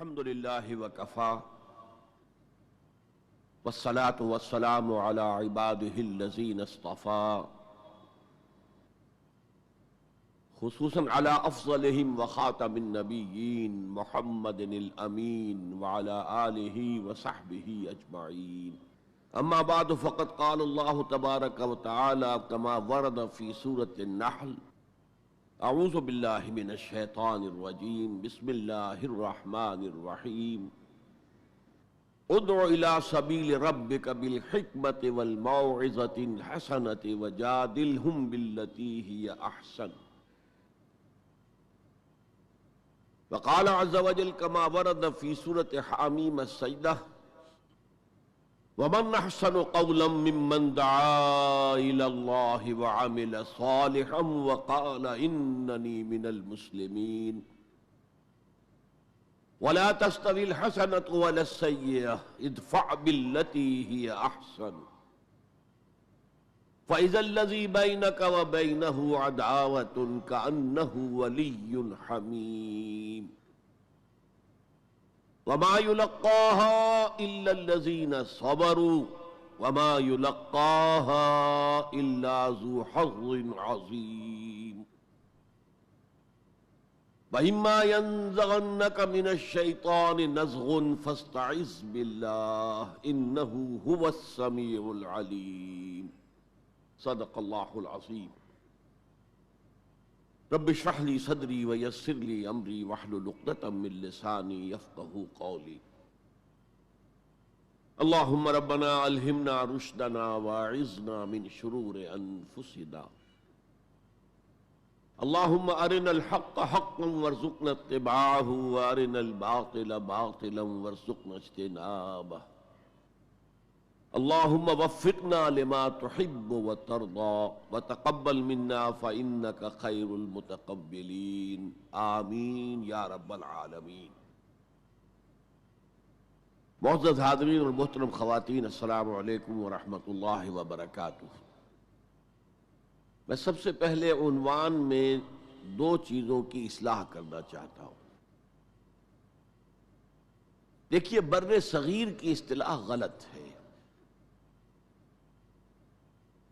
الحمد للہ وکفا والصلاة والسلام علی عباده الذین اصطفى خصوصا علی افضلهم وخاتم النبیین محمد الامین وعلی آلہ وصحبہ اجمعین اما بعد فقد قال اللہ تبارک وتعالی کما ورد فی سورة النحل اعوذ باللہ من الشیطان الرجیم بسم اللہ الرحمن الرحیم ادع الى سبیل ربک بالحکمت والموعظۃ الحسنۃ وجادلہم باللتی ہی احسن وقال عز وجل كما ورد في سورة حامیم السجدہ ومن احسن قولا ممن دعا الى الله وعمل صالحا وقال انني من المسلمين ولا تستوي الحسنة ولا السيئة ادفع بالتي هي احسن فاذا الذي بينك وبينه عداوة كأنه ولي حميم وما يلقاها إلا الذين صبروا وما يلقاها إلا ذو حظ عظيم وإما ينزغنك من الشيطان نزغ فاستعذ بالله إنه هو السميع العليم صدق الله العظيم رب اشرح لي صدري ويسر لي امري واحلل عقدة من لساني يفقهوا قولي اللهم ربنا الهمنا رشدنا واعذنا من شرور انفسنا اللهم ارنا الحق حقا وارزقنا اتباعه وارنا الباطل باطلا وارزقنا اجتنابه اللهم وفقنا لما تحب وترضى وتقبل منا فإنك خير المتقبلين آمین یا رب العالمین۔ معزز حاضرین اور محترم خواتین، السلام علیکم ورحمۃ اللہ وبرکاتہ۔ میں سب سے پہلے عنوان میں دو چیزوں کی اصلاح کرنا چاہتا ہوں۔ دیکھیے، بر صغیر کی اصطلاح غلط ہے۔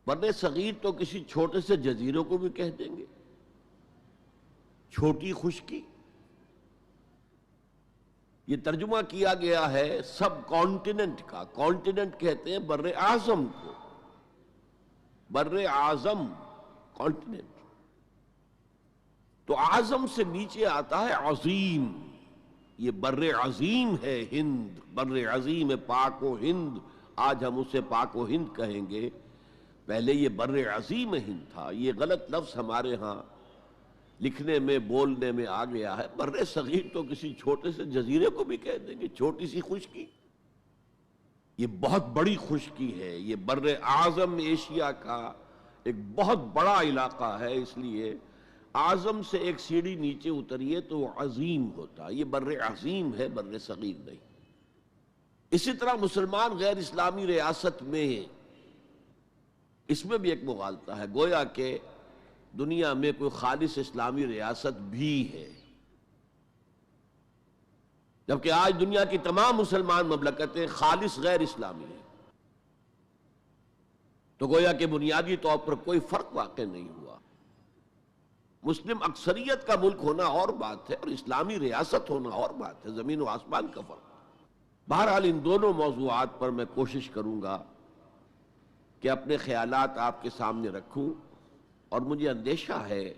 بر صغیر تو کسی چھوٹے سے جزیروں کو بھی کہہ دیں گے، چھوٹی خشکی۔ یہ ترجمہ کیا گیا ہے سب کانٹیننٹ کا، کانٹیننٹ کہتے ہیں بر اعظم کو، بر اعظم کانٹیننٹ۔ تو اعظم سے نیچے آتا ہے عظیم، یہ بر عظیم ہے ہند، بر عظیم پاک و ہند۔ آج ہم اسے پاک و ہند کہیں گے، پہلے یہ بر عظیم ہند تھا۔ یہ غلط لفظ ہمارے ہاں لکھنے میں بولنے میں آ گیا ہے۔ بر صغیر تو کسی چھوٹے سے جزیرے کو بھی کہہ دیں گے، چھوٹی سی خشکی۔ یہ بہت بڑی خشکی ہے، یہ بر اعظم ایشیا کا ایک بہت بڑا علاقہ ہے، اس لیے اعظم سے ایک سیڑھی نیچے اتریے تو وہ عظیم ہوتا۔ یہ بر عظیم ہے، بر صغیر نہیں۔ اسی طرح مسلمان غیر اسلامی ریاست میں، اس میں بھی ایک مغالطہ ہے، گویا کہ دنیا میں کوئی خالص اسلامی ریاست بھی ہے، جبکہ آج دنیا کی تمام مسلمان مملکتیں خالص غیر اسلامی ہیں۔ تو گویا کہ بنیادی طور پر کوئی فرق واقع نہیں ہوا۔ مسلم اکثریت کا ملک ہونا اور بات ہے، اور اسلامی ریاست ہونا اور بات ہے، زمین و آسمان کا فرق۔ بہرحال ان دونوں موضوعات پر میں کوشش کروں گا کہ اپنے خیالات آپ کے سامنے رکھوں، اور مجھے اندیشہ ہے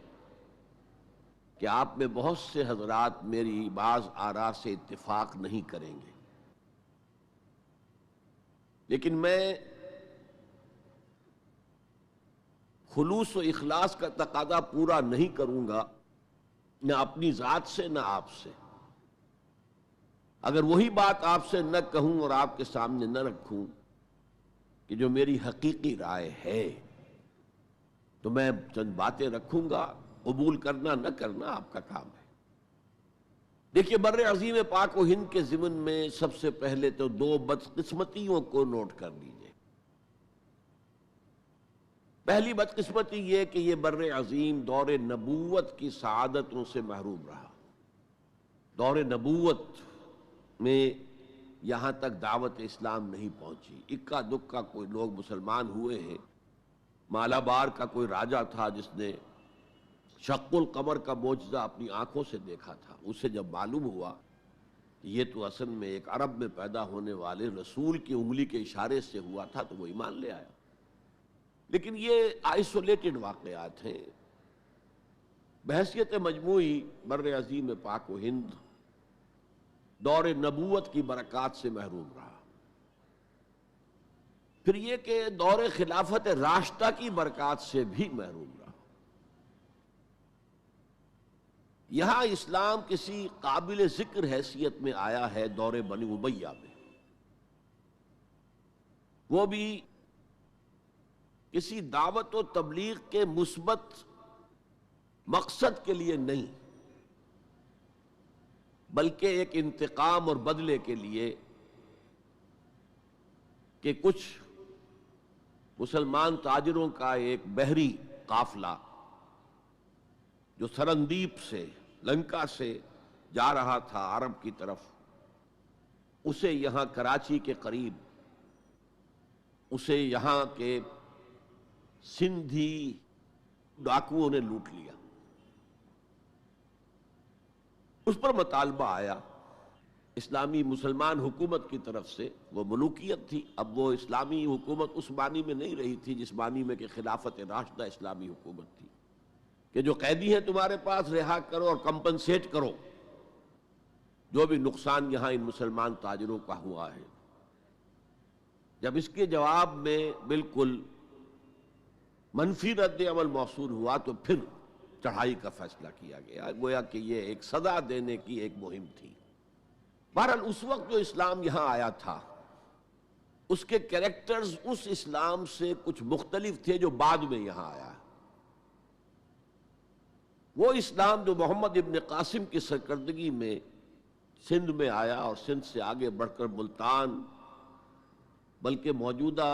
کہ آپ میں بہت سے حضرات میری بعض آراء سے اتفاق نہیں کریں گے، لیکن میں خلوص و اخلاص کا تقاضا پورا نہیں کروں گا، نہ اپنی ذات سے نہ آپ سے۔ اگر وہی بات آپ سے نہ کہوں اور آپ کے سامنے نہ رکھوں کہ جو میری حقیقی رائے ہے، تو میں چند باتیں رکھوں گا، قبول کرنا نہ کرنا آپ کا کام ہے۔ دیکھیے، بر عظیم پاک و ہند کے ضمن میں سب سے پہلے تو دو بدقسمتیوں کو نوٹ کر لیجئے۔ پہلی بدقسمتی یہ کہ یہ بر عظیم دور نبوت کی سعادتوں سے محروم رہا۔ دور نبوت میں یہاں تک دعوت اسلام نہیں پہنچی. اکا دکا کوئی لوگ مسلمان ہوئے ہیں. مالابار کا کوئی راجہ تھا جس نے شق القمر کا معجزہ اپنی آنکھوں سے دیکھا تھا. اسے جب معلوم ہوا کہ یہ تو اصل میں ایک عرب میں پیدا ہونے والے رسول کی انگلی کے اشارے سے ہوا تھا تو وہ ایمان لے آیا. لیکن یہ آئسولیٹڈ واقعات ہیں. بحیثیت مجموعی بر عظیم پاک و ہند دور نبوت کی برکات سے محروم رہا. پھر یہ کہ دور خلافت راشدہ کی برکات سے بھی محروم رہا. یہاں اسلام کسی قابل ذکر حیثیت میں آیا ہے دور بنی امیہ میں، وہ بھی کسی دعوت و تبلیغ کے مثبت مقصد کے لیے نہیں، بلکہ ایک انتقام اور بدلے کے لیے کہ کچھ مسلمان تاجروں کا ایک بحری قافلہ جو سرندیپ سے لنکا سے جا رہا تھا عرب کی طرف، اسے یہاں کراچی کے قریب اسے یہاں کے سندھی ڈاکوؤں نے لوٹ لیا. اس پر مطالبہ آیا اسلامی مسلمان حکومت کی طرف سے. وہ ملوکیت تھی. اب وہ اسلامی حکومت اس معنی میں نہیں رہی تھی جس معنی میں کہ خلافت راشدہ اسلامی حکومت تھی کہ جو قیدی ہیں تمہارے پاس رہا کرو اور کمپنسیٹ کرو جو بھی نقصان یہاں ان مسلمان تاجروں کا ہوا ہے. جب اس کے جواب میں بالکل منفی رد عمل موصول ہوا تو پھر چڑھائی کا فیصلہ کیا گیا. گویا کہ یہ ایک سزا دینے کی ایک مہم تھی. بہرحال اس وقت جو اسلام یہاں آیا تھا اس کے کریکٹرز اس اسلام سے کچھ مختلف تھے جو بعد میں یہاں آیا. وہ اسلام جو محمد ابن قاسم کی سرکردگی میں سندھ میں آیا اور سندھ سے آگے بڑھ کر ملتان بلکہ موجودہ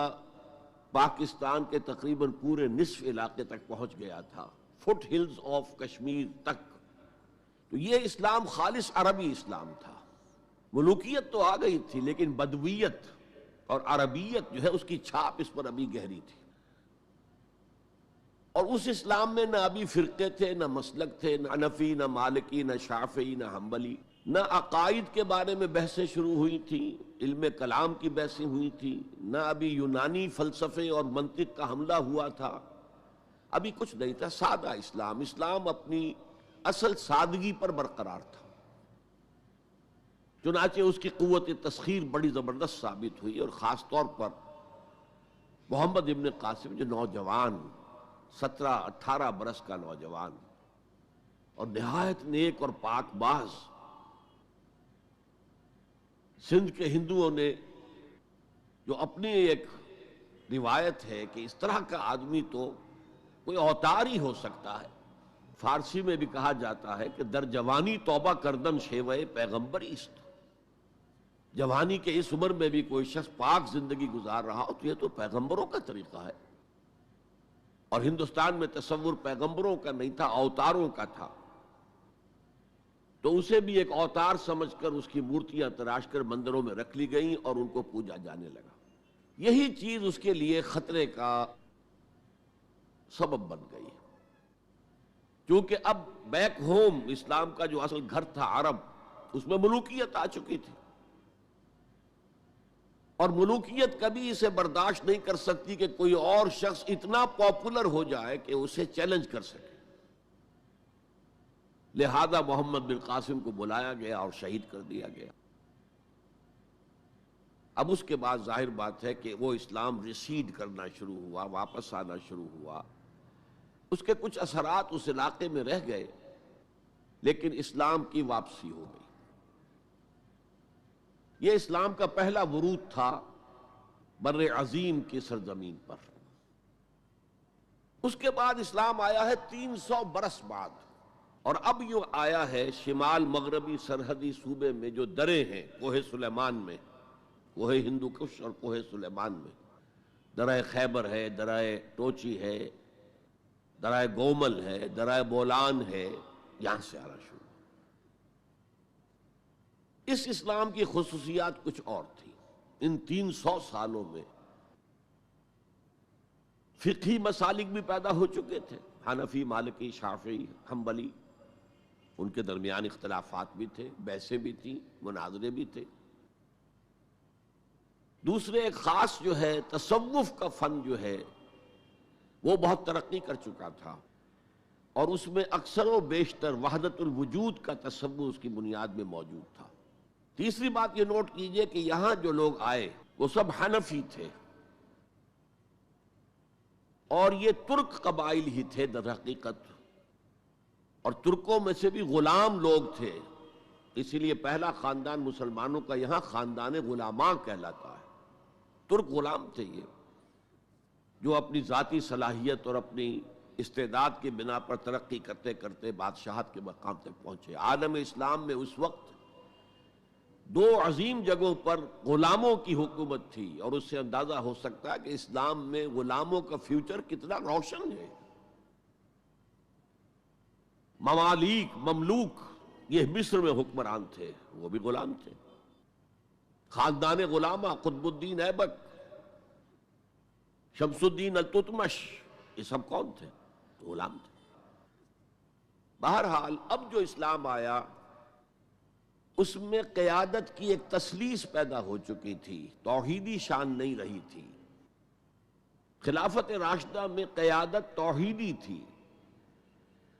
پاکستان کے تقریباً پورے نصف علاقے تک پہنچ گیا تھا، فٹ ہلز آف کشمیر تک. تو یہ اسلام خالص عربی اسلام تھا. ملوکیت تو آ گئی تھی لیکن بدویت اور عربیت جو ہے اس کی چھاپ اس پر ابھی گہری تھی. اور اس اسلام میں نہ ابھی فرقے تھے، نہ مسلک تھے، نہ حنفی، نہ مالکی، نہ شافعی، نہ حنبلی. نہ عقائد کے بارے میں بحثیں شروع ہوئی تھیں، علم کلام کی بحثیں ہوئی تھیں، نہ ابھی یونانی فلسفے اور منطق کا حملہ ہوا تھا. ابھی کچھ نہیں تھا. سادہ اسلام. اسلام اپنی اصل سادگی پر برقرار تھا. چنانچہ اس کی قوت تسخیر بڑی زبردست ثابت ہوئی. اور خاص طور پر محمد ابن قاسم جو نوجوان 17-18 برس کا نوجوان اور نہایت نیک اور پاک باز، سندھ کے ہندوؤں نے جو اپنی ایک روایت ہے کہ اس طرح کا آدمی تو کوئی اوتار ہی ہو سکتا ہے. فارسی میں بھی کہا جاتا ہے کہ در جوانی توبہ کردن شیوہ پیغمبری است. جوانی کے اس عمر میں بھی کوئی شخص پاک زندگی گزار رہا ہو تو یہ تو پیغمبروں کا طریقہ ہے. اور ہندوستان میں تصور پیغمبروں کا نہیں تھا، اوتاروں کا تھا. تو اسے بھی ایک اوتار سمجھ کر اس کی مورتیاں تراش کر مندروں میں رکھ لی گئیں اور ان کو پوجا جانے لگا. یہی چیز اس کے لیے خطرے کا سبب بن گئی، کیونکہ اب بیک ہوم اسلام کا جو اصل گھر تھا عرب، اس میں ملوکیت آ چکی تھی. اور ملوکیت کبھی اسے برداشت نہیں کر سکتی کہ کوئی اور شخص اتنا پاپولر ہو جائے کہ اسے چیلنج کر سکے. لہذا محمد بن قاسم کو بلایا گیا اور شہید کر دیا گیا. اب اس کے بعد ظاہر بات ہے کہ وہ اسلام ریسیڈ کرنا شروع ہوا، واپس آنا شروع ہوا. اس کے کچھ اثرات اس علاقے میں رہ گئے لیکن اسلام کی واپسی ہو گئی. یہ اسلام کا پہلا ورود تھا بر عظیم کی سرزمین پر. اس کے بعد اسلام آیا ہے 300 برس بعد، اور اب یہ آیا ہے شمال مغربی سرحدی صوبے میں جو دریں ہیں، کوہ سلیمان میں، کوہ ہندو کش اور کوہ سلیمان میں. درہ خیبر ہے، درہ ٹوچی ہے، درہ گومل ہے، درہ بولان ہے، یہاں سے آنا شروع. اس اسلام کی خصوصیات کچھ اور تھی۔ ان 300 سالوں میں فقہی مسالک بھی پیدا ہو چکے تھے، حنفی، مالکی، شافعی، حنبلی، ان کے درمیان اختلافات بھی تھے، بحثیں بھی تھیں، مناظرے بھی تھے۔ دوسرے ایک خاص جو ہے تصوف کا فن جو ہے وہ بہت ترقی کر چکا تھا، اور اس میں اکثر و بیشتر وحدت الوجود کا تصور اس کی بنیاد میں موجود تھا۔ تیسری بات یہ نوٹ کیجئے کہ یہاں جو لوگ آئے وہ سب حنفی تھے، اور یہ ترک قبائل ہی تھے در حقیقت، اور ترکوں میں سے بھی غلام لوگ تھے، اسی لیے پہلا خاندان مسلمانوں کا یہاں خاندان غلامان کہلاتا ہے۔ ترک غلام تھے یہ، جو اپنی ذاتی صلاحیت اور اپنی استعداد کی بنا پر ترقی کرتے کرتے بادشاہت کے مقام تک پہنچے۔ عالم اسلام میں اس وقت 2 عظیم جگہوں پر غلاموں کی حکومت تھی، اور اس سے اندازہ ہو سکتا ہے کہ اسلام میں غلاموں کا فیوچر کتنا روشن ہے۔ ممالک، مملوک، یہ مصر میں حکمران تھے، وہ بھی غلام تھے۔ خاندان غلامہ، قطب الدین ایبک، شمس الدین التتمش، یہ سب کون تھے؟ غلام تھے۔ بہرحال اب جو اسلام آیا اس میں قیادت کی ایک تثلیث پیدا ہو چکی تھی، توحیدی شان نہیں رہی تھی۔ خلافت راشدہ میں قیادت توحیدی تھی،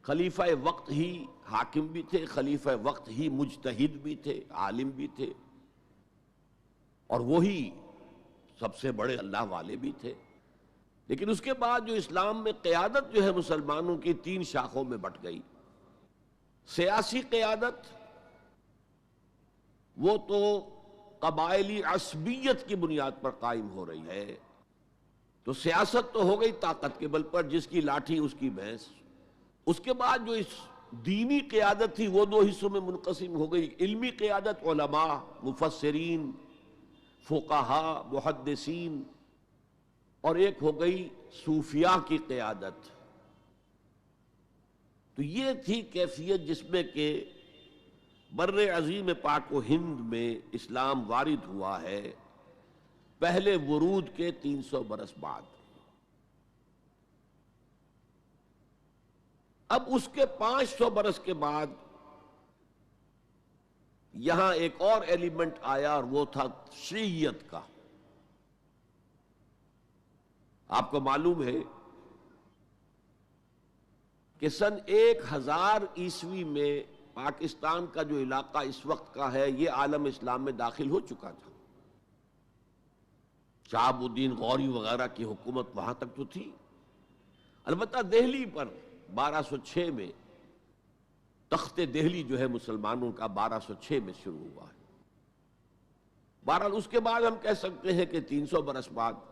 خلیفہ وقت ہی حاکم بھی تھے، خلیفہ وقت ہی مجتہد بھی تھے، عالم بھی تھے، اور وہی سب سے بڑے اللہ والے بھی تھے۔ لیکن اس کے بعد جو اسلام میں قیادت جو ہے مسلمانوں کی 3 شاخوں میں بٹ گئی۔ سیاسی قیادت وہ تو قبائلی عصبیت کی بنیاد پر قائم ہو رہی ہے، تو سیاست تو ہو گئی طاقت کے بل پر، جس کی لاٹھی اس کی بھینس۔ اس کے بعد جو اس دینی قیادت تھی وہ 2 حصوں میں منقسم ہو گئی۔ علمی قیادت، علماء، مفسرین، فقہاء، محدثین، اور ایک ہو گئی صوفیاء کی قیادت۔ تو یہ تھی کیفیت جس میں کہ بر عظیم پاک و ہند میں اسلام وارد ہوا ہے پہلے ورود کے 300 برس بعد۔ اب اس کے 500 برس کے بعد یہاں ایک اور ایلیمنٹ آیا، اور وہ تھا شیعیت کا۔ آپ کو معلوم ہے کہ سن 1000 عیسوی میں پاکستان کا جو علاقہ اس وقت کا ہے یہ عالم اسلام میں داخل ہو چکا تھا۔ شہاب الدین غوری وغیرہ کی حکومت وہاں تک تو تھی، البتہ دہلی پر 1206 میں تخت دہلی جو ہے مسلمانوں کا 1206 میں شروع ہوا ہے۔ بہرحال اس کے بعد ہم کہہ سکتے ہیں کہ 300 برس بعد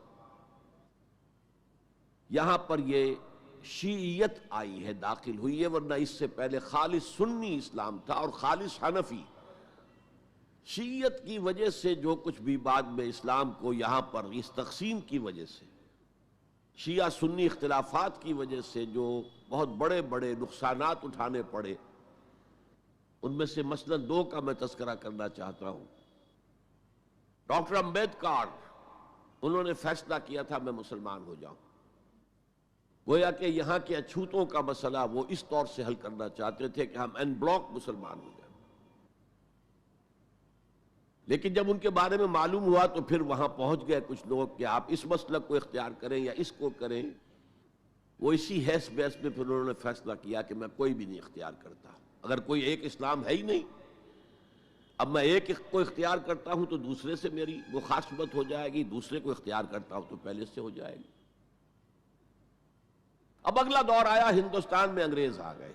یہاں پر یہ شیعیت آئی ہے، داخل ہوئی ہے، ورنہ اس سے پہلے خالص سنی اسلام تھا اور خالص حنفی۔ شیعیت کی وجہ سے جو کچھ بھی بعد میں اسلام کو یہاں پر اس تقسیم کی وجہ سے، شیعہ سنی اختلافات کی وجہ سے جو بہت بڑے بڑے نقصانات اٹھانے پڑے، ان میں سے مثلاً 2 کا میں تذکرہ کرنا چاہتا ہوں۔ ڈاکٹر امبیڈکر، انہوں نے فیصلہ کیا تھا میں مسلمان ہو جاؤں، گویا کہ یہاں کے اچھوتوں کا مسئلہ وہ اس طور سے حل کرنا چاہتے تھے کہ ہم ان بلاک مسلمان ہو جائیں۔ لیکن جب ان کے بارے میں معلوم ہوا تو پھر وہاں پہنچ گئے کچھ لوگ کہ آپ اس مسلک کو اختیار کریں یا اس کو کریں۔ وہ اسی حیث بحث میں پھر انہوں نے فیصلہ کیا کہ میں کوئی بھی نہیں اختیار کرتا، اگر کوئی ایک اسلام ہے ہی نہیں، اب میں ایک کو اختیار کرتا ہوں تو دوسرے سے میری مخاصمت ہو جائے گی، دوسرے کو اختیار کرتا ہوں تو پہلے سے ہو جائے گی۔ اب اگلا دور آیا، ہندوستان میں انگریز آ گئے۔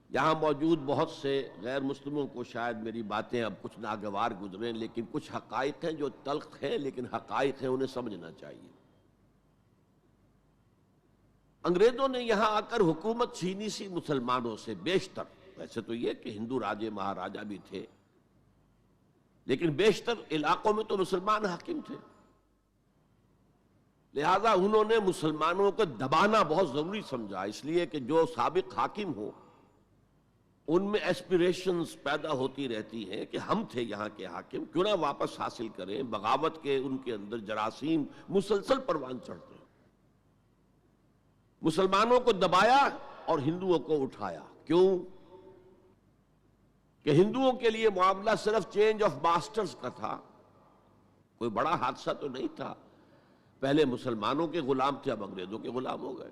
یہاں موجود بہت سے غیر مسلموں کو شاید میری باتیں اب کچھ ناگوار گزریں، لیکن کچھ حقائق ہیں جو تلخ ہیں لیکن حقائق ہیں، انہیں سمجھنا چاہیے۔ انگریزوں نے یہاں آ کر حکومت چھینی سی مسلمانوں سے بیشتر، ویسے تو یہ کہ ہندو راجے مہاراجا بھی تھے، لیکن بیشتر علاقوں میں تو مسلمان حاکم تھے، لہذا انہوں نے مسلمانوں کو دبانا بہت ضروری سمجھا، اس لیے کہ جو سابق حاکم ہو ان میں ایسپیریشنز پیدا ہوتی رہتی ہیں کہ ہم تھے یہاں کے حاکم، کیوں نہ واپس حاصل کریں. بغاوت کے ان کے اندر جراثیم مسلسل پروان چڑھتے ہیں. مسلمانوں کو دبایا اور ہندوؤں کو اٹھایا. کیوں؟ کہ ہندوؤں کے لیے معاملہ صرف چینج آف ماسٹرز کا تھا، کوئی بڑا حادثہ تو نہیں تھا. پہلے مسلمانوں کے غلام تھے، اب انگریزوں کے غلام ہو گئے.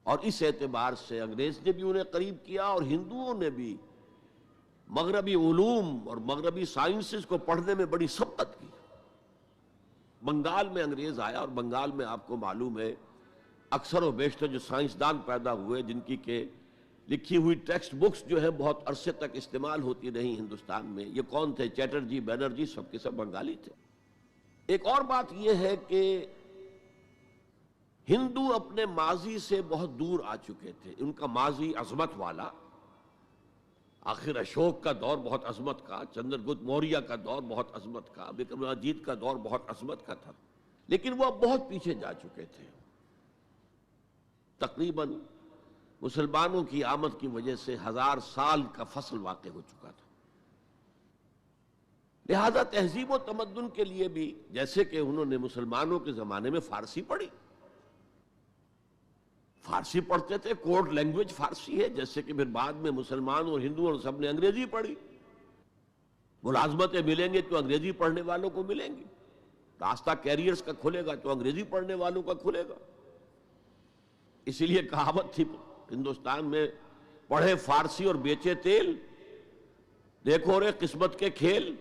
اور اس اعتبار سے انگریز نے بھی انہیں قریب کیا اور ہندوؤں نے بھی مغربی علوم اور مغربی سائنسز کو پڑھنے میں بڑی سبقت کی. بنگال میں انگریز آیا اور بنگال میں آپ کو معلوم ہے اکثر و بیشتر جو سائنسدان پیدا ہوئے جن کی کہ لکھی ہوئی ٹیکسٹ بکس جو ہے بہت عرصے تک استعمال ہوتی رہی ہندوستان میں. یہ کون تھے؟ چیٹرجی، بینرجی، سب کے سب بنگالی تھے. ایک اور بات یہ ہے کہ ہندو اپنے ماضی سے بہت دور آ چکے تھے. ان کا ماضی عظمت والا، آخر اشوک کا دور بہت عظمت کا، چندر گپت موریہ کا دور بہت عظمت کا، وکرمادیتیہ کا دور بہت عظمت کا تھا، لیکن وہ اب بہت پیچھے جا چکے تھے. تقریباً مسلمانوں کی آمد کی وجہ سے 1000 سال کا فصل واقع ہو چکا تھا. لہذا تہذیب و تمدن کے لیے بھی، جیسے کہ انہوں نے مسلمانوں کے زمانے میں فارسی پڑھی، فارسی پڑھتے تھے، کوڈ لینگویج فارسی ہے، جیسے کہ پھر بعد میں مسلمان اور ہندو اور سب نے انگریزی پڑھی. ملازمتیں ملیں گے تو انگریزی پڑھنے والوں کو ملیں گی، راستہ کیریئرز کا کھلے گا تو انگریزی پڑھنے والوں کا کھلے گا. اسی لیے کہاوت تھی ہندوستان میں، پڑھے فارسی اور بیچے تیل، دیکھو رے قسمت کے کھیل.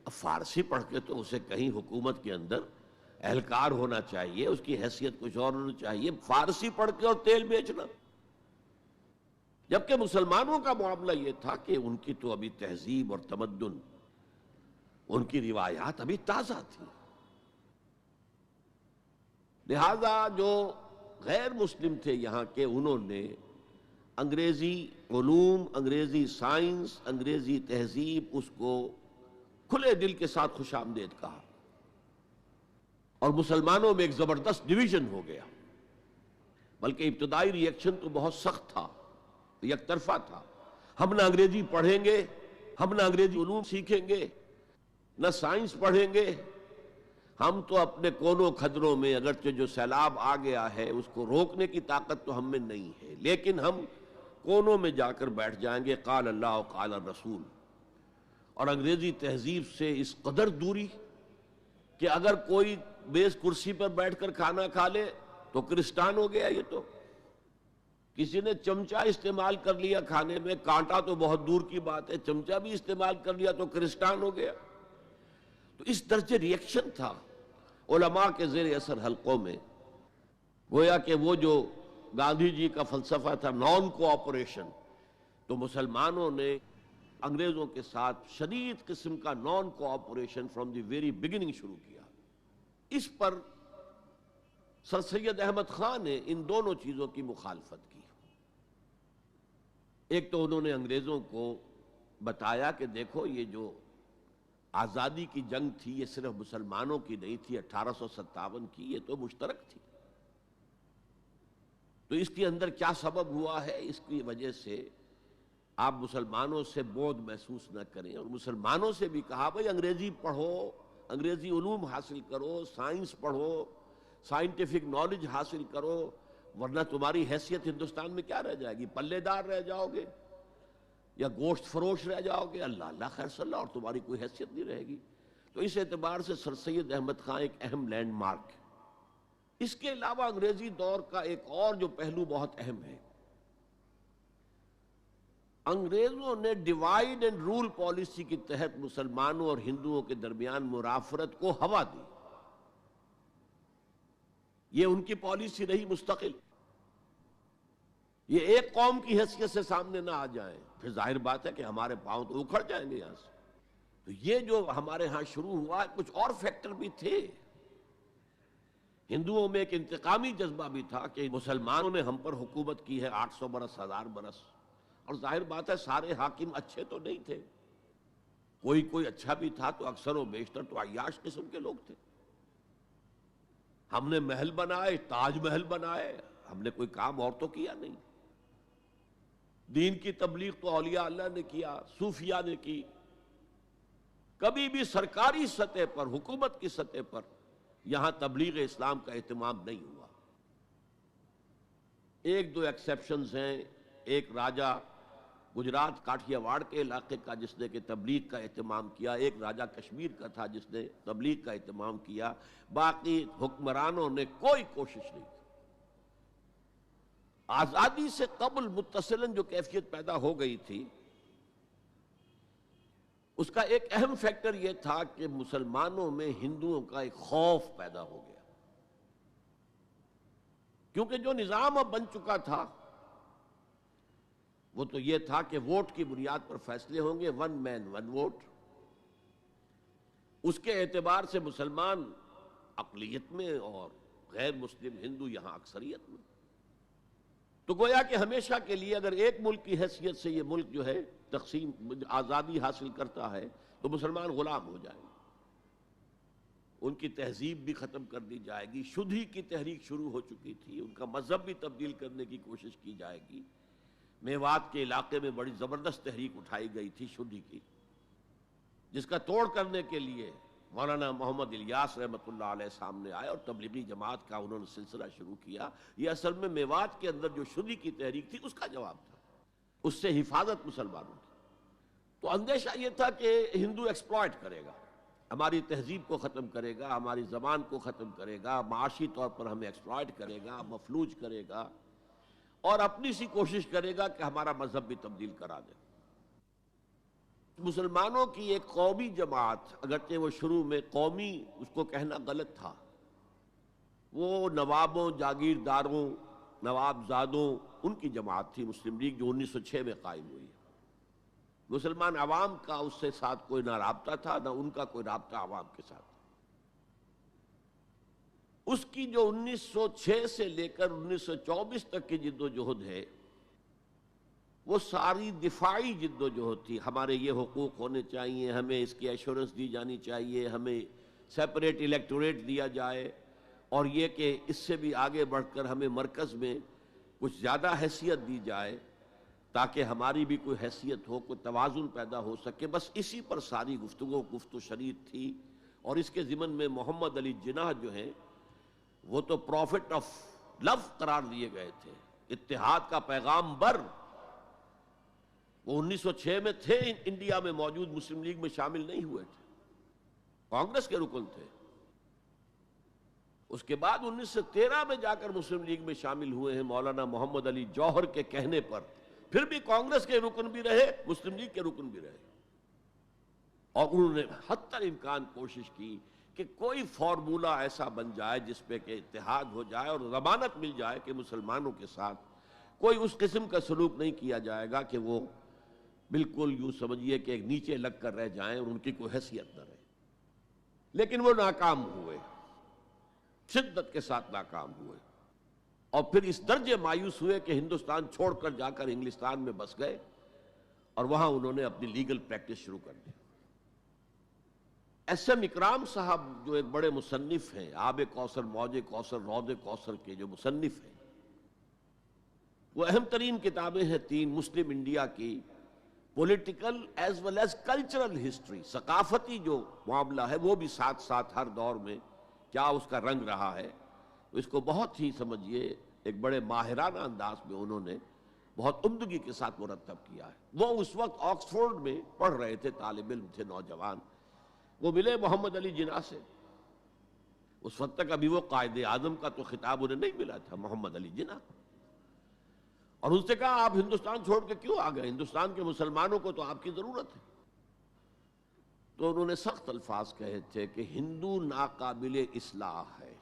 اب فارسی پڑھ کے تو اسے کہیں حکومت کے اندر اہلکار ہونا چاہیے، اس کی حیثیت کچھ اور ہونی چاہیے. فارسی پڑھ کے اور تیل بیچنا. جبکہ مسلمانوں کا معاملہ یہ تھا کہ ان کی تو ابھی تہذیب اور تمدن، ان کی روایات ابھی تازہ تھی. لہذا جو غیر مسلم تھے یہاں کے، انہوں نے انگریزی علوم، انگریزی سائنس، انگریزی تہذیب، اس کو کھلے دل کے ساتھ خوش آمدید کہا. اور مسلمانوں میں ایک زبردست ڈویژن ہو گیا. بلکہ ابتدائی ری ایکشن تو بہت سخت تھا، یک طرفہ تھا. ہم نہ انگریزی پڑھیں گے، ہم نہ انگریزی علوم سیکھیں گے، نہ سائنس پڑھیں گے. ہم تو اپنے کونوں کھدروں میں، اگرچہ جو سیلاب آ گیا ہے اس کو روکنے کی طاقت تو ہم میں نہیں ہے، لیکن ہم کونوں میں جا کر بیٹھ جائیں گے. قال اللہ قال الرسول. اور انگریزی تہذیب سے اس قدر دوری کہ اگر کوئی بیس کرسی پر بیٹھ کر کھانا کھا لے تو کرسٹان ہو گیا. یہ تو کسی نے چمچہ استعمال کر لیا کھانے میں، کانٹا تو بہت دور کی بات ہے، چمچہ بھی استعمال کر لیا تو کرسٹان ہو گیا. تو اس درجے ری ایکشن تھا علماء کے زیر اثر حلقوں میں. گویا کہ وہ جو گاندھی جی کا فلسفہ تھا نان کوآپریشن، تو مسلمانوں نے انگریزوں کے ساتھ شدید قسم کا naan cooperation from the very beginning شروع کیا. اس پر سر سید احمد خان نے ان دونوں چیزوں کی مخالفت کی. ایک تو انہوں نے انگریزوں کو بتایا کہ دیکھو یہ جو آزادی کی جنگ تھی یہ صرف مسلمانوں کی نہیں تھی، 1857 کی، یہ تو مشترک تھی. تو اس کے اندر کیا سبب ہوا ہے، اس کی وجہ سے آپ مسلمانوں سے بعد محسوس نہ کریں. اور مسلمانوں سے بھی کہا بھائی انگریزی پڑھو، انگریزی علوم حاصل کرو، سائنس پڑھو، سائنٹیفک نالج حاصل کرو، ورنہ تمہاری حیثیت ہندوستان میں کیا رہ جائے گی؟ پلے دار رہ جاؤ گے یا گوشت فروش رہ جاؤ گے، اللہ اللہ خیر صلی اللہ، اور تمہاری کوئی حیثیت نہیں رہے گی. تو اس اعتبار سے سر سید احمد خان ایک اہم لینڈ مارک ہے. اس کے علاوہ انگریزی دور کا ایک اور جو پہلو بہت اہم ہے، انگریزوں نے ڈیوائیڈ اینڈ رول پالیسی کے تحت مسلمانوں اور ہندوؤں کے درمیان مرافرت کو ہوا دی. یہ ان کی پالیسی رہی مستقل. یہ ایک قوم کی حیثیت سے سامنے نہ آ جائیں، پھر ظاہر بات ہے کہ ہمارے پاؤں تو اکھڑ جائیں گے یہاں سے. تو یہ جو ہمارے ہاں شروع ہوا، کچھ اور فیکٹر بھی تھے. ہندوؤں میں ایک انتقامی جذبہ بھی تھا کہ مسلمانوں نے ہم پر حکومت کی ہے 800 برس، 1000 برس، اور ظاہر بات ہے سارے حاکم اچھے تو نہیں تھے، کوئی اچھا بھی تھا، تو اکثر و بیشتر تو عیاش قسم کے لوگ تھے. ہم نے محل بنائے، تاج محل بنائے، ہم نے کوئی کام اور تو کیا نہیں. دین کی تبلیغ تو اولیاء اللہ نے کیا، صوفیاء نے کی، کبھی بھی سرکاری سطح پر، حکومت کی سطح پر یہاں تبلیغ اسلام کا اہتمام نہیں ہوا۔ ایک دو ایکسیپشنز ہیں، ایک راجہ گجرات کاٹھیا واڑ کے علاقے کا جس نے کہ تبلیغ کا اہتمام کیا، ایک راجہ کشمیر کا تھا جس نے تبلیغ کا اہتمام کیا، باقی حکمرانوں نے کوئی کوشش نہیں کی۔ آزادی سے قبل متصلاً جو کیفیت پیدا ہو گئی تھی، اس کا ایک اہم فیکٹر یہ تھا کہ مسلمانوں میں ہندوؤں کا ایک خوف پیدا ہو گیا، کیونکہ جو نظام اب بن چکا تھا وہ تو یہ تھا کہ ووٹ کی بنیاد پر فیصلے ہوں گے، ون مین ون ووٹ۔ اس کے اعتبار سے مسلمان اقلیت میں اور غیر مسلم ہندو یہاں اکثریت میں، تو گویا کہ ہمیشہ کے لیے اگر ایک ملک کی حیثیت سے یہ ملک جو ہے تقسیم آزادی حاصل کرتا ہے تو مسلمان غلام ہو جائیں گے، ان کی تہذیب بھی ختم کر دی جائے گی، شدھی کی تحریک شروع ہو چکی تھی، ان کا مذہب بھی تبدیل کرنے کی کوشش کی جائے گی۔ میوات کے علاقے میں بڑی زبردست تحریک اٹھائی گئی تھی شدھی کی، جس کا توڑ کرنے کے لیے مولانا محمد الیاس رحمۃ اللہ علیہ سامنے آئے اور تبلیغی جماعت کا انہوں نے سلسلہ شروع کیا۔ یہ اصل میں میوات کے اندر جو شدھی کی تحریک تھی اس کا جواب تھا، اس سے حفاظت مسلمانوں کی۔ تو اندیشہ یہ تھا کہ ہندو ایکسپلائٹ کرے گا، ہماری تہذیب کو ختم کرے گا، ہماری زبان کو ختم کرے گا، معاشی طور پر ہمیں ایکسپلائٹ کرے گا، مفلوج کرے گا، اور اپنی سی کوشش کرے گا کہ ہمارا مذہب بھی تبدیل کرا دے۔ مسلمانوں کی ایک قومی جماعت، اگرچہ وہ شروع میں قومی اس کو کہنا غلط تھا، وہ نوابوں، جاگیرداروں، نوابزادوں ان کی جماعت تھی مسلم لیگ، جو 1906 میں قائم ہوئی۔ مسلمان عوام کا اس سے ساتھ کوئی نہ رابطہ تھا، نہ ان کا کوئی رابطہ عوام کے ساتھ۔ اس کی جو 1906 سے لے کر 1924 تک کی جد و جہد ہے، وہ ساری دفاعی جد و جہد تھی۔ ہمارے یہ حقوق ہونے چاہیے، ہمیں اس کی ایشورنس دی جانی چاہیے، ہمیں سیپریٹ الیکٹوریٹ دیا جائے، اور یہ کہ اس سے بھی آگے بڑھ کر ہمیں مرکز میں کچھ زیادہ حیثیت دی جائے تاکہ ہماری بھی کوئی حیثیت ہو، کوئی توازن پیدا ہو سکے۔ بس اسی پر ساری گفت و شنید تھی۔ اور اس کے ضمن میں محمد علی جناح جو ہیں وہ تو پروفٹ آف لو قرار دیے گئے تھے، اتحاد کا پیغام بر۔ وہ 1906 میں تھے انڈیا میں موجود، مسلم لیگ میں شامل نہیں ہوئے تھے، کانگریس کے رکن تھے۔ اس کے بعد 1913 میں جا کر مسلم لیگ میں شامل ہوئے ہیں مولانا محمد علی جوہر کے کہنے پر، پھر بھی کانگریس کے رکن بھی رہے، مسلم لیگ کے رکن بھی رہے، اور انہوں نے حتی الامکان کوشش کی کہ کوئی فارمولہ ایسا بن جائے جس پہ کہ اتحاد ہو جائے اور ضمانت مل جائے کہ مسلمانوں کے ساتھ کوئی اس قسم کا سلوک نہیں کیا جائے گا کہ وہ بالکل یوں سمجھیے کہ ایک نیچے لگ کر رہ جائیں اور ان کی کوئی حیثیت نہ رہے۔ لیکن وہ ناکام ہوئے، شدت کے ساتھ ناکام ہوئے، اور پھر اس درجے مایوس ہوئے کہ ہندوستان چھوڑ کر جا کر انگلستان میں بس گئے، اور وہاں انہوں نے اپنی لیگل پریکٹس شروع کر دی۔ ایس ایم اکرام صاحب جو ایک بڑے مصنف ہیں، آب کوثر، موج کوثر، رود کوثر کے جو مصنف ہیں، وہ اہم ترین کتابیں ہیں تین مسلم انڈیا کی، political as well as cultural history, ثقافتی جو معاملہ ہے وہ بھی ساتھ ساتھ ہر دور میں کیا اس کا رنگ رہا ہے، اس کو بہت ہی سمجھیے ایک بڑے ماہرانہ انداز میں انہوں نے بہت عمدگی کے ساتھ مرتب کیا ہے۔ وہ اس وقت آکسفورڈ میں پڑھ رہے تھے، طالب علم تھے، نوجوان۔ وہ ملے محمد علی جناح سے، اس وقت تک ابھی وہ قائد اعظم کا تو خطاب انہیں نہیں ملا تھا، محمد علی جناح، اور ان سے کہا آپ ہندوستان چھوڑ کے کیوں آ گئے، ہندوستان کے مسلمانوں کو تو آپ کی ضرورت ہے۔ تو انہوں نے سخت الفاظ کہے تھے کہ ہندو ناقابل اصلاح ہے۔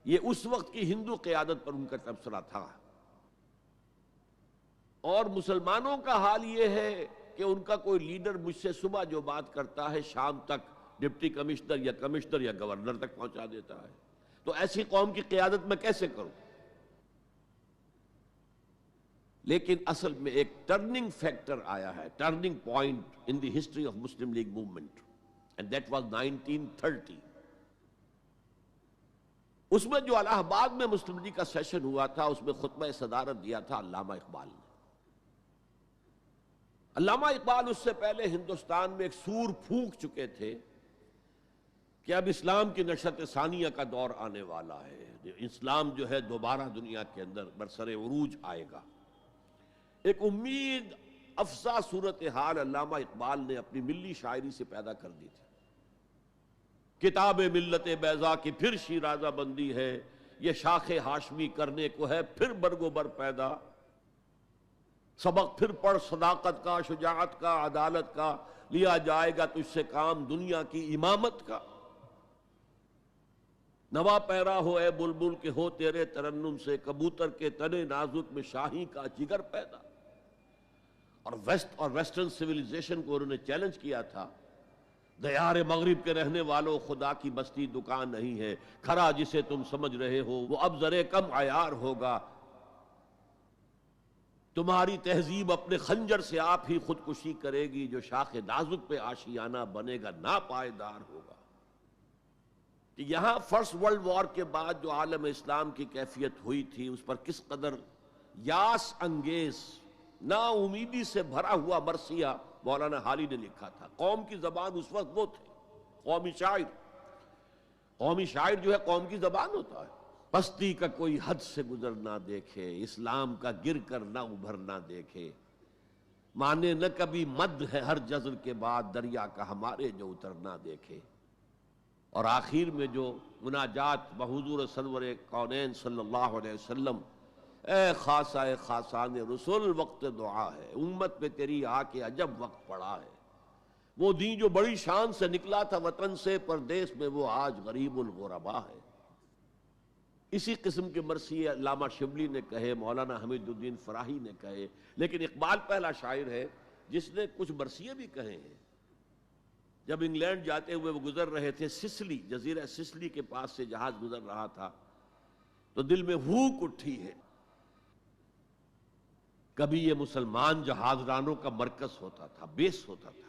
یہ اس وقت کی ہندو قیادت پر ان کا تبصرہ تھا، اور مسلمانوں کا حال یہ ہے کہ ان کا کوئی لیڈر مجھ سے صبح جو بات کرتا ہے شام تک ڈپٹی کمشنر یا گورنر تک پہنچا دیتا ہے، تو ایسی قوم کی قیادت میں کیسے کروں؟ لیکن اصل میں ایک ٹرننگ فیکٹر آیا ہے، turning point in the history of Muslim league movement, and that was 1930۔ اس میں جو الہ آباد میں مسلم لیگ کا سیشن ہوا تھا، اس میں خطبہ صدارت دیا تھا علامہ اقبال نے۔ علامہ اقبال اس سے پہلے ہندوستان میں ایک سور پھونک چکے تھے کہ اب اسلام کی نشأت ثانیہ کا دور آنے والا ہے، اسلام جو ہے دوبارہ دنیا کے اندر برسر عروج آئے گا۔ ایک امید افزا صورتحال علامہ اقبال نے اپنی ملی شاعری سے پیدا کر دی تھی۔ کتاب ملت بیضا کی پھر شیرازہ بندی ہے، یہ شاخ ہاشمی کرنے کو ہے پھر برگ و بر پیدا۔ سبق پھر پڑھ صداقت کا، شجاعت کا، عدالت کا، لیا جائے گا تجھ سے کام دنیا کی امامت کا۔ نوا پیرا ہو اے بلبل کہ ہو تیرے ترنم سے، کبوتر کے تنے نازک میں شاہی کا جگر پیدا۔ اور ویسٹرن سویلائزیشن کو انہوں نے چیلنج کیا تھا، دیار مغرب کے رہنے والوں خدا کی بستی دکان نہیں ہے، کھرا جسے تم سمجھ رہے ہو وہ اب ذرے کم عیار ہوگا۔ تمہاری تہذیب اپنے خنجر سے آپ ہی خودکشی کرے گی، جو شاخ نازک پہ آشیانہ بنے گا ناپائیدار ہوگا۔ یہاں فرسٹ ورلڈ وار کے بعد جو عالم اسلام کی کیفیت ہوئی تھی، اس پر کس قدر یاس انگیز، نا امیدی سے بھرا ہوا مرثیہ مولانا حالی نے لکھا تھا۔ قوم کی زبان اس وقت وہ تھے، قومی شاعر۔ قومی شاعر جو ہے قوم کی زبان ہوتا ہے۔ پستی کا کوئی حد سے گزر نہ دیکھے، اسلام کا گر کر نہ ابھر نہ دیکھے، مانے نہ کبھی مد ہے ہر جزر کے بعد، دریا کا ہمارے جو اتر نہ دیکھے۔ اور آخر میں جو مناجات بحضور سرور کونین صلی اللہ علیہ وسلم، اے خاصہ اے خاصان رسول وقت دعا ہے، امت پہ تیری آ کے عجب وقت پڑا ہے۔ وہ دین جو بڑی شان سے نکلا تھا وطن سے، پردیس میں وہ آج غریب الغربا ہے۔ اسی قسم کے مرثیے علامہ شبلی نے کہے، مولانا حمید الدین فراہی نے کہے، لیکن اقبال پہلا شاعر ہے جس نے کچھ مرثیے بھی کہے ہیں۔ جب انگلینڈ جاتے ہوئے وہ گزر رہے تھے سسلی، جزیرہ سسلی کے پاس سے جہاز گزر رہا تھا، تو دل میں ہوک اٹھی ہے، کبھی یہ مسلمان جہاز رانوں کا مرکز ہوتا تھا، بیس ہوتا تھا۔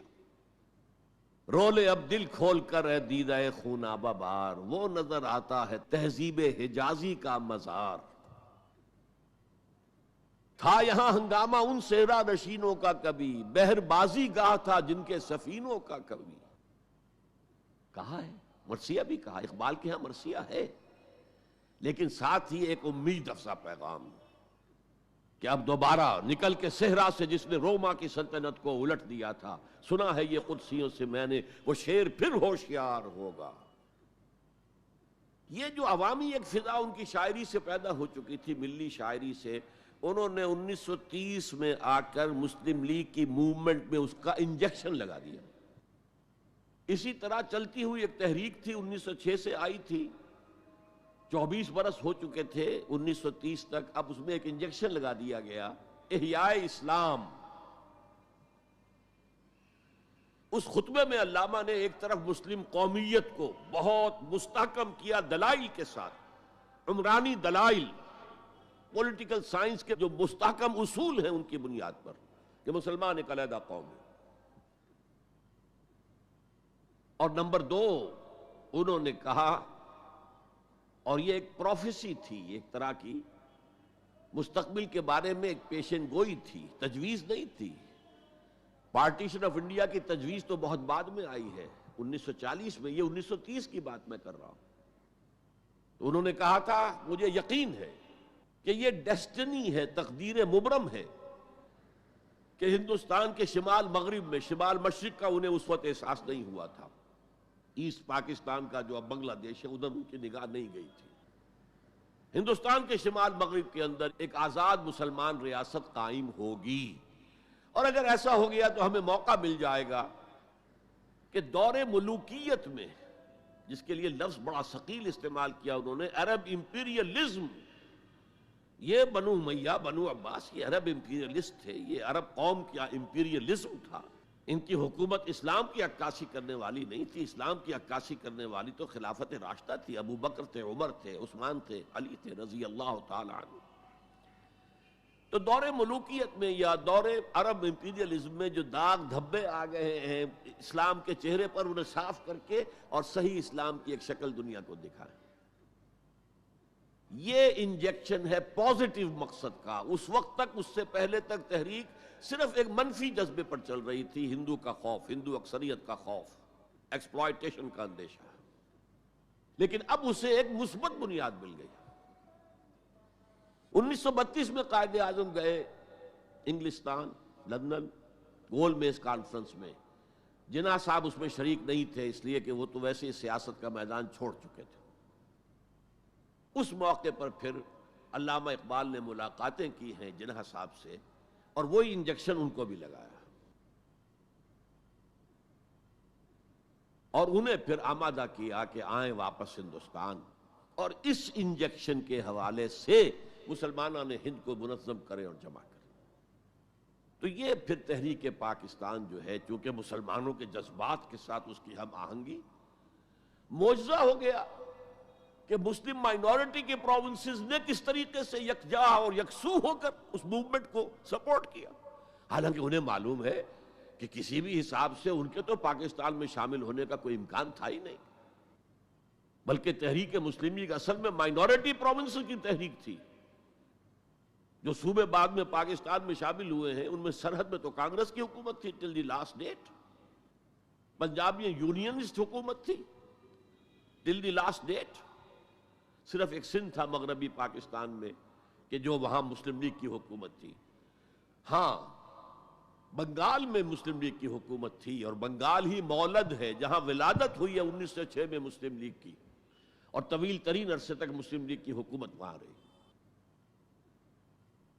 رولے اب دل کھول کر اے دیدہ خونابہ بار، وہ نظر آتا ہے تہذیب حجازی کا مزار۔ تھا یہاں ہنگامہ ان صحرا نشینوں کا کبھی، بحر بازی گاہ تھا جن کے سفینوں کا کبھی۔ کہا ہے، مرثیہ بھی کہا، اقبال کے ہاں مرثیہ ہے، لیکن ساتھ ہی ایک امید افزا پیغام کہ اب دوبارہ نکل کے صحرا سے جس نے روما کی سلطنت کو الٹ دیا تھا، سنا ہے یہ قدسیوں سے میں نے، وہ شیر پھر ہوشیار ہوگا۔ یہ جو عوامی ایک فضا ان کی شاعری سے پیدا ہو چکی تھی، ملی شاعری سے، انہوں نے 1930 میں آ کر مسلم لیگ کی موومنٹ میں اس کا انجیکشن لگا دیا۔ اسی طرح چلتی ہوئی ایک تحریک تھی، 1906 سے آئی تھی، 24 برس ہو چکے تھے 1930 تک، اب اس میں ایک انجیکشن لگا دیا گیا، احیاء اسلام۔ اس خطبے میں علامہ نے ایک طرف مسلم قومیت کو بہت مستحکم کیا دلائل کے ساتھ، عمرانی دلائل، پولیٹیکل سائنس کے جو مستحکم اصول ہیں ان کی بنیاد پر کہ مسلمان ایک علیحدہ قوم ہے۔ اور نمبر 2 انہوں نے کہا، اور یہ ایک پروفیسی تھی، ایک طرح کی مستقبل کے بارے میں ایک پیشن گوئی تھی، تجویز نہیں تھی۔ پارٹیشن آف انڈیا کی تجویز تو بہت بعد میں آئی ہے، 1940 میں، یہ 1930 کی بات میں کر رہا ہوں۔ تو انہوں نے کہا تھا، مجھے یقین ہے کہ یہ ڈیسٹنی ہے، تقدیر مبرم ہے کہ ہندوستان کے شمال مغرب میں، شمال مشرق کا انہیں اس وقت احساس نہیں ہوا تھا، ایسٹ پاکستان کا جو اب بنگلہ دیش ہے ادھر ان کی نگاہ نہیں گئی تھی۔ ہندوستان کے شمال مغرب کے اندر ایک آزاد مسلمان ریاست قائم ہوگی، اور اگر ایسا ہو گیا تو ہمیں موقع مل جائے گا کہ دور ملوکیت میں، جس کے لیے لفظ بڑا ثقیل استعمال کیا انہوں نے، عرب امپیریلزم، یہ بنو امیہ، بنو عباس یہ عرب امپیریلسٹ تھے، یہ عرب قوم کا امپیریلزم تھا۔ ان کی حکومت اسلام کی عکاسی کرنے والی نہیں تھی، اسلام کی عکاسی کرنے والی تو خلافت راشدہ تھی، ابو بکر تھے، عمر تھے، عثمان تھے، علی تھے رضی اللہ تعالی عنہ۔ تو دور ملوکیت میں یا دور عرب امپیریلزم میں جو داغ دھبے آ گئے ہیں اسلام کے چہرے پر، انہیں صاف کر کے اور صحیح اسلام کی ایک شکل دنیا کو دکھائیں۔ یہ انجیکشن ہے پازیٹیو مقصد کا۔ اس وقت تک، اس سے پہلے تک تحریک صرف ایک منفی جذبے پر چل رہی تھی، ہندو کا خوف، ہندو اکثریت کا خوف، ایکسپلائٹیشن کا اندیشہ۔ لیکن اب اسے ایک مثبت بنیاد مل گئی۔ 1932 میں قائد اعظم گئے انگلستان، لندن، گول میز کانفرنس میں۔ جناح صاحب اس میں شریک نہیں تھے، اس لیے کہ وہ تو ویسے ہی سیاست کا میدان چھوڑ چکے تھے۔ اس موقع پر پھر علامہ اقبال نے ملاقاتیں کی ہیں جناح صاحب سے، اور وہی انجیکشن ان کو بھی لگایا، اور انہیں پھر آمادہ کیا کہ آئیں واپس ہندوستان، اور اس انجیکشن کے حوالے سے مسلمانوں نے ہند کو منظم کرے اور جمع کرے۔ تو یہ پھر تحریک پاکستان جو ہے، چونکہ مسلمانوں کے جذبات کے ساتھ اس کی ہم آہنگی، معجزہ ہو گیا کہ مسلم مائنورٹی کے پروونسز نے کس طریقے سے یکجا اور یکسو ہو کر اس موومنٹ کو سپورٹ کیا، حالانکہ انہیں معلوم ہے کہ کسی بھی حساب سے ان کے تو پاکستان میں شامل ہونے کا کوئی امکان تھا ہی نہیں، بلکہ تحریک مسلم لیگ اصل میں مائنورٹی پروونسز کی تحریک تھی۔ جو صوبے بعد میں پاکستان میں شامل ہوئے ہیں ان میں سرحد میں تو کانگریس کی حکومت تھی ٹل دی لاسٹ ڈیٹ، پنجاب میں یونینسٹ حکومت تھی ٹل دی لاسٹ ڈیٹ، صرف ایک سندھ تھا مغربی پاکستان میں کہ جو وہاں مسلم لیگ کی حکومت تھی۔ ہاں، بنگال میں مسلم لیگ کی حکومت تھی، اور بنگال ہی مولد ہے جہاں ولادت ہوئی ہے 1906 میں مسلم لیگ کی، اور طویل ترین عرصے تک مسلم لیگ کی حکومت وہاں رہی۔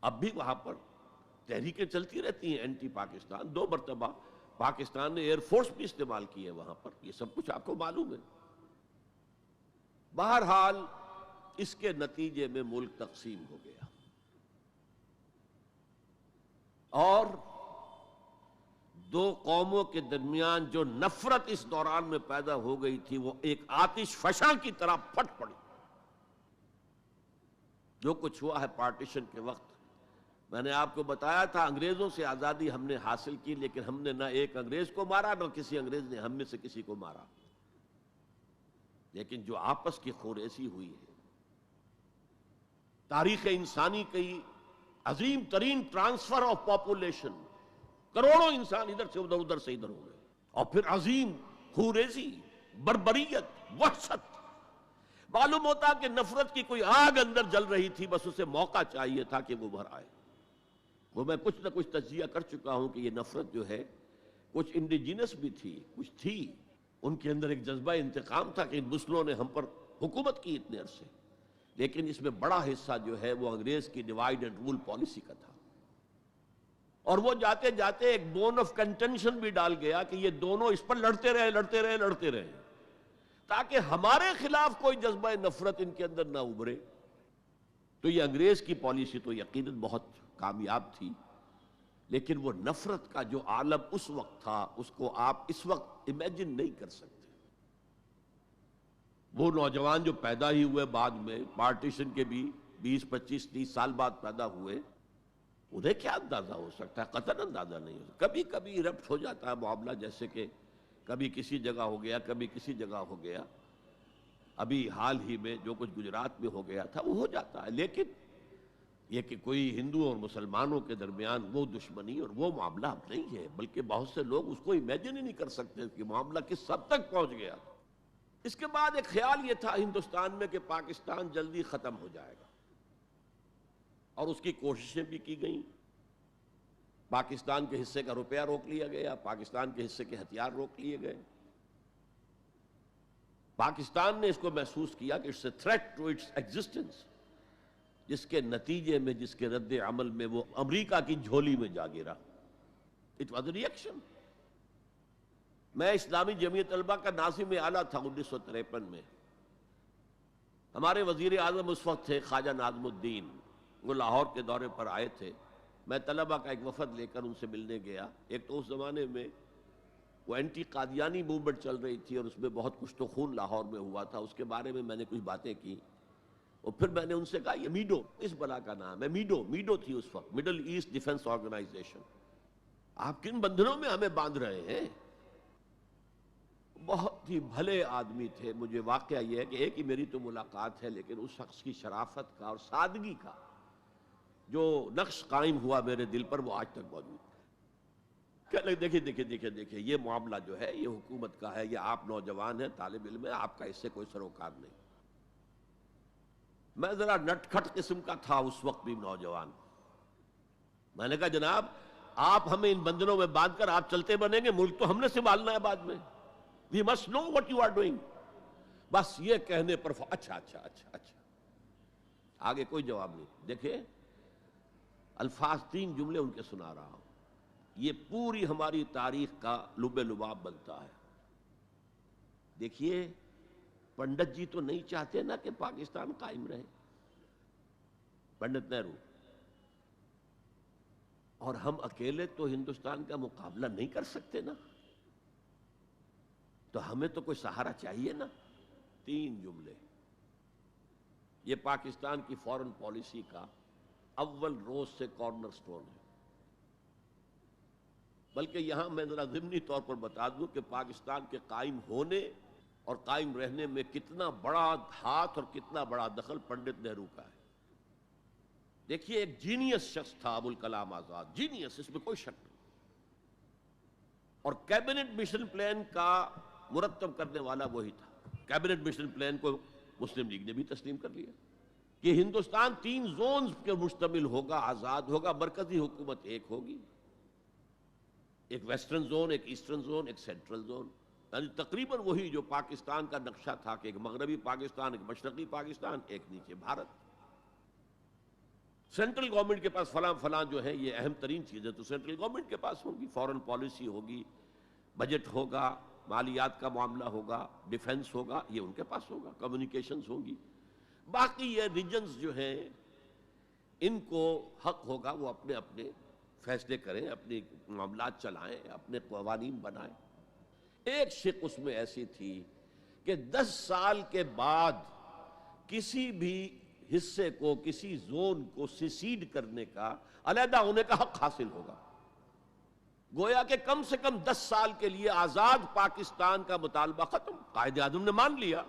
اب بھی وہاں پر تحریکیں چلتی رہتی ہیں اینٹی پاکستان، 2 مرتبہ پاکستان نے ایئر فورس بھی استعمال کی ہے وہاں پر، یہ سب کچھ آپ کو معلوم ہے۔ بہرحال اس کے نتیجے میں ملک تقسیم ہو گیا، اور 2 قوموں کے درمیان جو نفرت اس دوران میں پیدا ہو گئی تھی وہ ایک آتش فشاں کی طرح پھٹ پڑی۔ جو کچھ ہوا ہے پارٹیشن کے وقت، میں نے آپ کو بتایا تھا انگریزوں سے آزادی ہم نے حاصل کی، لیکن ہم نے نہ ایک انگریز کو مارا نہ کسی انگریز نے ہم میں سے کسی کو مارا، لیکن جو آپس کی خوریزی ہوئی ہے، تاریخ انسانی کی عظیم ترین ٹرانسفر آف پاپولیشن، کروڑوں انسان ادھر سے ادھر، ادھر سے ادھر ہو گئے، اور پھر عظیم خوریزی، بربریت، وحشت۔ معلوم ہوتا کہ نفرت کی کوئی آگ اندر جل رہی تھی، بس اسے موقع چاہیے تھا کہ وہ بھر آئے۔ وہ میں کچھ نہ کچھ تجزیہ کر چکا ہوں کہ یہ نفرت جو ہے کچھ انڈیجینس بھی تھی، کچھ تھی، ان کے اندر ایک جذبہ انتقام تھا کہ ان مسلموں نے ہم پر حکومت کی اتنے عرصے، لیکن اس میں بڑا حصہ جو ہے وہ انگریز کی ڈیوائیڈ اینڈ رول پالیسی کا تھا، اور وہ جاتے جاتے ایک بون آف کنٹینشن بھی ڈال گیا کہ یہ دونوں اس پر لڑتے رہے تاکہ ہمارے خلاف کوئی جذبہ نفرت ان کے اندر نہ ابھرے۔ تو یہ انگریز کی پالیسی تو یقیناً بہت کامیاب تھی، لیکن وہ نفرت کا جو عالم اس وقت تھا اس کو آپ اس وقت امیجن نہیں کر سکتے۔ وہ نوجوان جو پیدا ہی ہوئے بعد میں پارٹیشن کے بھی 20 25 30 سال بعد پیدا ہوئے، انہیں کیا اندازہ ہو سکتا ہے؟ قطعاً اندازہ نہیں ہو سکتا۔ کبھی کبھی ایرپٹ ہو جاتا ہے معاملہ، جیسے کہ کبھی کسی جگہ ہو گیا، کبھی کسی جگہ ہو گیا، ابھی حال ہی میں جو کچھ گجرات میں ہو گیا تھا وہ ہو جاتا ہے، لیکن یہ کہ کوئی ہندو اور مسلمانوں کے درمیان وہ دشمنی اور وہ معاملہ اب نہیں ہے، بلکہ بہت سے لوگ اس کو امیجن ہی نہیں کر سکتے کہ معاملہ کس حد تک پہنچ گیا۔ اس کے بعد ایک خیال یہ تھا ہندوستان میں کہ پاکستان جلدی ختم ہو جائے گا، اور اس کی کوششیں بھی کی گئیں۔ پاکستان کے حصے کا روپیہ روک لیا گیا، پاکستان کے حصے کے ہتھیار روک لیے گئے۔ پاکستان نے اس کو محسوس کیا کہ it's a threat to its existence, جس کے نتیجے میں، جس کے رد عمل میں وہ امریکہ کی جھولی میں جا گرا۔ It was a reaction. میں اسلامی جمعیت طلبہ کا ناظم اعلیٰ تھا 1953 میں۔ ہمارے وزیر اعظم اس وقت تھے خواجہ ناظم الدین، وہ لاہور کے دورے پر آئے تھے۔ میں طلبہ کا ایک وفد لے کر ان سے ملنے گیا۔ ایک تو اس زمانے میں وہ اینٹی قادیانی موومنٹ چل رہی تھی، اور اس میں بہت کچھ تو خون لاہور میں ہوا تھا، اس کے بارے میں نے کچھ باتیں کی، اور پھر میں نے ان سے کہا یہ میڈو اس بلا کا نام ہے، میڈو تھی اس وقت، مڈل ایسٹ ڈیفنس آرگنائزیشن، آپ کن بندھنوں میں ہمیں باندھ رہے ہیں؟ بہت ہی بھلے آدمی تھے۔ مجھے واقعہ یہ ہے کہ ایک ہی میری تو ملاقات ہے، لیکن اس شخص کی شرافت کا اور سادگی کا جو نقش قائم ہوا میرے دل پر وہ آج تک موجود ہے۔ دیکھیے یہ معاملہ جو ہے یہ حکومت کا ہے، یہ آپ نوجوان ہیں، طالب علم ہیں، آپ کا اس سے کوئی سروکار نہیں۔ میں ذرا نٹ کھٹ قسم کا تھا اس وقت بھی نوجوان، میں نے کہا جناب آپ ہمیں ان بندنوں میں باندھ کر آپ چلتے بنیں گے، ملک تو ہم نے سنبھالنا ہے بعد میں، we must know what you are doing۔ بس یہ کہنے پر اچھا آگے کوئی جواب نہیں۔ دیکھیں الفاظ، 3 جملے ان کے سنا رہا ہوں، یہ پوری ہماری تاریخ کا لب لباب بنتا ہے۔ دیکھیے پنڈت جی تو نہیں چاہتے نا کہ پاکستان قائم رہے، پنڈت نہرو، اور ہم اکیلے تو ہندوستان کا مقابلہ نہیں کر سکتے نا، تو ہمیں تو کوئی سہارا چاہیے نا۔ 3 جملے، یہ پاکستان کی فورن پالیسی کا اول روز سے کارنر سٹون ہے۔ بلکہ یہاں میں ذرا ضمنی طور پر بتا دوں کہ پاکستان کے قائم ہونے اور قائم رہنے میں کتنا بڑا ہاتھ اور کتنا بڑا دخل پنڈت نہرو کا ہے۔ دیکھیے ایک جینیس شخص تھا ابوالکلام آزاد، جینیس، اس میں کوئی شک نہیں، اور کیبنٹ مشن پلان کا مرتب کرنے والا وہی تھا۔ کیبنٹ مشن پلان کو مسلم لیگ نے بھی تسلیم کر لیا کہ ہندوستان 3 زونز پر مشتمل ہوگا، آزاد ہوگا، مرکزی حکومت ایک ہوگی، ایک ویسٹرن زون، ایک ایسٹرن زون، ایک سینٹرل زون، یعنی تقریباً وہی جو پاکستان کا نقشہ تھا کہ ایک مغربی پاکستان، ایک مشرقی پاکستان، ایک نیچے بھارت۔ سینٹرل گورنمنٹ کے پاس فلاں جو ہے یہ اہم ترین چیزیں تو سینٹرل گورنمنٹ کے پاس ہوں گی، فورن پالیسی ہوگی، بجٹ ہوگا، مالیات کا معاملہ ہوگا، ڈیفنس ہوگا، یہ ان کے پاس ہوگا، کمیونیکیشنز ہوں گی۔ باقی یہ ریجنز جو ہیں ان کو حق ہوگا وہ اپنے اپنے فیصلے کریں، اپنے معاملات چلائیں، اپنے قوانین بنائیں۔ ایک شق اس میں ایسی تھی کہ 10 سال کے بعد کسی بھی حصے کو، کسی زون کو سیسیڈ کرنے کا، علیحدہ ہونے کا حق حاصل ہوگا۔ گویا کہ کم سے کم 10 سال کے لیے آزاد پاکستان کا مطالبہ ختم، قائد اعظم نے مان لیا۔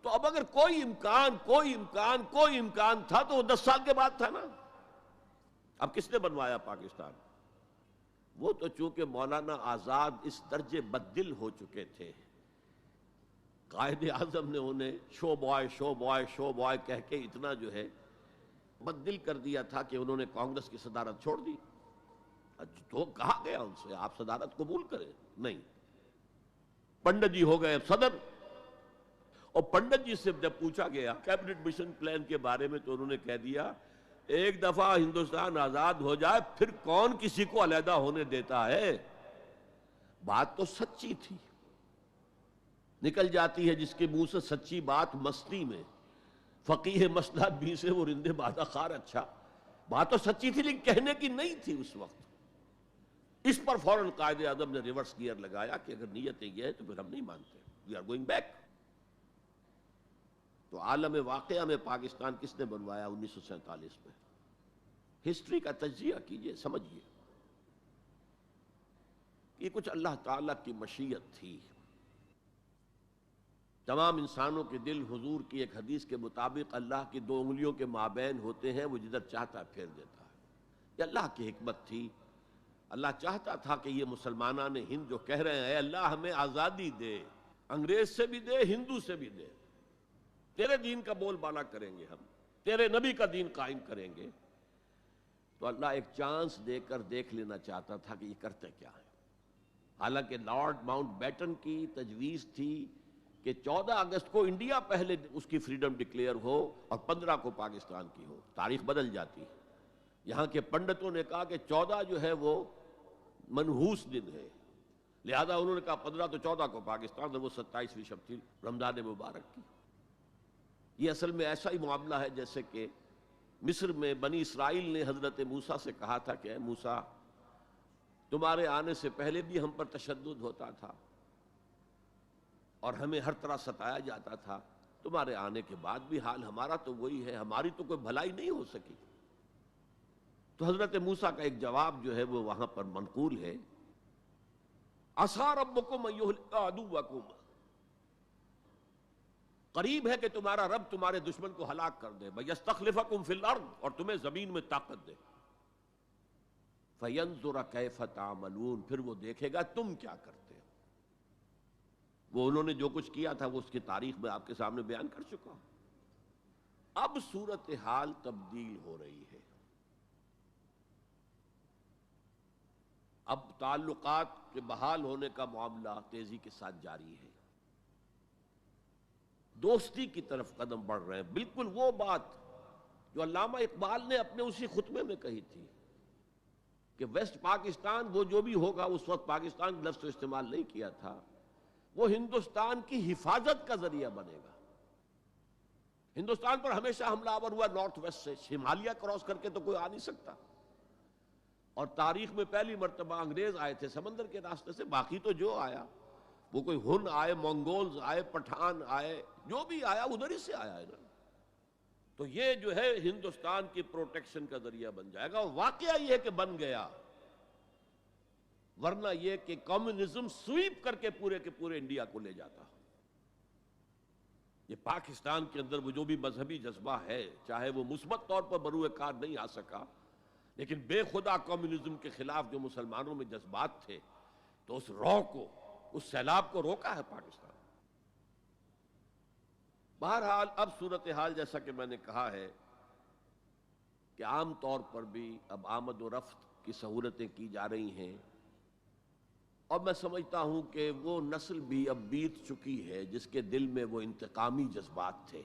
تو اب اگر کوئی امکان تھا تو وہ 10 سال کے بعد تھا نا۔ اب کس نے بنوایا پاکستان؟ وہ تو چونکہ مولانا آزاد اس درجے بددل ہو چکے تھے، قائد اعظم نے انہیں شو بوائے کہہ کے اتنا جو ہے بددل کر دیا تھا کہ انہوں نے کانگریس کی صدارت چھوڑ دی۔ تو کہا گیا ان سے آپ صدارت قبول کریں، نہیں، پنڈت جی ہو گئے اب صدر۔ اور پنڈت جی سے جب پوچھا گیا کیبنٹ مشن پلان کے بارے میں تو انہوں نے کہہ دیا ایک دفعہ ہندوستان آزاد ہو جائے پھر کون کسی کو علیحدہ ہونے دیتا ہے۔ بات تو سچی تھی، نکل جاتی ہے جس کے منہ سے سچی بات مستی میں، فقیہ مسئلہ بھی سے وہ رندے بادہ خار۔ اچھا بات تو سچی تھی لیکن کہنے کی نہیں تھی اس وقت۔ اس پر فوراً قائد اعظم نے ریورس گیئر لگایا کہ اگر نیتیں یہ ہے تو پھر ہم نہیں مانتے، وی آر گوئنگ بیک۔ تو عالم واقعہ میں پاکستان کس نے بنوایا 1947 میں؟ ہسٹری کا تجزیہ کیجئے، سمجھیے، یہ کچھ اللہ تعالیٰ کی مشیت تھی۔ تمام انسانوں کے دل حضور کی ایک حدیث کے مطابق اللہ کی 2 انگلیوں کے مابین ہوتے ہیں، وہ جدھر چاہتا پھیر دیتا ہے۔ یہ اللہ کی حکمت تھی۔ اللہ چاہتا تھا کہ یہ مسلمانان ہند جو کہہ رہے ہیں اے اللہ ہمیں آزادی دے، انگریز سے بھی دے، ہندو سے بھی دے، تیرے دین کا بول بالا کریں گے، ہم تیرے نبی کا دین قائم کریں گے، تو اللہ ایک چانس دے کر دیکھ لینا چاہتا تھا کہ یہ کرتے کیا ہے۔ حالانکہ لارڈ ماؤنٹ بیٹن کی تجویز تھی کہ 14 اگست کو انڈیا پہلے اس کی فریڈم ڈکلیئر ہو اور 15 کو پاکستان کی ہو، تاریخ بدل جاتی ہے۔ یہاں کے پنڈتوں نے کہا کہ 14 جو ہے وہ منحوس دن ہے، لہذا انہوں نے کہا 15 تو 14 کو پاکستان، اور وہ 27ویں شب تھی رمضان مبارک کی۔ یہ اصل میں ایسا ہی معاملہ ہے جیسے کہ مصر میں بنی اسرائیل نے حضرت موسیٰ سے کہا تھا کہ اے موسیٰ تمہارے آنے سے پہلے بھی ہم پر تشدد ہوتا تھا اور ہمیں ہر طرح ستایا جاتا تھا، تمہارے آنے کے بعد بھی حال ہمارا تو وہی ہے، ہماری تو کوئی بھلائی نہیں ہو سکی۔ تو حضرت موسیٰ کا ایک جواب جو ہے وہ وہاں پر منقول ہے، عَسَىٰ رَبُّكُمْ أَن يُهْلِكَ عَدُوَّكُمْ، قریب ہے کہ تمہارا رب تمہارے دشمن کو ہلاک کر دے، وَيَسْتَخْلِفَكُمْ فِي الْأَرْضِ، اور تمہیں زمین میں طاقت دے۔ فَيَنْظُرَ كَيْفَ تَعْمَلُونَ، پھر وہ دیکھے گا تم کیا کرتے ہو۔ وہ انہوں نے جو کچھ کیا تھا وہ اس کی تاریخ میں آپ کے سامنے بیان کر چکا ہوں۔ اب صورتحال تبدیل ہو رہی ہے، اب تعلقات کے بحال ہونے کا معاملہ تیزی کے ساتھ جاری ہے، دوستی کی طرف قدم بڑھ رہے ہیں۔ بالکل وہ بات جو علامہ اقبال نے اپنے اسی خطبے میں کہی تھی کہ ویسٹ پاکستان، وہ جو بھی ہوگا، اس وقت پاکستان لفظ تو استعمال نہیں کیا تھا، وہ ہندوستان کی حفاظت کا ذریعہ بنے گا۔ ہندوستان پر ہمیشہ حملہ آور ہوا نارتھ ویسٹ سے، ہمالیہ کراس کر کے تو کوئی آ نہیں سکتا، اور تاریخ میں پہلی مرتبہ انگریز آئے تھے سمندر کے راستے سے، باقی تو جو آیا وہ کوئی ہن آئے، منگولز آئے، پٹھان آئے، جو بھی آیا ادھر ہی سے آیا ہے نا۔ تو یہ جو ہے ہندوستان کی پروٹیکشن کا ذریعہ بن جائے گا، اور واقعہ یہ ہے کہ بن گیا، ورنہ یہ کہ کمیونزم سویپ کر کے پورے انڈیا کو لے جاتا۔ یہ پاکستان کے اندر وہ جو بھی مذہبی جذبہ ہے، چاہے وہ مثبت طور پر بروئے کار نہیں آ سکا، لیکن بے خدا کمیونزم کے خلاف جو مسلمانوں میں جذبات تھے، تو اس رو کو، اس سیلاب کو روکا ہے پاکستان۔ بہرحال اب صورتحال جیسا کہ میں نے کہا ہے کہ عام طور پر بھی اب آمد و رفت کی سہولتیں کی جا رہی ہیں، اور میں سمجھتا ہوں کہ وہ نسل بھی اب بیت چکی ہے جس کے دل میں وہ انتقامی جذبات تھے۔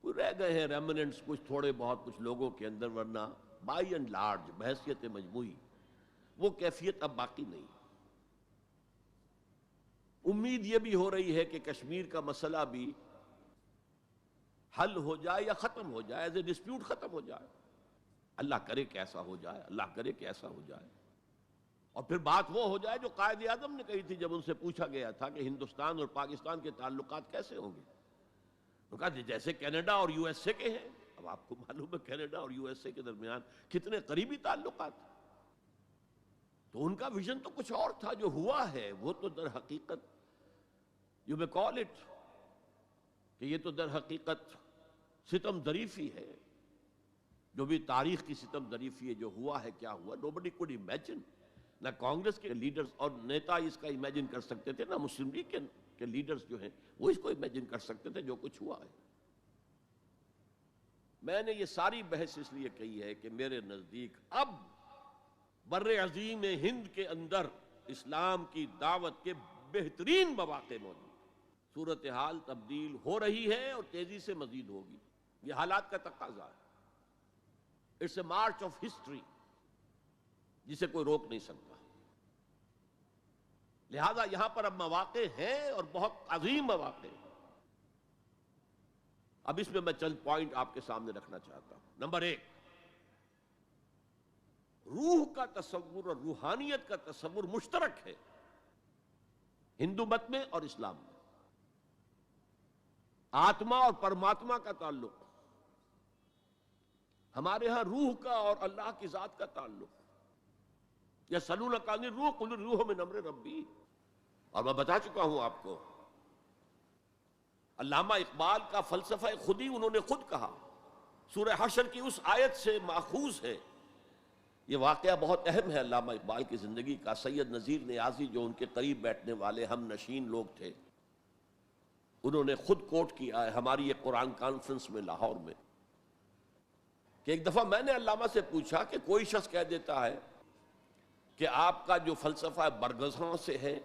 کوئی رہ گئے ہیں ریمننٹس، کچھ تھوڑے بہت کچھ لوگوں کے اندر، ورنہ بائی اینڈ لارج بحیثیت مجموعی وہ کیفیت اب باقی نہیں۔ امید یہ بھی ہو رہی ہے کہ کشمیر کا مسئلہ بھی حل ہو جائے یا ختم ہو جائے، ایز اے ڈسپیوٹ ختم ہو جائے۔ اللہ کرے کہ ایسا ہو جائے، اللہ کرے کہ ایسا ہو جائے، اور پھر بات وہ ہو جائے جو قائد اعظم نے کہی تھی جب ان سے پوچھا گیا تھا کہ ہندوستان اور پاکستان کے تعلقات کیسے ہوں گے۔ انہوں نے کہا جیسے کینیڈا اور یو ایس اے کے ہیں۔ اب آپ کو معلوم ہے کینیڈا اور یو ایس اے کے درمیان کتنے قریبی تعلقات ہیں۔ تو ان کا ویژن تو کچھ اور تھا، جو ہوا ہے وہ تو در حقیقت یو may call it کہ یہ تو در حقیقت ستم ظریفی ہے، جو بھی تاریخ کی ستم ظریفی ہے۔ جو ہوا ہے کیا ہوا، nobody could imagine، نہ کانگریس کے لیڈرز اور نیتا اس کا امیجن کر سکتے تھے، نہ مسلم لیگ کے لیڈرز جو ہیں وہ اس کو امیجن کر سکتے تھے جو کچھ ہوا ہے۔ میں نے یہ ساری بحث اس لیے کہی ہے کہ میرے نزدیک اب بر عظیم ہند کے اندر اسلام کی دعوت کے بہترین مواقع موجود ہیں۔ صورتحال تبدیل ہو رہی ہے اور تیزی سے مزید ہوگی، یہ حالات کا تقاضا ہے۔ It's a march of history جسے کوئی روک نہیں سکتا۔ لہذا یہاں پر اب مواقع ہیں اور بہت عظیم مواقع ہیں۔ اب اس میں چند پوائنٹ آپ کے سامنے رکھنا چاہتا ہوں۔ نمبر 1، روح کا تصور اور روحانیت کا تصور مشترک ہے ہندو مت میں اور اسلام میں۔ آتما اور پرماتما کا تعلق، ہمارے ہاں روح کا اور اللہ کی ذات کا تعلق۔ یسألونک عن الروح قل الروح من امر ربی، اور میں بتا چکا ہوں آپ کو، علامہ اقبال کا فلسفہ خودی انہوں نے خود کہا، سورہ حشر کی اس آیت سے ماخوذ ہے۔ یہ واقعہ بہت اہم ہے علامہ اقبال کی زندگی کا۔ سید نذیر نیازی جو ان کے قریب بیٹھنے والے ہم نشین لوگ تھے، انہوں نے خود کوٹ کیا ہے ہماری ایک قرآن کانفرنس میں لاہور میں، کہ ایک دفعہ میں نے علامہ سے پوچھا کہ کوئی شخص کہہ دیتا ہے کہ آپ کا جو فلسفہ برگزاں سے ہے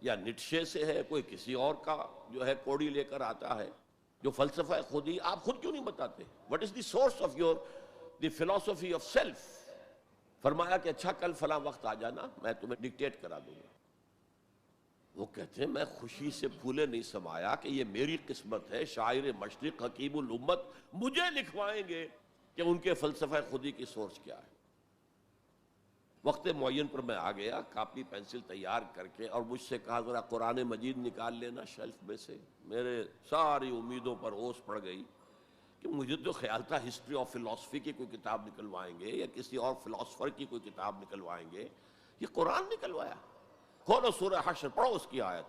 یا نیٹشے سے ہے، کوئی کسی اور کا جو ہے کوڑی لے کر آتا ہے، جو فلسفہ خودی آپ خود کیوں نہیں بتاتے؟ What is the source of the philosophy of self؟ فرمایا کہ اچھا کل فلاں وقت آ جانا، میں تمہیں ڈکٹیٹ کرا دوں گا۔ وہ کہتے ہیں میں خوشی سے پھولے نہیں سمایا کہ یہ میری قسمت ہے، شاعر مشرق حکیم الامت مجھے لکھوائیں گے کہ ان کے فلسفہ خودی کی سورس کیا ہے۔ وقت معین پر میں آ گیا کاپی پینسل تیار کر کے، اور مجھ سے کہا ذرا قرآن مجید نکال لینا شیلف میں سے۔ میرے ساری امیدوں پر اوس پڑ گئی کہ مجھے تو خیال تھا ہسٹری آف فلاسفی کی کوئی کتاب نکلوائیں گے یا کسی اور فلاسفر کی کوئی کتاب نکلوائیں گے، یہ قرآن نکلوایا۔ کھولو سورہ حشر، پڑھو اس کی آیت،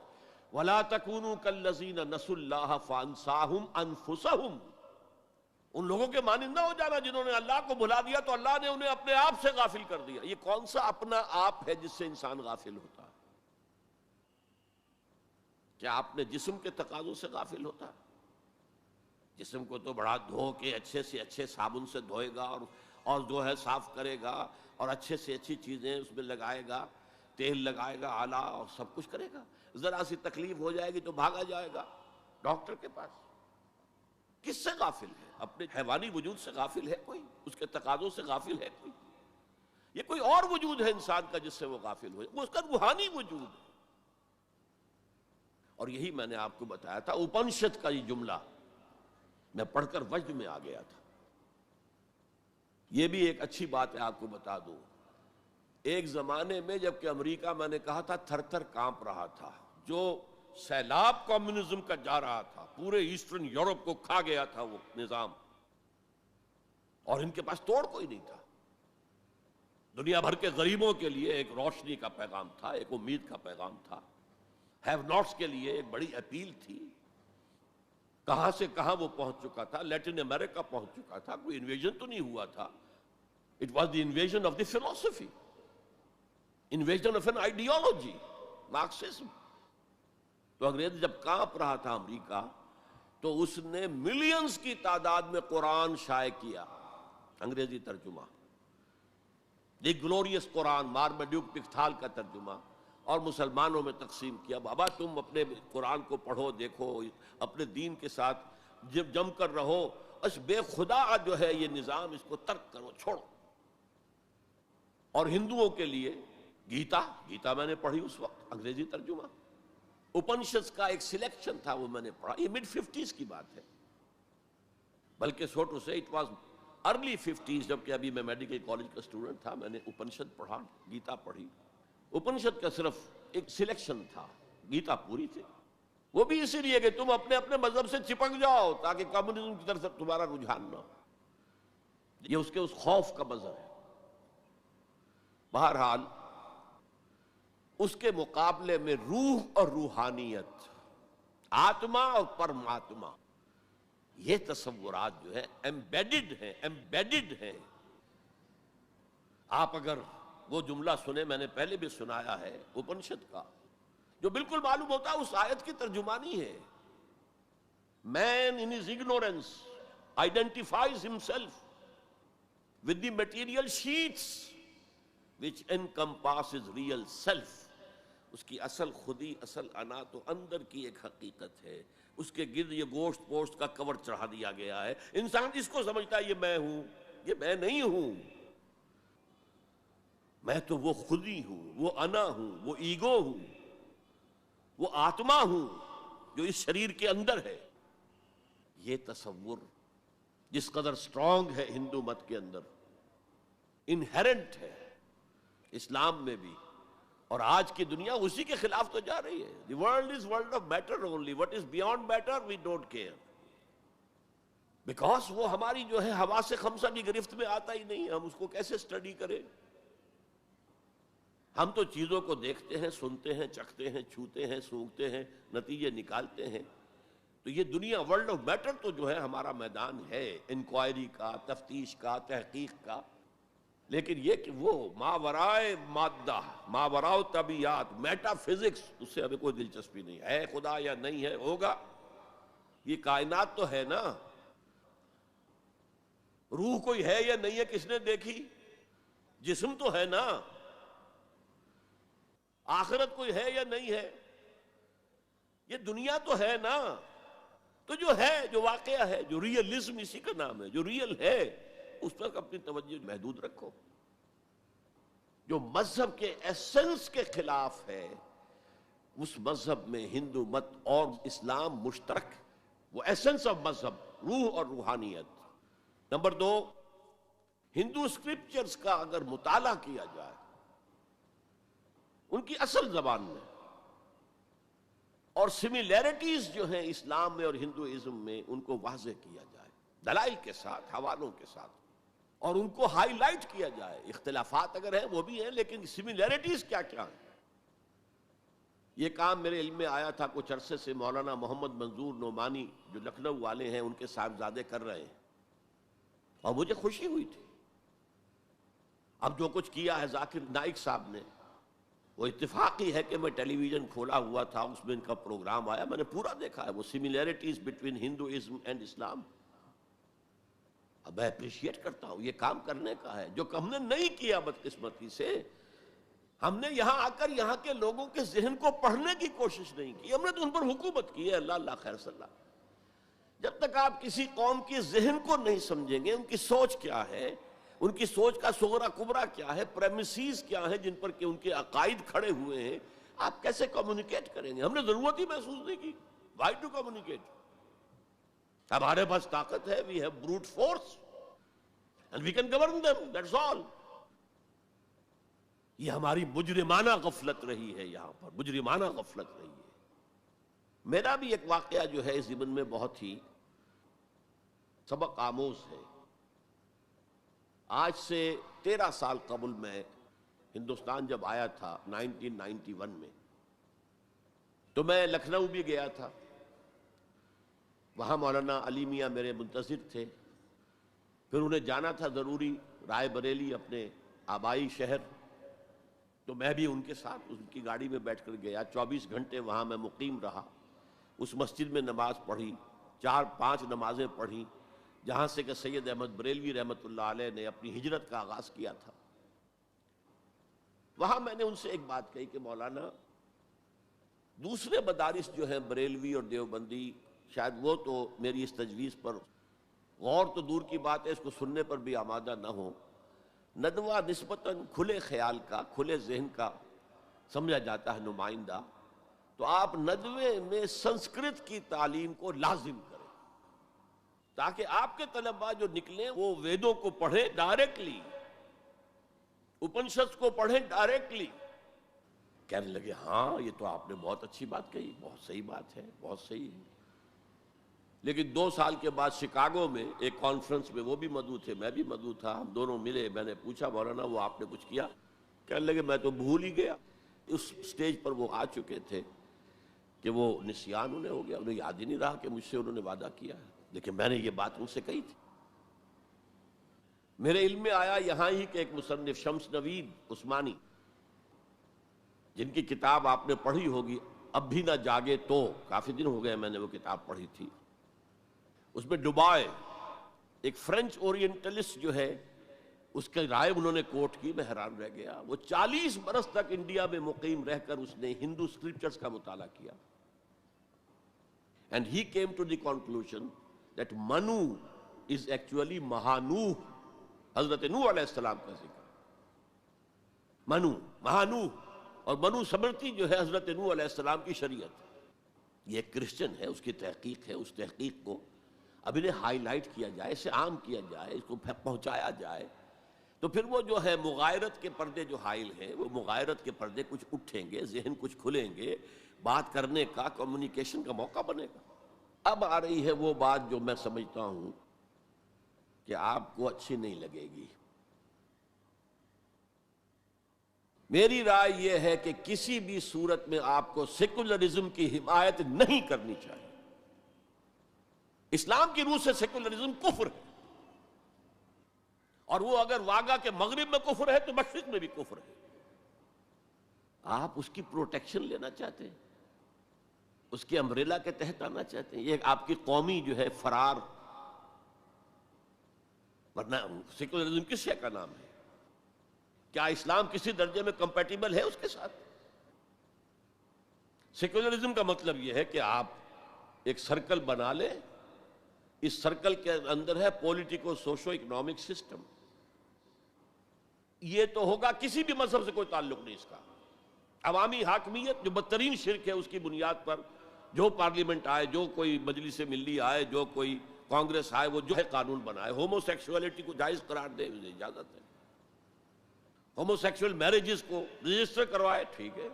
وَلَا تَكُونُوا كَالَّذِينَ نَسُوا اللَّهَ فَأَنسَاهُمْ أَنفُسَهُمْ۔ ان لوگوں کے مانند نہ ہو جانا جنہوں نے اللہ کو بھلا دیا تو اللہ نے انہیں اپنے آپ سے غافل کر دیا. یہ کون سا اپنا آپ ہے جس سے انسان غافل ہوتا ہے؟ کیا اپنے جسم کے تقاضوں سے غافل ہوتا ہے؟ جسم کو تو بڑا دھو کے اچھے سے اچھے صابن سے دھوئے گا اور جو ہے صاف کرے گا اور اچھے سے اچھی چیزیں اس میں لگائے گا، تیل لگائے گا اعلیٰ، اور سب کچھ کرے گا. ذرا سی تکلیف ہو جائے گی تو بھاگا جائے گا ڈاکٹر کے پاس. کس سے غافل ہے؟ اپنے حیوانی وجود سے غافل ہے کوئی؟ اس کے تقاضوں سے غافل ہے کوئی؟ یہ کوئی اور وجود ہے انسان کا جس سے وہ غافل ہوئے، وہ اس کا روحانی وجود ہے. اور یہی میں نے آپ کو بتایا تھا، اپنشد کا یہ جملہ میں پڑھ کر وجد میں آ گیا تھا. یہ بھی ایک اچھی بات ہے آپ کو بتا دوں. ایک زمانے میں جبکہ امریکہ میں نے کہا تھا تھر تھر کانپ رہا تھا، جو سیلاب کمیونزم کا جا رہا تھا، پورے ایسٹرن یورپ کو کھا گیا تھا وہ نظام، اور ان کے پاس توڑ کوئی نہیں تھا. دنیا بھر کے غریبوں کے لیے ایک روشنی کا پیغام تھا، ایک امید کا پیغام تھا. ہیو ناٹس کے لیے ایک بڑی اپیل تھی. کہاں سے کہاں وہ پہنچ چکا تھا، لیٹن امریکہ پہنچ چکا تھا. کوئی انویژن تو نہیں ہوا تھا. It was the invasion of the philosophy, invasion of an ideology, Marxism. تو انگریز جب کانپ رہا تھا امریکہ، تو اس نے ملینز کی تعداد میں قرآن شائع کیا، انگریزی ترجمہ، دی گلوریس قرآن، مارمیڈیوک پکتھال کا ترجمہ، اور مسلمانوں میں تقسیم کیا. بابا تم اپنے قرآن کو پڑھو، دیکھو، اپنے دین کے ساتھ جم کر رہو، اس بے خدا جو ہے یہ نظام، اس کو ترک کرو، چھوڑو. اور ہندوؤں کے لیے گیتا میں نے پڑھی اس وقت، انگریزی ترجمہ. اپنشد کا ایک سلیکشن تھا، وہ میں نے پڑھا. یہ مڈ 50s کی بات ہے، بلکہ سو ٹو سے اٹ واز ارلی 50s. جبکہ ابھی میں میڈیکل کالج کا اسٹوڈنٹ تھا، میں نے اپنشد پڑھا، گیتا پڑھی. اپنشد کا صرف ایک سلیکشن تھا، گیتا پوری تھی. وہ بھی اسی لیے کہ تم اپنے اپنے مذہب سے چپک جاؤ تاکہ کمیونزم کی طرف تمہارا رجحان نہ ہو. یہ اس کے اس خوف کا مظہر ہے. بہرحال اس کے مقابلے میں روح اور روحانیت، آتما اور پرماتما، یہ تصورات جو ہے ایمبیڈڈ ہیں. آپ اگر وہ جملہ سنیں، میں نے پہلے بھی سنایا ہے اپنشد کا، جو بالکل معلوم ہوتا ہے اس آیت کی ترجمانی ہے. Man in his ignorance identifies himself with the material sheets which encompasses real self. اس کی اصل خودی، اصل انا تو اندر کی ایک حقیقت ہے. اس کے گرد یہ گوشت پوشت کا کور چڑھا دیا گیا ہے. انسان اس کو سمجھتا ہے یہ میں ہوں، یہ میں نہیں ہوں. میں تو وہ خودی ہوں، وہ انا ہوں، وہ ایگو ہوں، وہ آتما ہوں جو اس شریر کے اندر ہے. یہ تصور جس قدر سٹرونگ ہے ہندو مت کے اندر، انہیرنٹ ہے اسلام میں بھی، اور آج کی دنیا اسی کے خلاف تو جا رہی ہے. The world is world of matter only, what is beyond matter we don't care, because وہ ہماری جو ہے حواس خمسہ کی گرفت میں آتا ہی نہیں. ہم اس کو کیسے اسٹڈی کریں؟ ہم تو چیزوں کو دیکھتے ہیں، سنتے ہیں، چکھتے ہیں، چھوتے ہیں، سونگھتے ہیں، نتیجے نکالتے ہیں. تو یہ دنیا ورلڈ آف میٹر تو جو ہے ہمارا میدان ہے انکوائری کا، تفتیش کا، تحقیق کا. لیکن یہ کہ وہ ماورائے مادہ، ماورائے طبیعت، میٹا فزکس، اس سے ہمیں کوئی دلچسپی نہیں ہے. خدا یا نہیں ہے، ہوگا. یہ کائنات تو ہے نا. روح کوئی ہے یا نہیں ہے کس نے دیکھی؟ جسم تو ہے نا. آخرت کوئی ہے یا نہیں ہے؟ یہ دنیا تو ہے نا. تو جو ہے، جو واقعہ ہے، جو ریئلزم اسی کا نام ہے، جو ریئل ہے اس پر اپنی توجہ محدود رکھو. جو مذہب کے ایسنس کے خلاف ہے، اس مذہب میں ہندو مت اور اسلام مشترک، وہ ایسنس آف مذہب، روح اور روحانیت. نمبر 2، ہندو اسکرپچرز کا اگر مطالعہ کیا جائے ان کی اصل زبان میں، اور سملیرٹیز جو ہیں اسلام میں اور ہندوازم میں، ان کو واضح کیا جائے دلائل کے ساتھ، حوالوں کے ساتھ، اور ان کو ہائی لائٹ کیا جائے. اختلافات اگر ہیں وہ بھی ہیں، لیکن سملیرٹیز کیا کیا ہیں. یہ کام میرے علم میں آیا تھا کچھ عرصے سے، مولانا محمد منظور نعمانی جو لکھنؤ والے ہیں، ان کے صاحبزادے کر رہے ہیں. اور مجھے خوشی ہوئی تھی. اب جو کچھ کیا ہے ذاکر نائک صاحب نے، وہ اتفاقی ہے کہ میں ٹیلی ویژن کھولا ہوا تھا، اس میں ان کا پروگرام آیا، میں نے پورا دیکھا ہے. وہ سملیرٹیز بٹوین ہندوازم اینڈ اسلام. اب میں اپریشیٹ کرتا ہوں، یہ کام کرنے کا ہے جو ہم نے نہیں کیا بدقسمتی سے. ہم نے یہاں آ کر یہاں کے لوگوں کے ذہن کو پڑھنے کی کوشش نہیں کی، ہم نے تو ان پر حکومت کی ہے. اللہ اللہ خیر صلی اللہ. جب تک آپ کسی قوم کے ذہن کو نہیں سمجھیں گے، ان کی سوچ کیا ہے، ان کی سوچ کا صغرا کبرا کیا ہے، پریمیسز کیا ہے جن پر کہ ان کے عقائد کھڑے ہوئے ہیں، آپ کیسے کمیونیکیٹ کریں گے؟ ہم نے ضرورت ہی محسوس نہیں کی. Why to communicate? ہمارے پاس طاقت ہے، we have brute force and we can govern them, that's all. یہ ہماری مجرمانہ غفلت رہی ہے، یہاں پر مجرمانہ غفلت رہی ہے. میرا بھی ایک واقعہ جو ہے اس ضمن میں بہت ہی سبق آموز ہے. آج سے 13 سال قبل میں ہندوستان جب آیا تھا 1991 میں، تو میں لکھنؤ بھی گیا تھا. وہاں مولانا علی میاں میرے منتظر تھے. پھر انہیں جانا تھا ضروری رائے بریلی، اپنے آبائی شہر. تو میں بھی ان کے ساتھ ان کی گاڑی میں بیٹھ کر گیا. 24 گھنٹے وہاں میں مقیم رہا. اس مسجد میں نماز پڑھی، 4-5 نمازیں پڑھی جہاں سے کہ سید احمد بریلوی رحمۃ اللہ علیہ نے اپنی ہجرت کا آغاز کیا تھا. وہاں میں نے ان سے ایک بات کہی کہ مولانا، دوسرے مدارس جو ہیں بریلوی اور دیوبندی، شاید وہ تو میری اس تجویز پر غور تو دور کی بات ہے، اس کو سننے پر بھی آمادہ نہ ہو. ندوہ نسبتاً کھلے خیال کا، کھلے ذہن کا سمجھا جاتا ہے نمائندہ. تو آپ ندوے میں سنسکرت کی تعلیم کو لازم کریں تاکہ آپ کے طلباء جو نکلیں وہ ویدوں کو پڑھیں ڈائریکٹلی، اپنشد کو پڑھیں ڈائریکٹلی. کہنے لگے ہاں یہ تو آپ نے بہت اچھی بات کہی، بہت صحیح بات ہے، بہت صحیح ہے. لیکن 2 سال کے بعد شکاگو میں ایک کانفرنس میں وہ بھی مدعو تھے، میں بھی مدعو تھا. ہم دونوں ملے. میں نے پوچھا مولانا وہ آپ نے کچھ کیا؟ کہنے لگے میں تو بھول ہی گیا. اس سٹیج پر وہ آ چکے تھے کہ وہ نسیان انہیں ہو گیا، انہیں یاد ہی نہیں رہا کہ مجھ سے انہوں نے وعدہ کیا ہے. لیکن میں نے یہ بات ان سے کہی تھی. میرے علم میں آیا یہاں ہی کہ ایک مصنف شمس نوید عثمانی، جن کی کتاب آپ نے پڑھی ہوگی اب بھی نہ جاگے تو، کافی دن ہو گئے میں نے وہ کتاب پڑھی تھی. اس میں ڈوبائے ایک فرینچ اورینٹلسٹ جو ہے، اس کی رائے انہوں نے کوٹ کی. میں حیران رہ گیا. وہ 40 برس تک انڈیا میں مقیم رہ کر اس نے ہندو اسکرپچرز کا مطالعہ کیا. And he came to the conclusion that Manu is actually Mahanooh. حضرت نوح علیہ السلام کا ذکر. منو، مہانوح، اور منو سمرتی جو ہے حضرت نوح علیہ السلام کی شریعت. یہ ایک کرسچن ہے، اس کی تحقیق ہے. اس تحقیق کو اب انہیں ہائی لائٹ کیا جائے، اسے عام کیا جائے، اس کو پہنچایا جائے. تو پھر وہ جو ہے مغایرت کے پردے جو حائل ہیں، وہ مغایرت کے پردے کچھ اٹھیں گے، ذہن کچھ کھلیں گے، بات کرنے کا، کمیونیکیشن کا موقع بنے گا. اب آ رہی ہے وہ بات جو میں سمجھتا ہوں کہ آپ کو اچھی نہیں لگے گی. میری رائے یہ ہے کہ کسی بھی صورت میں آپ کو سیکولرزم کی حمایت نہیں کرنی چاہیے. اسلام کی روح سے سیکولرزم کفر ہے، اور وہ اگر واگا کے مغرب میں کفر ہے تو مشرق میں بھی کفر ہے. آپ اس کی پروٹیکشن لینا چاہتے ہیں، اس کے امبریلا کے تحت آنا چاہتے ہیں. یہ آپ کی قومی جو ہے فرار، ورنہ سیکولرزم کس شے کا نام ہے؟ کیا اسلام کسی درجے میں کمپیٹیبل ہے اس کے ساتھ؟ سیکولرزم کا مطلب یہ ہے کہ آپ ایک سرکل بنا لیں، اس سرکل کے اندر ہے پولیٹیکو سوشو اکنامک سسٹم. یہ تو ہوگا، کسی بھی مذہب سے کوئی تعلق نہیں اس کا. عوامی حاکمیت جو بدترین شرک ہے، اس کی بنیاد پر جو پارلیمنٹ آئے، جو کوئی مجلس ملی آئے، جو کوئی کانگریس آئے، وہ جو ہے قانون بنائے. ہومو سیکشولیٹی کو جائز قرار دے، اجازت ہے. ہومو سیکشول میرجز کو رجسٹر کروائے، ٹھیک ہے.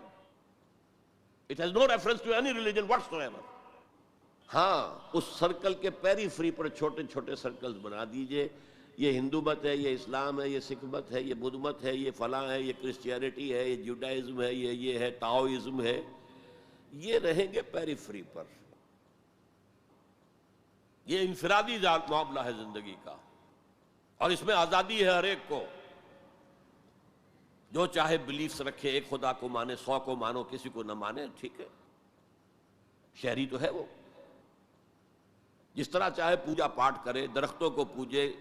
It has no reference to any religion whatsoever. ہاں، اس سرکل کے پیری فری پر چھوٹے چھوٹے سرکلز بنا دیجئے. یہ ہندو مت ہے، یہ اسلام ہے، یہ سکھ مت ہے، یہ بدھ مت ہے، یہ فلاں ہے، یہ کرسچینٹی ہے، یہ جوڈائزم ہے، یہ ہے تاؤزم ہے. یہ رہیں گے پیری فری پر. یہ انفرادی معاملہ ہے زندگی کا. اور اس میں آزادی ہے ہر ایک کو، جو چاہے بلیفز رکھے، ایک خدا کو مانے، 100 کو مانو، کسی کو نہ مانے، ٹھیک ہے، شہری تو ہے وہ، جس طرح چاہے پوجا پاٹ کرے، درختوں کو پوجے،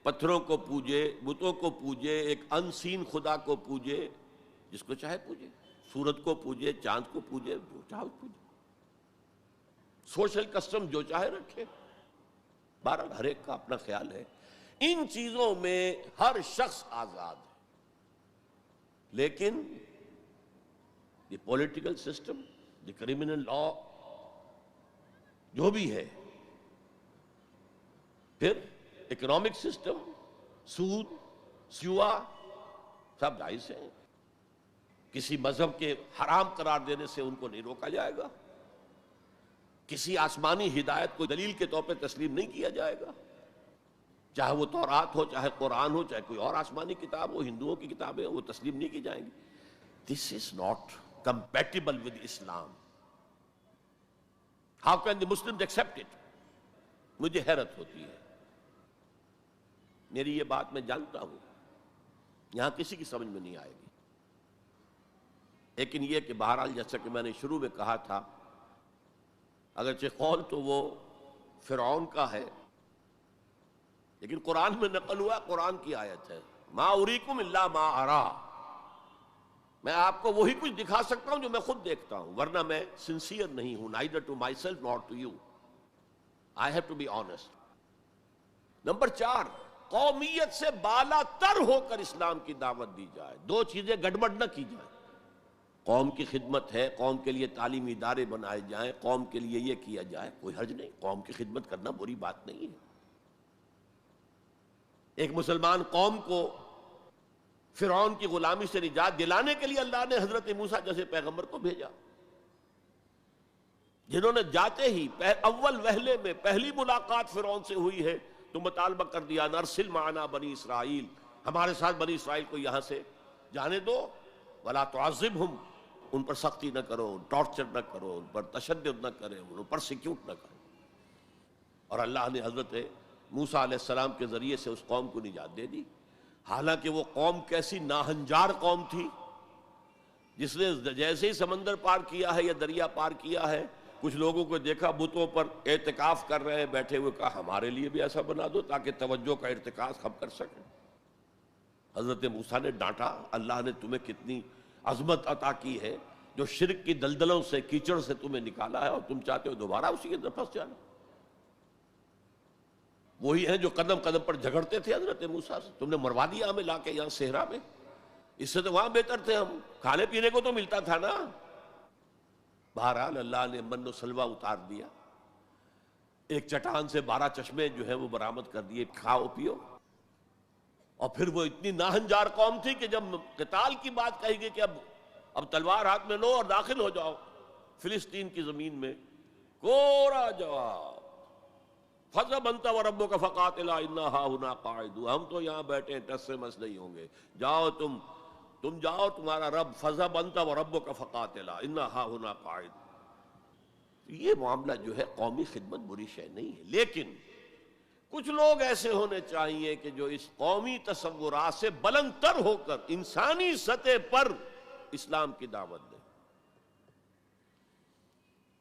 پتھروں کو پوجے، بتوں کو پوجے، ایک ان سین خدا کو پوجے، جس کو چاہے پوجے، سورج کو پوجے، چاند کو پوجے، جو چاہے پوجے، سوشل کسٹم جو چاہے رکھے، بہرحال ہر ایک کا اپنا خیال ہے۔ ان چیزوں میں ہر شخص آزاد ہے، لیکن یہ political system, the criminal law, جو بھی ہے، پھر اکنامک سسٹم، سود، سیوا، سب جائز ہیں، کسی مذہب کے حرام قرار دینے سے ان کو نہیں روکا جائے گا، کسی آسمانی ہدایت کو دلیل کے طور پہ تسلیم نہیں کیا جائے گا، چاہے وہ تورات ہو، چاہے قرآن ہو، چاہے کوئی اور آسمانی کتاب ہو، ہندوؤں کی کتابیں ہوں، وہ تسلیم نہیں کی جائیں گی۔ This is not compatible with Islam. How can the Muslims accept it? مجھے حیرت ہوتی ہے، میری یہ بات میں جانتا ہوں یہاں کسی کی سمجھ میں نہیں آئے گی، لیکن یہ کہ بہرحال جیسا کہ میں نے شروع میں کہا تھا، اگرچہ قول تو وہ فرعون کا ہے، لیکن قرآن میں نقل ہوا، قرآن کی آیت ہے، ما اریکم الا ما ارا، میں آپ کو وہی کچھ دکھا سکتا ہوں جو میں خود دیکھتا ہوں، ورنہ میں سنسیئر نہیں ہوں، neither to myself nor to you. I have to be honest. Number 4، قومیت سے بالا تر ہو کر اسلام کی دعوت دی جائے، دو چیزیں گڑبڑ نہ کی جائیں، قوم کی خدمت ہے، قوم کے لیے تعلیمی ادارے بنائے جائیں، قوم کے لیے یہ کیا جائے، کوئی حرج نہیں، قوم کی خدمت کرنا بری بات نہیں ہے۔ ایک مسلمان قوم کو فرعون کی غلامی سے نجات دلانے کے لیے اللہ نے حضرت موسیٰ جیسے پیغمبر کو بھیجا، جنہوں نے جاتے ہی اول وہلے میں پہلی ملاقات فرعون سے ہوئی ہے تو مطالبہ کر دیا، نرسل معنا بنی اسرائیل، ہمارے ساتھ بنی اسرائیل کو یہاں سے جانے دو، ولا تعذبہم، ان پر سختی نہ کرو، ٹارچر نہ کرو، ان پر تشدد نہ کرے، ان پر پرسیکیوٹ نہ کرو۔ اور اللہ نے حضرت موسیٰ علیہ السلام کے ذریعے سے اس قوم کو نجات دے دی، حالانکہ وہ قوم کیسی ناہنجار قوم تھی، جس نے جیسے ہی سمندر پار کیا ہے یا دریا پار کیا ہے، کچھ لوگوں کو دیکھا بتوں پر اعتکاف کر رہے ہیں بیٹھے ہوئے، کہا ہمارے لیے بھی ایسا بنا دو تاکہ توجہ کا ارتکاز ہم کر سکیں۔ حضرت موسیٰ نے ڈانٹا، اللہ نے تمہیں کتنی عظمت عطا کی ہے، جو شرک کی دلدلوں سے، کیچڑ سے تمہیں نکالا ہے، اور تم چاہتے ہو دوبارہ اسی کے اندر پھنس جانا۔ وہی ہیں جو قدم قدم پر جھگڑتے تھے حضرت موسیٰ سے، تم نے مروا دیا ہمیں لا کے یہاں صحرا میں، اس سے تو وہاں بہتر تھے ہم، کھانے پینے کو تو ملتا تھا نا۔ بہرحال اللہ نے من و سلوہ اتار دیا، ایک چٹان سے 12 چشمے جو ہیں وہ برآمد کر دیے، کھاؤ پیو۔ اور پھر وہ اتنی ناہنجار قوم تھی کہ جب قتال کی بات کہی گئی کہ اب تلوار ہاتھ میں لو اور داخل ہو جاؤ فلسطین کی زمین میں، کوڑا جواب، فَاذْهَبْ أَنْتَ وَرَبُّكَ فَقَاتِلَا إِنَّا هَاهُنَا قَاعِدُونَ، ہم تو یہاں بیٹھے ہیں، ٹس سے مس نہیں ہوں گے، جاؤ تم جاؤ، تمہارا رب، فَاذْهَبْ أَنْتَ وَرَبُّكَ فَقَاتِلَا إِنَّا هَاهُنَا قَاعِدُونَ۔ یہ معاملہ جو ہے قومی خدمت بری شے نہیں ہے، لیکن کچھ لوگ ایسے ہونے چاہیے کہ جو اس قومی تصورات سے بلند تر ہو کر انسانی سطح پر اسلام کی دعوت دیں،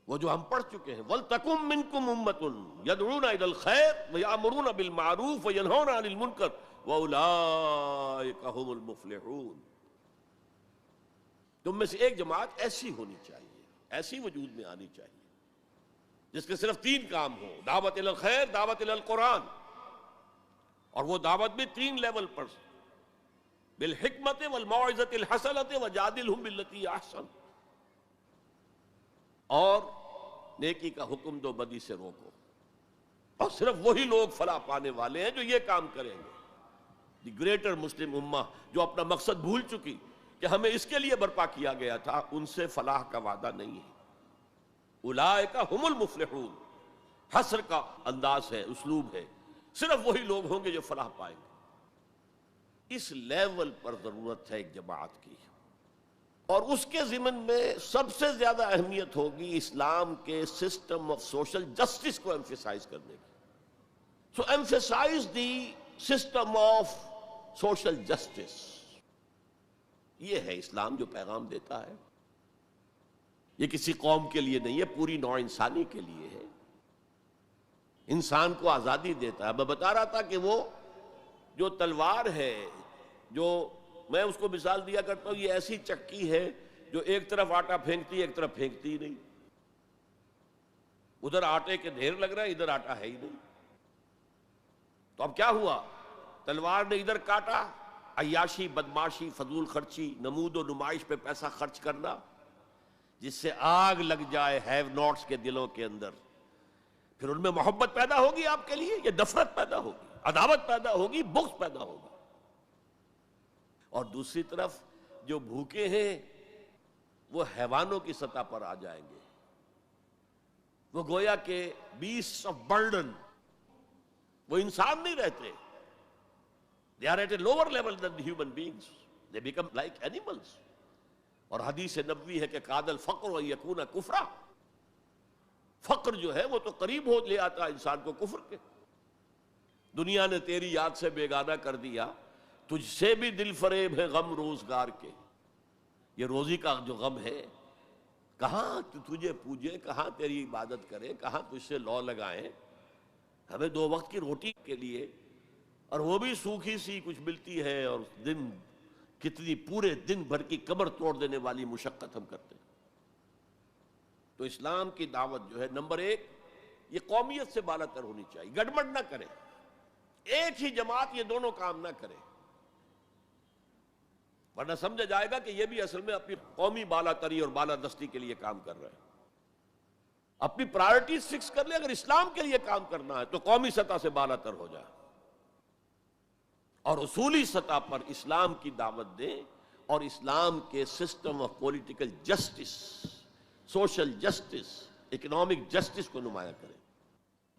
وہ جو ہم پڑھ چکے ہیں، وَلْتَكُن مِّنكُمْ أُمَّةٌ يَدْعُونَ إِلَى الْخَيْرِ وَيَأْمُرُونَ بِالْمَعْرُوفِ وَيَنْهَوْنَ عَنِ الْمُنكَرِ وَأُولَٰئِكَ هُمُ الْمُفْلِحُونَ۔ تم میں سے ایک جماعت ایسی ہونی چاہیے، ایسی وجود میں آنی چاہیے جس کے صرف 3 کام ہو، دعوت الی الخیر، دعوت الی القرآن، اور وہ دعوت بھی 3 لیول پر، بالحکمت والموعظۃ الحسنۃ وجادلہم باللتی ہی احسن، اور نیکی کا حکم دو، بدی سے روکو، اور صرف وہی لوگ فلاح پانے والے ہیں جو یہ کام کریں گے۔ دی گریٹر مسلم امہ جو اپنا مقصد بھول چکی کہ ہمیں اس کے لیے برپا کیا گیا تھا، ان سے فلاح کا وعدہ نہیں ہے۔ اولئک ھم المفلحون، حسر کا انداز ہے، اسلوب ہے، صرف وہی لوگ ہوں گے جو فلاح پائیں گے۔ اس لیول پر ضرورت ہے ایک جماعت کی، اور اس کے ضمن میں سب سے زیادہ اہمیت ہوگی اسلام کے سسٹم آف سوشل جسٹس کو ایمفیسائز کرنے کی۔ So emphasise the system of social justice. یہ ہے اسلام جو پیغام دیتا ہے. یہ کسی قوم کے لیے نہیں ہے، پوری نوع انسانی کے لیے ہے. انسان کو آزادی دیتا ہے. میں بتا رہا تھا کہ وہ جو تلوار ہے، جو میں اس کو مثال دیا کرتا ہوں، یہ ایسی چکی ہے جو ایک طرف آٹا پھینکتی ہے، ایک طرف پھینکتی ہی نہیں. ادھر آٹے کے ڈھیر لگ رہا ہے، ادھر آٹا ہے ہی نہیں. تو اب کیا ہوا؟ تلوار نے ادھر کاٹا، عیاشی، بدماشی، فضول خرچی، نمود و نمائش پہ پیسہ خرچ کرنا، جس سے آگ لگ جائے ہیو ناٹس کے دلوں کے اندر. پھر ان میں محبت پیدا ہوگی آپ کے لیے، یہ نفرت پیدا ہوگی، عداوت پیدا ہوگی، بغض پیدا ہوگا. اور دوسری طرف جو بھوکے ہیں وہ حیوانوں کی سطح پر آ جائیں گے. وہ گویا کہ بیسٹ آف برڈن، وہ انسان نہیں رہتے. They are at a lower level than the human beings. They become like animals. اور حدیث نبوی ہے کہ کاد الفقر ان یکون کفرا. فقر جو ہے وہ تو قریب ہو لے آتا انسان کو کفر کے. دنیا نے تیری یاد سے بیگانہ کر دیا، تجھ سے بھی دل فریب ہے غم روزگار کے. یہ روزی کا جو غم ہے، کہاں تجھے پوجے، کہاں تیری عبادت کرے، کہاں تجھ سے لو لگائیں. ہمیں 2 وقت کی روٹی کے لیے، اور وہ بھی سوکھی سی کچھ ملتی ہے، اور دن کتنی پورے دن بھر کی کمر توڑ دینے والی مشقت ہم کرتے ہیں. تو اسلام کی دعوت جو ہے، نمبر 1 یہ قومیت سے بالا تر ہونی چاہیے. گڑبڑ نہ کرے، ایک ہی جماعت یہ دونوں کام نہ کرے، ورنہ سمجھا جائے گا کہ یہ بھی اصل میں اپنی قومی بالا تری اور بالا دستی کے لیے کام کر رہے ہیں. اپنی پرائرٹیز فکس کر لے. اگر اسلام کے لیے کام کرنا ہے تو قومی سطح سے بالا تر ہو جائے، اور اصولی سطح پر اسلام کی دعوت دیں، اور اسلام کے system of political justice, social justice, economic justice کو نمایاں کریں.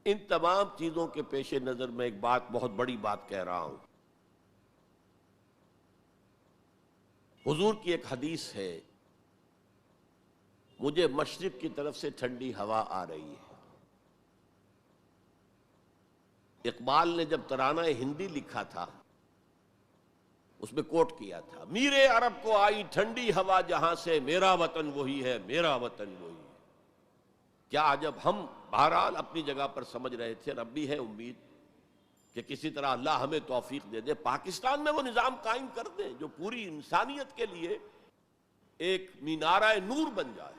ان تمام چیزوں کے پیش نظر میں ایک بات، بہت بڑی بات کہہ رہا ہوں. حضور کی ایک حدیث ہے، مجھے مشرق کی طرف سے ٹھنڈی ہوا آ رہی ہے. اقبال نے جب ترانہ ہندی لکھا تھا، اس میں کوٹ کیا تھا، میرے عرب کو آئی ٹھنڈی ہوا جہاں سے، میرا وطن وہی ہے، میرا وطن وہی ہے. کیا عجب. ہم بہرحال اپنی جگہ پر سمجھ رہے تھے، اور اب بھی ہے امید کہ کسی طرح اللہ ہمیں توفیق دے دے، پاکستان میں وہ نظام قائم کر دے جو پوری انسانیت کے لیے ایک مینارہ نور بن جائے.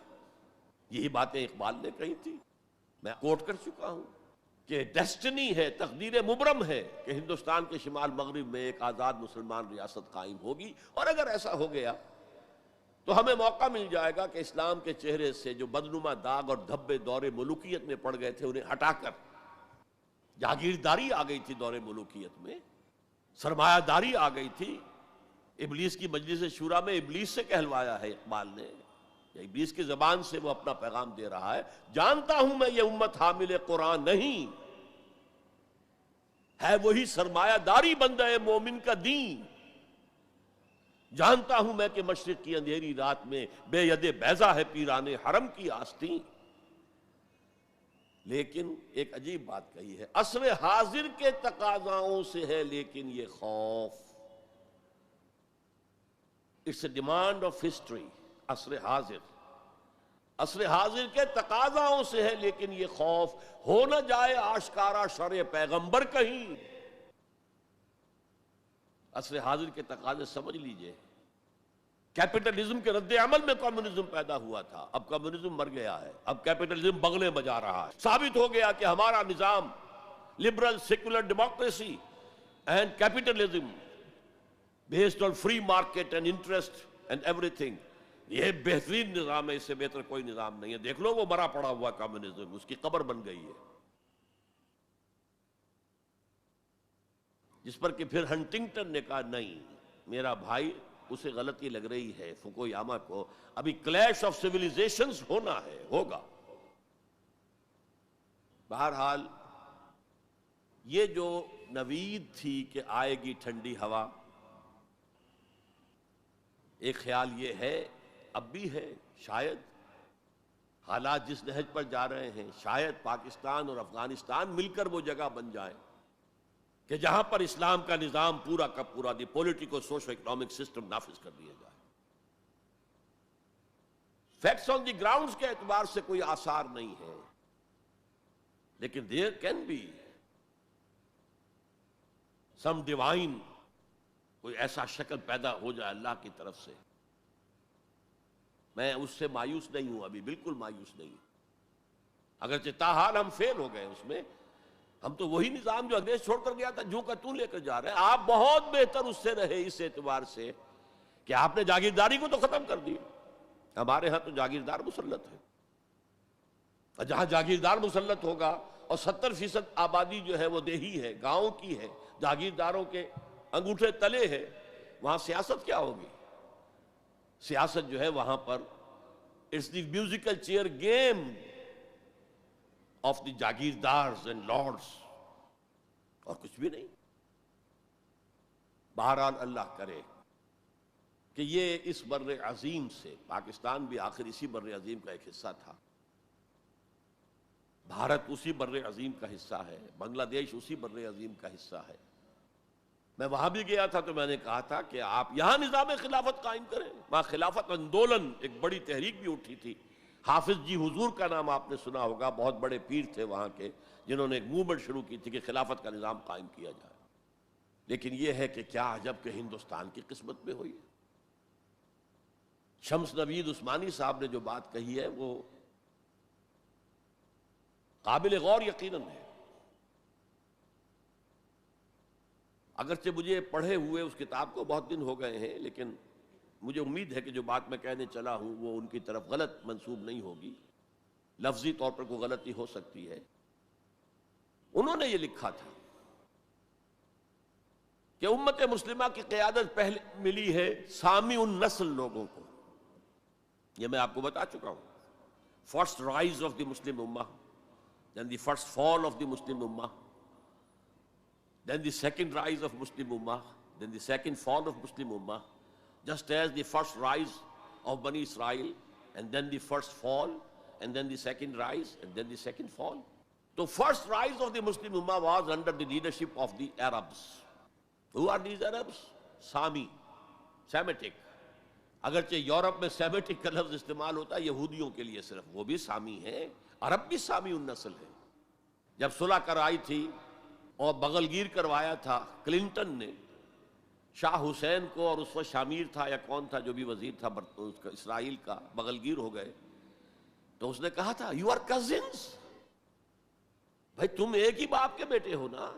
یہی باتیں اقبال نے کہی تھی، میں کوٹ کر چکا ہوں کہ ڈیسٹنی ہے، تقدیر مبرم ہے کہ ہندوستان کے شمال مغرب میں ایک آزاد مسلمان ریاست قائم ہوگی. اور اگر ایسا ہو گیا تو ہمیں موقع مل جائے گا کہ اسلام کے چہرے سے جو بدنما داغ اور دھبے دور ملوکیت میں پڑ گئے تھے انہیں ہٹا کر جاگیرداری آ گئی تھی. دور ملوکیت میں سرمایہ داری آ گئی تھی. ابلیس کی مجلس شورا میں ابلیس سے کہلوایا ہے اقبال نے، ابلیس کی زبان سے وہ اپنا پیغام دے رہا ہے. جانتا ہوں میں یہ امت حامل قرآن نہیں ہے، وہی سرمایہ داری بندہ مومن کا دین. جانتا ہوں میں کہ مشرق کی اندھیری رات میں بے ید بیضا ہے پیران حرم کی آستین. لیکن ایک عجیب بات کہی ہے، عصر حاضر کے تقاضاؤں سے ہے لیکن یہ خوف. It's a demand of history. عصر حاضر کے تقاضاؤں سے ہے لیکن یہ خوف، ہو نہ جائے آشکارا شرع پیغمبر کہیں. عصر حاضر کے تقاضے سمجھ لیجئے. کیپٹلزم کے رد عمل میں کمیونزم پیدا ہوا تھا، اب کمیونزم مر گیا ہے، اب کیپٹلزم بغلیں بجا رہا ہے. ثابت ہو گیا کہ ہمارا نظام liberal secular democracy and capitalism based on free market and interest and every thing, یہ بہترین نظام ہے، اس سے بہتر کوئی نظام نہیں ہے. دیکھ لو وہ مرا پڑا ہوا کمیونزم، اس کی قبر بن گئی ہے، جس پر کہ پھر ہنٹنگٹن نے کہا نہیں میرا بھائی، اسے غلطی لگ رہی ہے فوکویاما کو، ابھی کلیش آف سیویلائزیشنز ہونا ہے، ہوگا. بہرحال یہ جو نوید تھی کہ آئے گی ٹھنڈی ہوا، ایک خیال یہ ہے، اب بھی ہے، شاید حالات جس نہج پر جا رہے ہیں، شاید پاکستان اور افغانستان مل کر وہ جگہ بن جائیں کہ جہاں پر اسلام کا نظام پورا کا پورا دی پولیٹیکو سوشو اکنامک سسٹم نافذ کر دیا جائے. فیکٹس آن دی گراؤنڈز کے اعتبار سے کوئی آثار نہیں ہے، لیکن there can be some divine, کوئی ایسا شکل پیدا ہو جائے اللہ کی طرف سے. میں اس سے مایوس نہیں ہوں، ابھی بالکل مایوس نہیں ہوں، اگرچہ تاحال ہم فیل ہو گئے اس میں. ہم تو وہی نظام جو انگریز چھوڑ کر گیا تھا جو کا تو لے کر جا رہے ہیں. آپ بہت بہتر اس سے رہے اس اعتبار سے کہ آپ نے جاگیرداری کو تو ختم کر دی. ہمارے ہاں تو جاگیردار مسلط ہے، اور جہاں جاگیردار مسلط ہوگا اور 70% آبادی جو ہے وہ دیہی ہے، گاؤں کی ہے، جاگیرداروں کے انگوٹھے تلے ہے، وہاں سیاست کیا ہوگی؟ سیاست جو ہے وہاں پر it's the musical chair game of the jagirdars and lords, اور کچھ بھی نہیں. بہرحال اللہ کرے کہ یہ اس بر عظیم سے، پاکستان بھی آخر اسی بر عظیم کا ایک حصہ تھا، بھارت اسی بر عظیم کا حصہ ہے، بنگلہ دیش اسی بر عظیم کا حصہ ہے. میں وہاں بھی گیا تھا تو میں نے کہا تھا کہ آپ یہاں نظام خلافت قائم کریں. وہاں خلافت اندولن ایک بڑی تحریک بھی اٹھی تھی. حافظ جی حضور کا نام آپ نے سنا ہوگا، بہت بڑے پیر تھے وہاں کے، جنہوں نے ایک موومنٹ شروع کی تھی کہ خلافت کا نظام قائم کیا جائے. لیکن یہ ہے کہ کیا عجب کہ ہندوستان کی قسمت میں ہوئی. شمس نوید عثمانی صاحب نے جو بات کہی ہے وہ قابل غور یقیناً ہے. اگرچہ مجھے پڑھے ہوئے اس کتاب کو بہت دن ہو گئے ہیں، لیکن مجھے امید ہے کہ جو بات میں کہنے چلا ہوں وہ ان کی طرف غلط منسوب نہیں ہوگی. لفظی طور پر کوئی غلطی ہو سکتی ہے. انہوں نے یہ لکھا تھا کہ امت مسلمہ کی قیادت پہلے ملی ہے سامی النسل لوگوں کو. یہ میں آپ کو بتا چکا ہوں. First rise of the Muslim امہ، then the first fall of the Muslim Ummah, then the second rise of Muslim Ummah, then the second fall of Muslim Ummah, just as the first rise of Bani Israel, and then the first fall, and then the second rise, and then the second fall. So first rise of the Muslim Ummah was under the leadership of the Arabs. Who are these Arabs? Sami, Semitic. اگرچہ Europe میں Semitic کا لفظ استعمال ہوتا ہے یہودیوں کے لیے صرف، وہ بھی سامی ہیں، عرب بھی سامی النسل ہے. جب صلح کرائی تھی اور بغلگیر کروایا تھا کلنٹن نے شاہ حسین کو، اور اس وقت شامیر تھا یا کون تھا جو بھی وزیر تھا اسرائیل کا، بغلگیر ہو گئے، تو اس نے کہا تھا یو آر کزنس، بھائی تم ایک ہی باپ کے بیٹے ہو نا.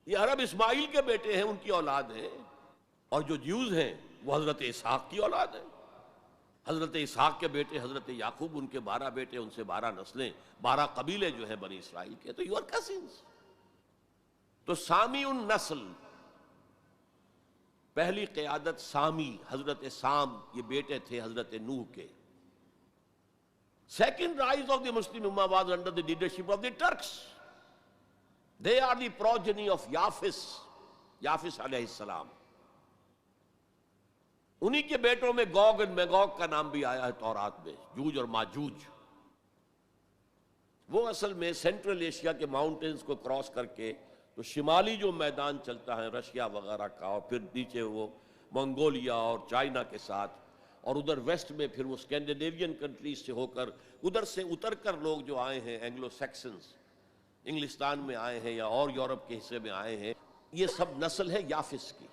یہ عرب اسماعیل کے بیٹے ہیں، ان کی اولاد ہیں، اور جو جیوز ہیں وہ حضرت اسحاق کی اولاد ہیں. حضرت اسحاق کے بیٹے حضرت یعقوب، ان کے 12 بیٹے، ان سے 12 نسلیں، 12 قبیلے جو ہیں بنی اسرائیل کے. تو یو آر کزنس. تو سامی النسل، پہلی قیادت سامی، حضرت سام، یہ بیٹے تھے حضرت نوح کے. Second rise of the Muslim ummah was under the leadership of the Turks. They are the progeny of Yafis علیہ السلام. انہی کے بیٹوں میں گوگ اور میگوگ کا نام بھی آیا ہے تورات میں، جوج اور ماجوج. وہ اصل میں سینٹرل ایشیا کے ماؤنٹینز کو کراس کر کے تو شمالی جو میدان چلتا ہے رشیا وغیرہ کا، اور پھر نیچے وہ منگولیا اور چائنا کے ساتھ، اور ادھر ویسٹ میں پھر وہ اسکینڈینیوین کنٹریز سے ہو کر ادھر سے اتر کر لوگ جو آئے ہیں اینگلو سیکسنز، انگلستان میں آئے ہیں یا اور یورپ کے حصے میں آئے ہیں، یہ سب نسل ہے یافس کی.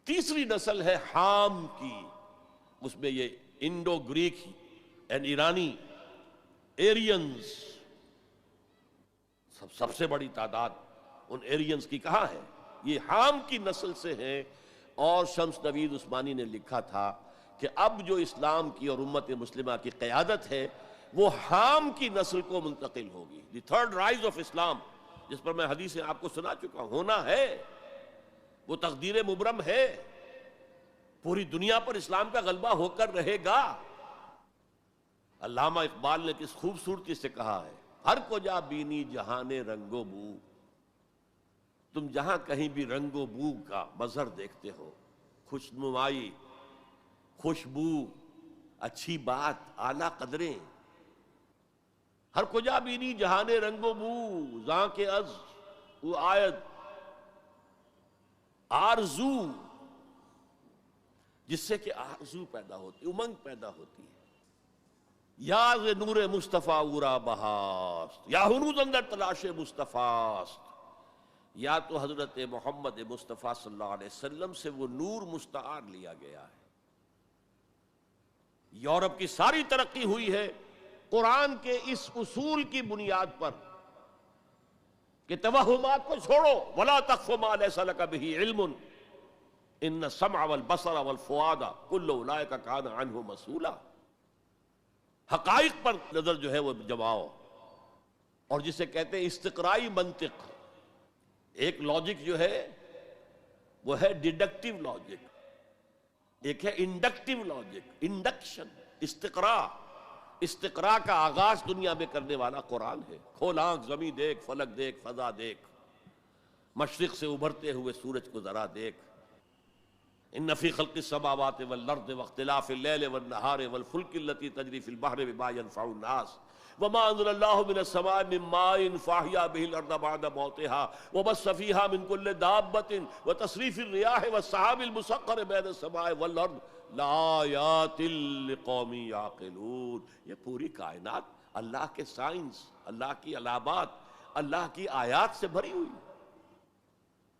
تیسری نسل ہے حام کی، اس میں یہ انڈو گریک اینڈ ایرانی ایرینز، سب سے بڑی تعداد ان ایرینز کی کہاں ہے؟ یہ حام کی نسل سے ہیں. اور شمس نوید عثمانی نے لکھا تھا کہ اب جو اسلام کی اور امت مسلمہ کی قیادت ہے وہ حام کی نسل کو منتقل ہوگی. دی تھرڈ رائز آف اسلام، جس پر میں حدیثیں آپ کو سنا چکا ہوں، ہونا ہے، وہ تقدیر مبرم ہے. پوری دنیا پر اسلام کا غلبہ ہو کر رہے گا. علامہ اقبال نے کس خوبصورتی سے کہا ہے، ہر کو جا بینی جہان رنگ و بو. تم جہاں کہیں بھی رنگ و بو کا مظہر دیکھتے ہو، خوشنمائی، خوشبو، اچھی بات، اعلیٰ قدریں. ہر کجا بینی جہان رنگ و بو، زاں کے از وہ آیت آرزو، جس سے کہ آرزو پیدا ہوتی، امنگ پیدا ہوتی ہے. یا ز نور مصطفیٰ اورا بہاست، یا ہنوز اندر تلاش مصطفیٰست. یا تو حضرت محمد مصطفیٰ صلی اللہ علیہ وسلم سے وہ نور مستعار لیا گیا ہے. یورپ کی ساری ترقی ہوئی ہے قرآن کے اس اصول کی بنیاد پر کہ توہمات کو چھوڑو. وَلَا تَقْفُ مَا لَيْسَ لَكَ بِهِ عِلْمٌ إِنَّ السَّمْعَ وَالْبَصَرَ وَالْفُؤَادَ كُلُّ أُولَٰئِكَ كَانَ عَنْهُ مسئولا. حقائق پر نظر جو ہے وہ جماؤ. اور جسے کہتے ہیں استقرائی منطق. ایک لاجک جو ہے وہ ہے ڈیڈکٹیو لاجک، ایک ہے انڈکٹیو لاجک، انڈکشن. استقراء کا آغاز دنیا میں کرنے والا قرآن ہے. کھول آنکھ، زمین دیکھ، فلک دیکھ، فضا دیکھ، مشرق سے ابھرتے ہوئے سورج کو ذرا دیکھ. ان فی خلق السماوات والارض واختلاف اللیل والنہار والفلک التي تجری فی البحر بما ينفع الناس وما انزل اللہ من السماء من ماء فاحیا به الارض بعد موتها وبث فیها من كل دابة وتصریف الرياح والسحاب المسخر بین السماء والارض لآیات لقوم یعقلون. یہ پوری کائنات اللہ کے سائنس، اللہ کی علامات، اللہ کی آیات سے بھری ہوئی.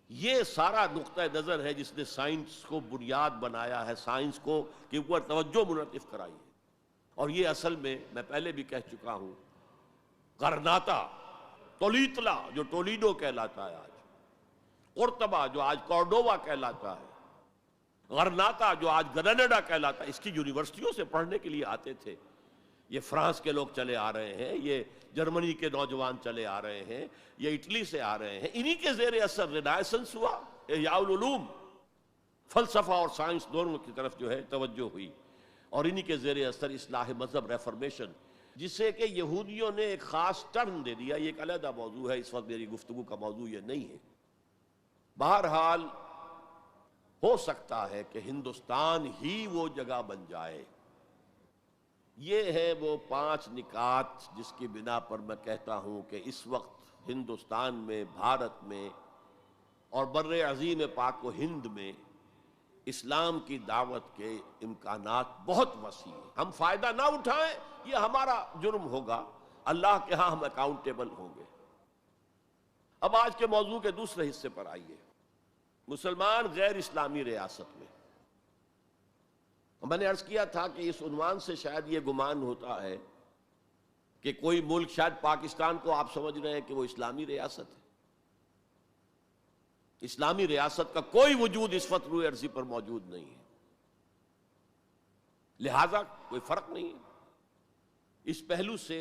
یہ سارا نقطہ نظر ہے جس نے سائنس کو بنیاد بنایا ہے، سائنس کو کے اوپر توجہ منعطف کرائی ہے. اور یہ اصل میں پہلے بھی کہہ چکا ہوں، غرناطہ، تولیتلا جو ٹولیڈو کہلاتا ہے آج، قرطبہ جو آج کورڈووا کہلاتا ہے، غرناطہ جو آج گریناڈا کہلاتا ہے، اس کی یونیورسٹیوں سے پڑھنے کے لیے آتے تھے. یہ فرانس کے لوگ چلے آ رہے ہیں، یہ جرمنی کے نوجوان چلے آ رہے ہیں، یہ اٹلی سے آ رہے ہیں. انہی کے زیر اثر رینائسنس ہوا، احیاء العلوم، فلسفہ اور سائنس دونوں کی طرف جو ہے توجہ ہوئی. اور انہی کے زیر اثر اصلاح مذہب، ریفارمیشن، جسے کہ یہودیوں نے ایک خاص ٹرم دے دیا. یہ ایک علیحدہ موضوع ہے، اس وقت میری گفتگو کا موضوع یہ نہیں ہے. بہرحال ہو سکتا ہے کہ ہندوستان ہی وہ جگہ بن جائے. یہ ہے وہ 5 نکات جس کی بنا پر میں کہتا ہوں کہ اس وقت ہندوستان میں، بھارت میں اور بر عظیم پاک و ہند میں اسلام کی دعوت کے امکانات بہت وسیع ہیں. ہم فائدہ نہ اٹھائیں یہ ہمارا جرم ہوگا، اللہ کے ہاں ہم اکاؤنٹیبل ہوں گے. اب آج کے موضوع کے دوسرے حصے پر آئیے. مسلمان غیر اسلامی ریاست میں، میں نے عرض کیا تھا کہ اس عنوان سے شاید یہ گمان ہوتا ہے کہ کوئی ملک، شاید پاکستان کو آپ سمجھ رہے ہیں کہ وہ اسلامی ریاست ہے. اسلامی ریاست کا کوئی وجود اس وقت روئے ارضی پر موجود نہیں ہے، لہذا کوئی فرق نہیں ہے. اس پہلو سے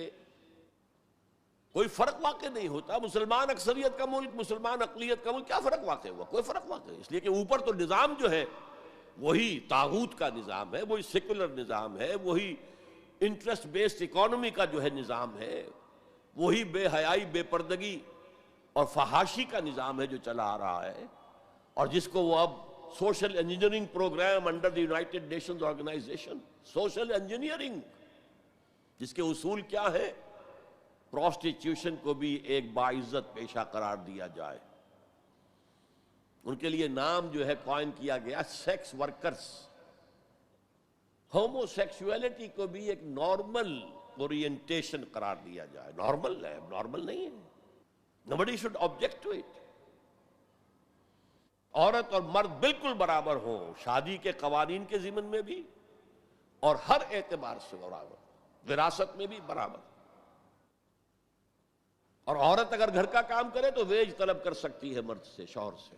کوئی فرق واقع نہیں ہوتا. مسلمان اکثریت کا ملک، مسلمان اقلیت کا ملک، کیا فرق واقع ہوا؟ کوئی فرق واقع نہیں. اس لیے کہ اوپر تو نظام جو ہے وہی طاغوت کا نظام ہے، وہی سیکولر نظام ہے، وہی انٹرسٹ بیسڈ اکانومی کا جو ہے نظام ہے، وہی بے حیائی، بے پردگی اور فحاشی کا نظام ہے جو چلا آ رہا ہے، اور جس کو وہ اب social engineering programme under the United Nations organisation, social engineering, جس کے اصول کیا ہے؟ پروسٹیٹیوشن کو بھی ایک باعزت پیشہ قرار دیا جائے. ان کے لیے نام جو ہے کوائن کیا گیا سیکس ورکرز. ہومو سیکسولیٹی کو بھی ایک نارمل اورینٹیشن قرار دیا جائے. نارمل ہے، نارمل نہیں ہے. Nobody should object to it. عورت اور مرد بالکل برابر ہوں شادی کے قوانین کے ضمن میں بھی اور ہر اعتبار سے برابر، وراثت میں بھی برابر. اور عورت اگر گھر کا کام کرے تو ویج طلب کر سکتی ہے مرد سے، شوہر سے.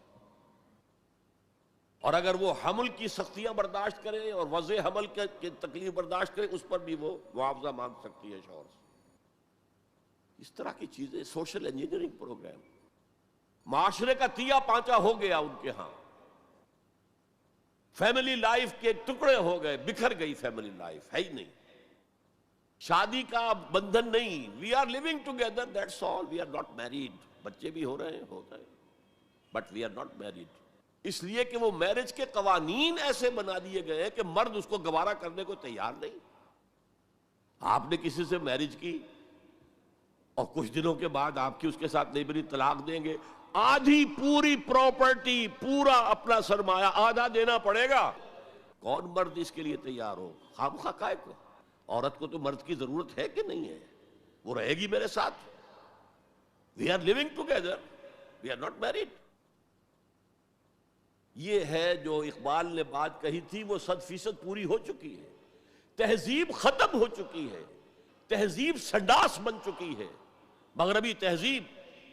اور اگر وہ حمل کی سختیاں برداشت کرے اور وضع حمل کی تکلیف برداشت کرے، اس پر بھی وہ معاوضہ مانگ سکتی ہے شوہر سے. اس طرح کی چیزیں، سوشل انجینئرنگ پروگرام. معاشرے کا تیا پانچا ہو گیا ان کے ہاں. فیملی لائف کے ٹکڑے ہو گئے، بکھر گئی فیملی لائف، ہے ہی نہیں. شادی کا بندھن نہیں. We are living together, that's all. We are not married. بچے بھی ہو رہے ہیں but we are not married. اس لیے کہ وہ میرج کے قوانین ایسے بنا دیے گئے ہیں کہ مرد اس کو گوارا کرنے کو تیار نہیں. آپ نے کسی سے میرج کی اور کچھ دنوں کے بعد آپ کی اس کے ساتھ نہیں بنی، طلاق دیں گے، آدھی پوری پراپرٹی، پورا اپنا سرمایہ آدھا دینا پڑے گا. کون مرد اس کے لیے تیار ہو؟ خامخواہ کائے کو؟ عورت کو تو مرد کی ضرورت ہے کہ نہیں ہے؟ وہ رہے گی میرے ساتھ. We are living together, we are not married. یہ ہے جو اقبال نے بات کہی تھی، وہ 100% پوری ہو چکی ہے. تہذیب ختم ہو چکی ہے، تہذیب سنڈاس بن چکی ہے. مغربی تہذیب،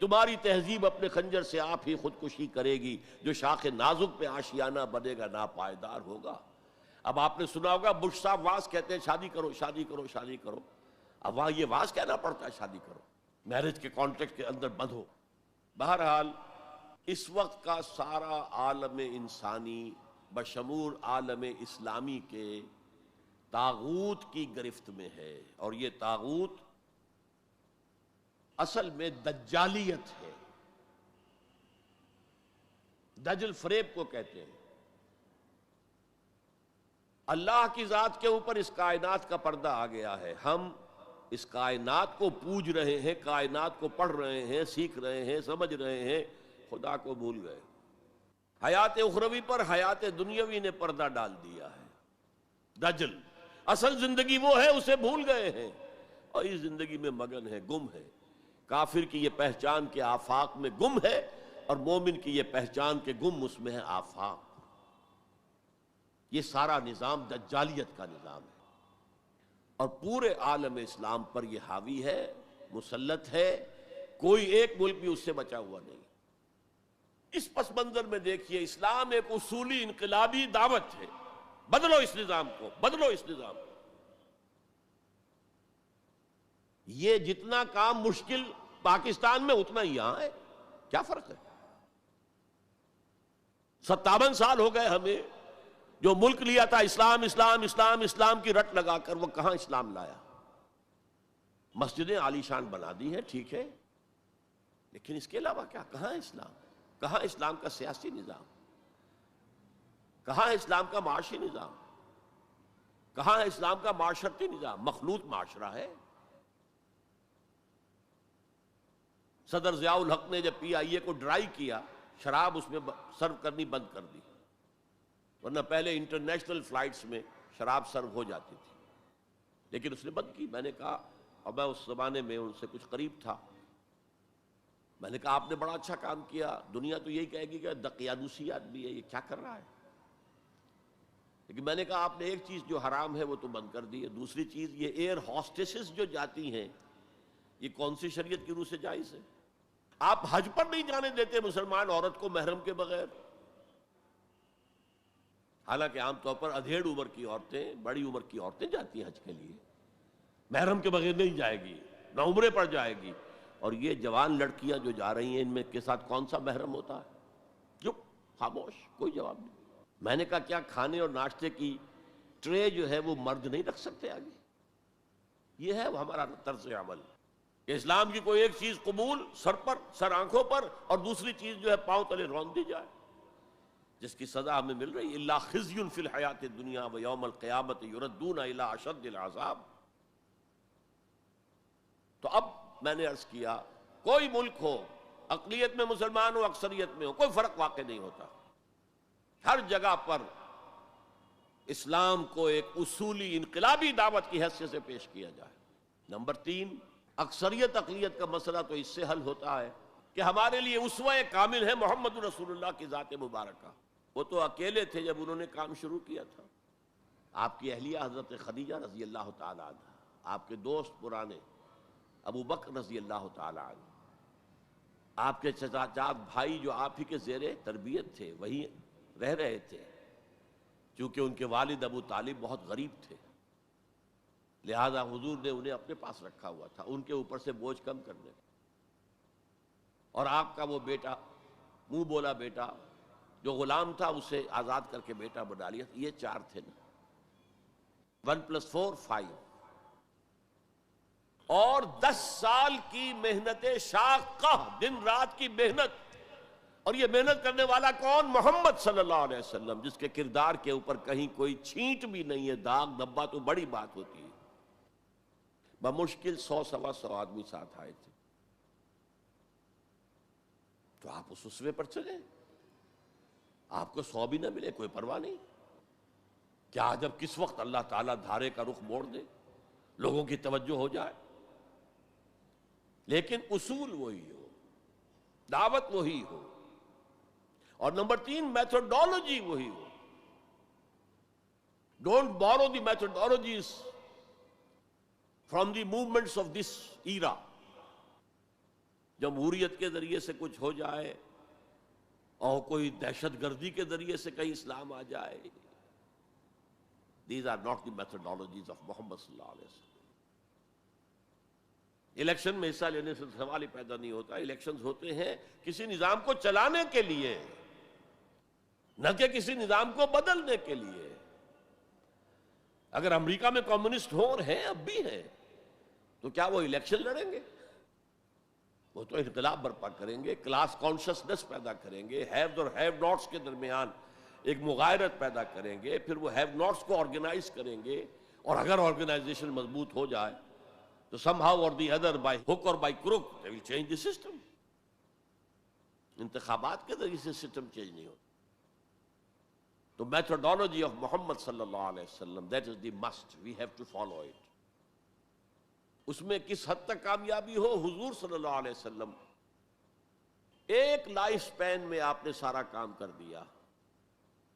تمہاری تہذیب اپنے خنجر سے آپ ہی خودکشی کرے گی. جو شاخ نازک پہ آشیانہ بنے گا ناپائیدار ہوگا. اب آپ نے سنا ہوگا بش صاحب واز کہتے ہیں شادی کرو شادی کرو شادی کرو. اب وہاں یہ واز کہنا پڑتا ہے شادی کرو، میرج کے کانٹریکٹ کے اندر بندھو. بہرحال اس وقت کا سارا عالم انسانی بشمول عالم اسلامی کے طاغوت کی گرفت میں ہے، اور یہ طاغوت اصل میں دجالیت ہے. دجل فریب کو کہتے ہیں. اللہ کی ذات کے اوپر اس کائنات کا پردہ آ گیا ہے. ہم اس کائنات کو پوج رہے ہیں، کائنات کو پڑھ رہے ہیں، سیکھ رہے ہیں، سمجھ رہے ہیں، خدا کو بھول گئے. حیات اخروی پر حیات دنیاوی نے پردہ ڈال دیا ہے. دجل اصل زندگی وہ ہے، اسے بھول گئے ہیں اور اس زندگی میں مگن ہے، گم ہے. کافر کی یہ پہچان کے آفاق میں گم ہے، اور مومن کی یہ پہچان کے گم اس میں ہے آفاق. یہ سارا نظام دجالیت کا نظام ہے، اور پورے عالم اسلام پر یہ حاوی ہے، مسلط ہے. کوئی ایک ملک بھی اس سے بچا ہوا نہیں. اس پس منظر میں دیکھیے، اسلام ایک اصولی انقلابی دعوت ہے. بدلو اس نظام کو، بدلو اس نظام کو. یہ جتنا کام مشکل پاکستان میں اتنا ہی یہاں ہے. کیا فرق ہے؟ 57 سال ہو گئے ہمیں. جو ملک لیا تھا اسلام اسلام اسلام اسلام کی رٹ لگا کر، وہ کہاں اسلام لایا؟ مسجدیں عالی شان بنا دی ہیں، ٹھیک ہے، لیکن اس کے علاوہ کیا؟ کہاں ہے اسلام؟ کہاں اسلام کا سیاسی نظام؟ کہاں ہے اسلام کا معاشی نظام؟ کہاں ہے اسلام کا معاشرتی نظام؟ مخلوط معاشرہ ہے. صدر ضیاء الحق نے جب PIA کو ڈرائی کیا، شراب اس میں سرو کرنی بند کر دی، ورنہ پہلے انٹرنیشنل فلائٹس میں شراب سرو ہو جاتی تھی، لیکن اس نے بند کی. میں نے کہا، اور میں اس زمانے میں ان سے کچھ قریب تھا، میں نے کہا آپ نے بڑا اچھا کام کیا. دنیا تو یہی کہے گی کہ دقیانوسی آدمی ہے، یہ کیا کر رہا ہے. لیکن میں نے کہا آپ نے ایک چیز جو حرام ہے وہ تو بند کر دی ہے. دوسری چیز، یہ ایئر ہاسٹسز جو جاتی ہیں، یہ کون سی شریعت کی روح سے جائز ہے؟ آپ حج پر نہیں جانے دیتے مسلمان عورت کو محرم کے بغیر. حالانکہ عام طور پر ادھیڑ عمر کی عورتیں، بڑی عمر کی عورتیں جاتی ہیں حج کے لیے، محرم کے بغیر نہیں جائے گی، نہ عمرے پر جائے گی. اور یہ جوان لڑکیاں جو جا رہی ہیں، ان میں کے ساتھ کون سا محرم ہوتا ہے؟ چپ، خاموش، کوئی جواب نہیں. میں نے کہا کیا کھانے اور ناشتے کی ٹرے جو ہے وہ مرد نہیں رکھ سکتے آگے؟ یہ ہے ہمارا طرز عمل کہ اسلام کی کوئی ایک چیز قبول، سر پر، سر آنکھوں پر، اور دوسری چیز جو ہے پاؤں تلے رون دی جائے، جس کی سزا ہمیں مل رہی ہے. الا خزی فی الحیات الدنیا ویوم القیامت یردون الی اشد العذاب. تو اب میں نے عرض کیا، کوئی ملک ہو، اقلیت میں مسلمان ہو، اکثریت میں ہو، کوئی فرق واقع نہیں ہوتا. ہر جگہ پر اسلام کو ایک اصولی انقلابی دعوت کی حیثیت سے پیش کیا جائے. نمبر 3، اکثریت اقلیت کا مسئلہ تو اس سے حل ہوتا ہے کہ ہمارے لیے اسوہ کامل ہے محمد رسول اللہ کی ذات مبارکہ. وہ تو اکیلے تھے جب انہوں نے کام شروع کیا تھا. آپ کی اہلیہ حضرت خدیجہ رضی اللہ تعالی عنہ، آپ کے دوست پرانے ابو بکر رضی اللہ تعالی عنہ، آپ کے چچا بھائی جو آپ ہی کے زیر تربیت تھے، وہی رہ رہے تھے. چونکہ ان کے والد ابو طالب بہت غریب تھے، لہذا حضور نے انہیں اپنے پاس رکھا ہوا تھا، ان کے اوپر سے بوجھ کم کرنے. اور آپ کا وہ بیٹا، منہ بولا بیٹا جو غلام تھا، اسے آزاد کر کے بیٹا بنا لیا. یہ 4 تھے نا، 1+4 5. اور 10 سال کی محنت شاقہ، دن رات کی محنت. اور یہ محنت کرنے والا کون؟ محمد صلی اللہ علیہ وسلم، جس کے کردار کے اوپر کہیں کوئی چھینٹ بھی نہیں ہے، داغ دھبا تو بڑی بات ہوتی ہے. بمشکل 100 سوا 100 آدمی ساتھ آئے تھے. تو آپ اس اسوے پر چلیں. آپ کو 100 بھی نہ ملے کوئی پرواہ نہیں. کیا جب کس وقت اللہ تعالیٰ دھارے کا رخ موڑ دے، لوگوں کی توجہ ہو جائے. لیکن اصول وہی ہو، دعوت وہی ہو، اور نمبر 3 میتھڈالوجی وہی ہو. Don't borrow the methodologies from the movements of this era. جمہوریت کے ذریعے سے کچھ ہو جائے اور کوئی دہشت گردی کے ذریعے سے کہیں اسلام آ جائے. These are not the methodologies of Muhammad صلی اللہ علیہ وسلم. الیکشن میں حصہ لینے سے سوال ہی پیدا نہیں ہوتا. الیکشنز ہوتے ہیں کسی نظام کو چلانے کے لیے، نہ کہ کسی نظام کو بدلنے کے لیے. اگر امریکہ میں کمیونسٹ ہوں اور ہیں، اب بھی ہیں، تو کیا وہ الیکشن لڑیں گے؟ وہ تو انقلاب برپا کریں گے، کلاس کانشسنس پیدا کریں گے، ہیوز اور ہیو ناٹس کے درمیان ایک مغایرت پیدا کریں گے، پھر وہ ہیو ناٹس کو آرگنائز کریں گے، اور اگر آرگنائزیشن مضبوط ہو جائے تو سم ہاؤ اور دی ادر، بائی ہک اور by crook, they will change the system. انتخابات کے ذریعے سے سسٹم چینج نہیں ہوتا. تو میتھڈالوجی آف محمد صلی اللہ علیہ وسلم، that is the must, we have to follow it. اس میں کس حد تک کامیابی ہو، حضور صلی اللہ علیہ وسلم ایک لائف سپین میں آپ نے سارا کام کر دیا.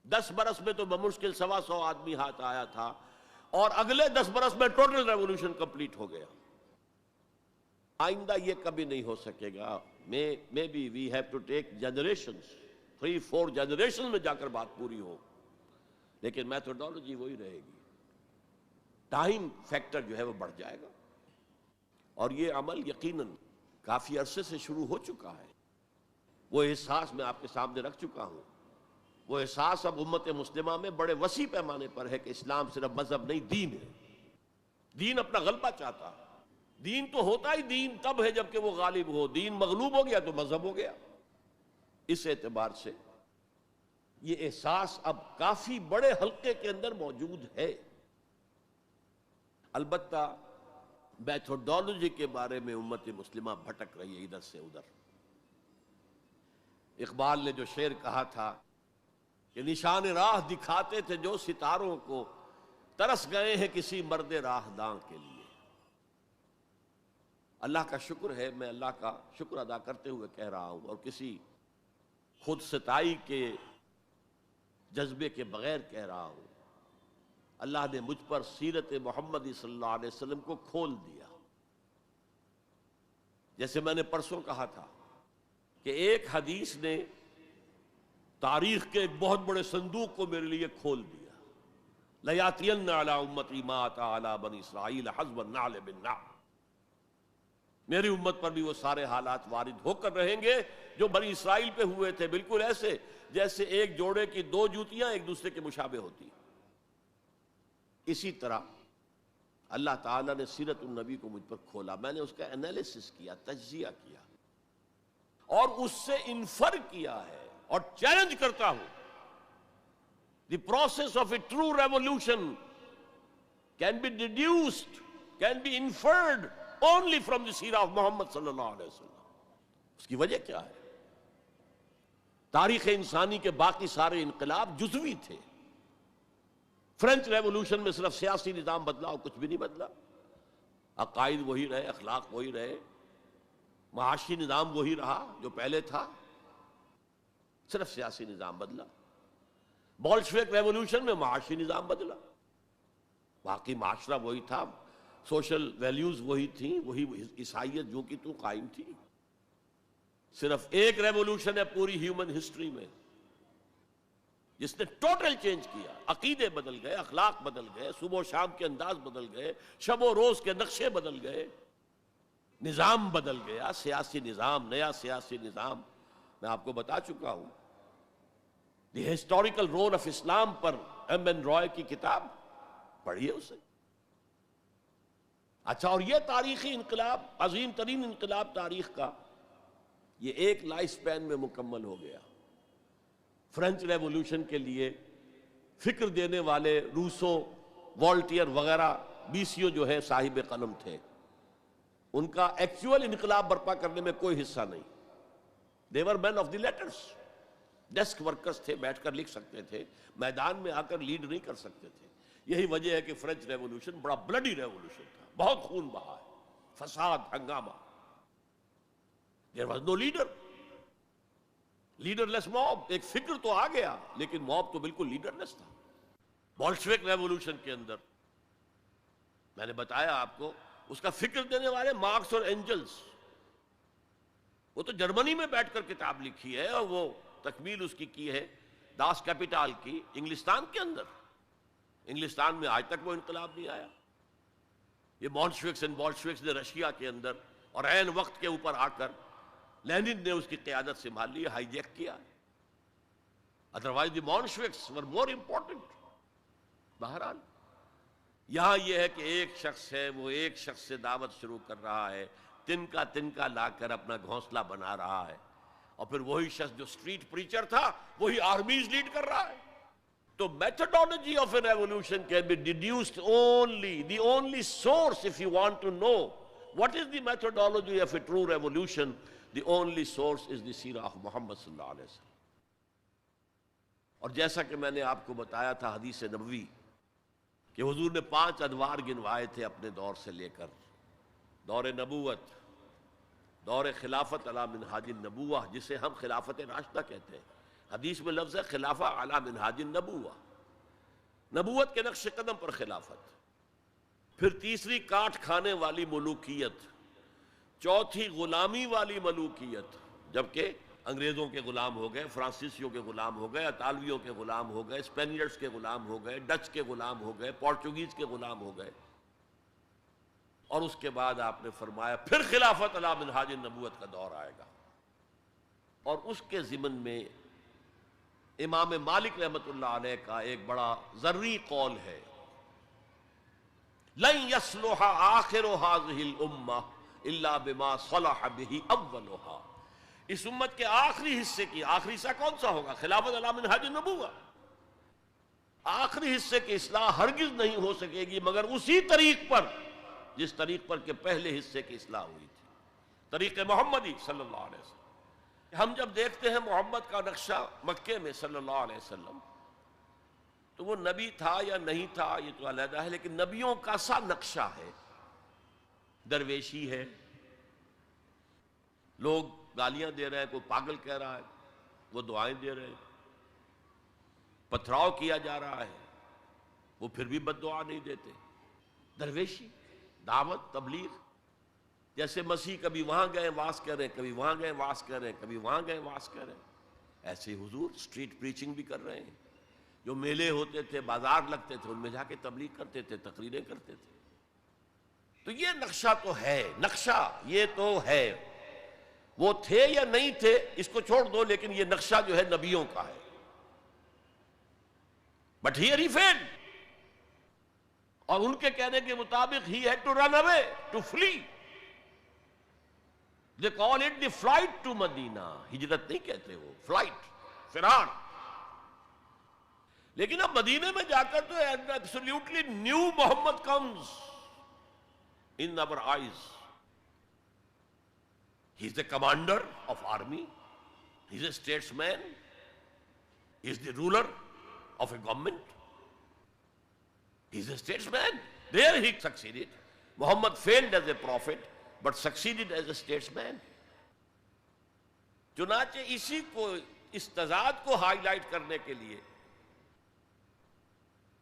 10 برس میں تو بمشکل 125 آدمی ہاتھ آیا تھا، اور اگلے 10 برس میں ٹوٹل ریولوشن کمپلیٹ ہو گیا. آئندہ یہ کبھی نہیں ہو سکے گا. Maybe we have to take generations, 3-4 generation میں جا کر بات پوری ہو، لیکن میتھڈالوجی وہی رہے گی. ٹائم فیکٹر جو ہے وہ بڑھ جائے گا. اور یہ عمل یقیناً کافی عرصے سے شروع ہو چکا ہے. وہ احساس میں آپ کے سامنے رکھ چکا ہوں. وہ احساس اب امت مسلمہ میں بڑے وسیع پیمانے پر ہے کہ اسلام صرف مذہب نہیں، دین ہے. دین اپنا غلبہ چاہتا ہے. دین تو ہوتا ہی دین تب ہے جب کہ وہ غالب ہو. دین مغلوب ہو گیا تو مذہب ہو گیا. اس اعتبار سے یہ احساس اب کافی بڑے حلقے کے اندر موجود ہے. البتہ میتھڈالوجی کے بارے میں امت مسلمہ بھٹک رہی ہے ادھر سے ادھر. اقبال نے جو شعر کہا تھا کہ نشان راہ دکھاتے تھے جو ستاروں کو، ترس گئے ہیں کسی مرد راہ داں کے لیے. اللہ کا شکر ہے، میں اللہ کا شکر ادا کرتے ہوئے کہہ رہا ہوں، اور کسی خود ستائی کے جذبے کے بغیر کہہ رہا ہوں، اللہ نے مجھ پر سیرت محمدی صلی اللہ علیہ وسلم کو کھول دیا. جیسے میں نے پرسوں کہا تھا کہ ایک حدیث نے تاریخ کے ایک بہت بڑے صندوق کو میرے لیے کھول دیا. لَيَأْتِيَنَّ عَلَىٰ أُمَّتِي مَا أَتَىٰ عَلَىٰ بَنِي إِسْرَائِيلَ حَسْبَ النَّعْلِ بِالنَّعْلِ. میری امت پر بھی وہ سارے حالات وارد ہو کر رہیں گے جو بنی اسرائیل پہ ہوئے تھے، بالکل ایسے جیسے ایک جوڑے کی 2 جوتیاں ایک دوسرے کے مشابہ ہوتی. اسی طرح اللہ تعالیٰ نے سیرت النبی کو مجھ پر کھولا. میں نے اس کا انالیسس کیا، تجزیہ کیا، اور اس سے انفر کیا ہے اور چیلنج کرتا ہوں. The process of a true revolution can be deduced, can be inferred only from the سیرہ of محمد صلی اللہ علیہ وسلم. اس کی وجہ کیا ہے؟ تاریخ انسانی کے باقی سارے انقلاب جزوی تھے. فرینچ ریولوشن میں صرف سیاسی نظام بدلا اور کچھ بھی نہیں بدلا. عقائد وہی رہے، اخلاق وہی رہے، معاشی نظام وہی رہا جو پہلے تھا، صرف سیاسی نظام بدلا. بولشوک ریولوشن میں معاشی نظام بدلا، باقی معاشرہ وہی تھا، سوشل ویلیوز وہی تھیں، وہی عیسائیت جو کی تو قائم تھی. صرف ایک ریولوشن ہے پوری ہیومن ہسٹری میں جس نے ٹوٹل چینج کیا. عقیدے بدل گئے، اخلاق بدل گئے، صبح و شام کے انداز بدل گئے، شب و روز کے نقشے بدل گئے، نظام بدل گیا، سیاسی نظام، نیا سیاسی نظام. میں آپ کو بتا چکا ہوں the historical role of Islam پر ایم این رائے کی کتاب پڑھیے اسے. اچھا، اور یہ تاریخی انقلاب، عظیم ترین انقلاب تاریخ کا، یہ ایک لائف سپین میں مکمل ہو گیا. فرینچ ریولوشن کے لیے فکر دینے والے روسو، والٹیئر وغیرہ بیسیوں جو ہے صاحب قلم تھے، ان کا ایکچول انقلاب برپا کرنے میں کوئی حصہ نہیں. They were men of the letters. Desk workers تھے, بیٹھ کر لکھ سکتے تھے, میدان میں آ کر لیڈ نہیں کر سکتے تھے. یہی وجہ ہے کہ فرینچ ریولوشن بڑا بلڈی ریولوشن تھا, بہت خون بہا ہے, فساد, ہنگامہ. There was no leader. Leader less mob. ایک فکر تو آ گیا لیکن موب تو بالکل لیڈر لیس تھا. بولشوک ریولوشن کے اندر میں نے بتایا آپ کو, اس کا فکر دینے والے مارکس اور اینجلز, وہ تو جرمنی میں بیٹھ کر کتاب لکھی ہے اور وہ تکمیل اس کی ہے داس کیپیٹال کی انگلستان کے اندر. انگلستان میں آج تک وہ انقلاب نہیں آیا. یہ مونشوکس اینڈ بولشوکس نے رشیا کے اندر اور عین وقت کے اوپر آ کر لینن نے اس کی قیادت سنبھال لی, ہائی جیک کیا. ادروائز دی مونشوکس ور مور امپورٹنٹ. بہرحال یہاں یہ ہے کہ ایک شخص ہے, وہ ایک شخص سے دعوت شروع کر رہا ہے, تنکا لا کر اپنا گھونسلہ بنا رہا ہے, اور پھر وہی شخص جو اسٹریٹ پریچر تھا وہی آرمیز لیڈ کر رہا ہے. تو methodology of a revolution can be deduced only, the only source of you want to know what is the methodology of a true revolution, the only source is the سیرہ of Muhammad صلی اللہ علیہ وسلم. اور جیسا کہ میں نے آپ کو بتایا تھا حدیث نبوی کہ حضور نے 5 ادوار گنوائے تھے اپنے دور سے لے کر, دور نبوت, دور خلافت علی منہاج النبوہ جسے ہم خلافت راشدہ کہتے ہیں. حدیث میں لفظ ہے خلافہ علی منہاج النبوہ, نبوت کے نقش قدم پر خلافت. پھر تیسری کاٹ کھانے والی ملوکیت, چوتھی غلامی والی ملوکیت, جبکہ انگریزوں کے غلام ہو گئے, فرانسیسیوں کے غلام ہو گئے, اطالویوں کے غلام ہو گئے, اسپینیئرز کے غلام ہو گئے, ڈچ کے غلام ہو گئے, پورچوگیز کے غلام ہو گئے. اور اس کے بعد آپ نے فرمایا پھر خلافت علی منہاج النبوت کا دور آئے گا. اور اس کے ضمن میں امام مالک رحمۃ اللہ علیہ کا ایک بڑا ذری قول ہے, لن يصلح آخر هذه الامہ الا بما صلح به اولها. اس امت کے آخری حصے کی, آخری حصہ کون سا ہوگا؟ خلافت علی منہاج النبوہ. آخری حصے کی اصلاح ہرگز نہیں ہو سکے گی مگر اسی طریق پر جس طریق پر کہ پہلے حصے کی اصلاح ہوئی تھی, طریق محمدی صلی اللہ علیہ وسلم. ہم جب دیکھتے ہیں محمد کا نقشہ مکے میں صلی اللہ علیہ وسلم, تو وہ نبی تھا یا نہیں تھا یہ تو علیحدہ ہے, لیکن نبیوں کا سا نقشہ ہے. درویشی ہے, لوگ گالیاں دے رہے ہیں, کوئی پاگل کہہ رہا ہے, وہ دعائیں دے رہے ہیں. پتھراؤ کیا جا رہا ہے, وہ پھر بھی بد دعا نہیں دیتے. درویشی, دعوت, تبلیغ. جیسے مسیح کبھی وہاں گئے واس کر رہے ہیں, کبھی وہاں گئے واس کر رہے ہیں, کبھی وہاں گئے واس کر رہے ہیں, ایسے حضور اسٹریٹ پریچنگ بھی کر رہے ہیں. جو میلے ہوتے تھے, بازار لگتے تھے, ان میں جا کے تبلیغ کرتے تھے, تقریریں کرتے تھے. تو یہ نقشہ تو ہے, نقشہ یہ تو ہے. وہ تھے یا نہیں تھے اس کو چھوڑ دو, لیکن یہ نقشہ جو ہے نبیوں کا ہے. بٹ ہیئر ہی فیلڈ, اور ان کے کہنے کے مطابق ہی had to run away, to flee. They call it the flight to Medina. ہجرت نہیں کہتے وہ, فلائٹ, فرار. لیکن اب مدینے میں جا کر تو absolutely new Muhammad comes in our eyes. He is the commander of army, he is a statesman, he is the ruler of a government, he is a statesman. There he succeeded. Muhammad failed as a prophet but succeeded as a statesman. چنانچہ اسی کو, اس تضاد کو high light کرنے کے لیے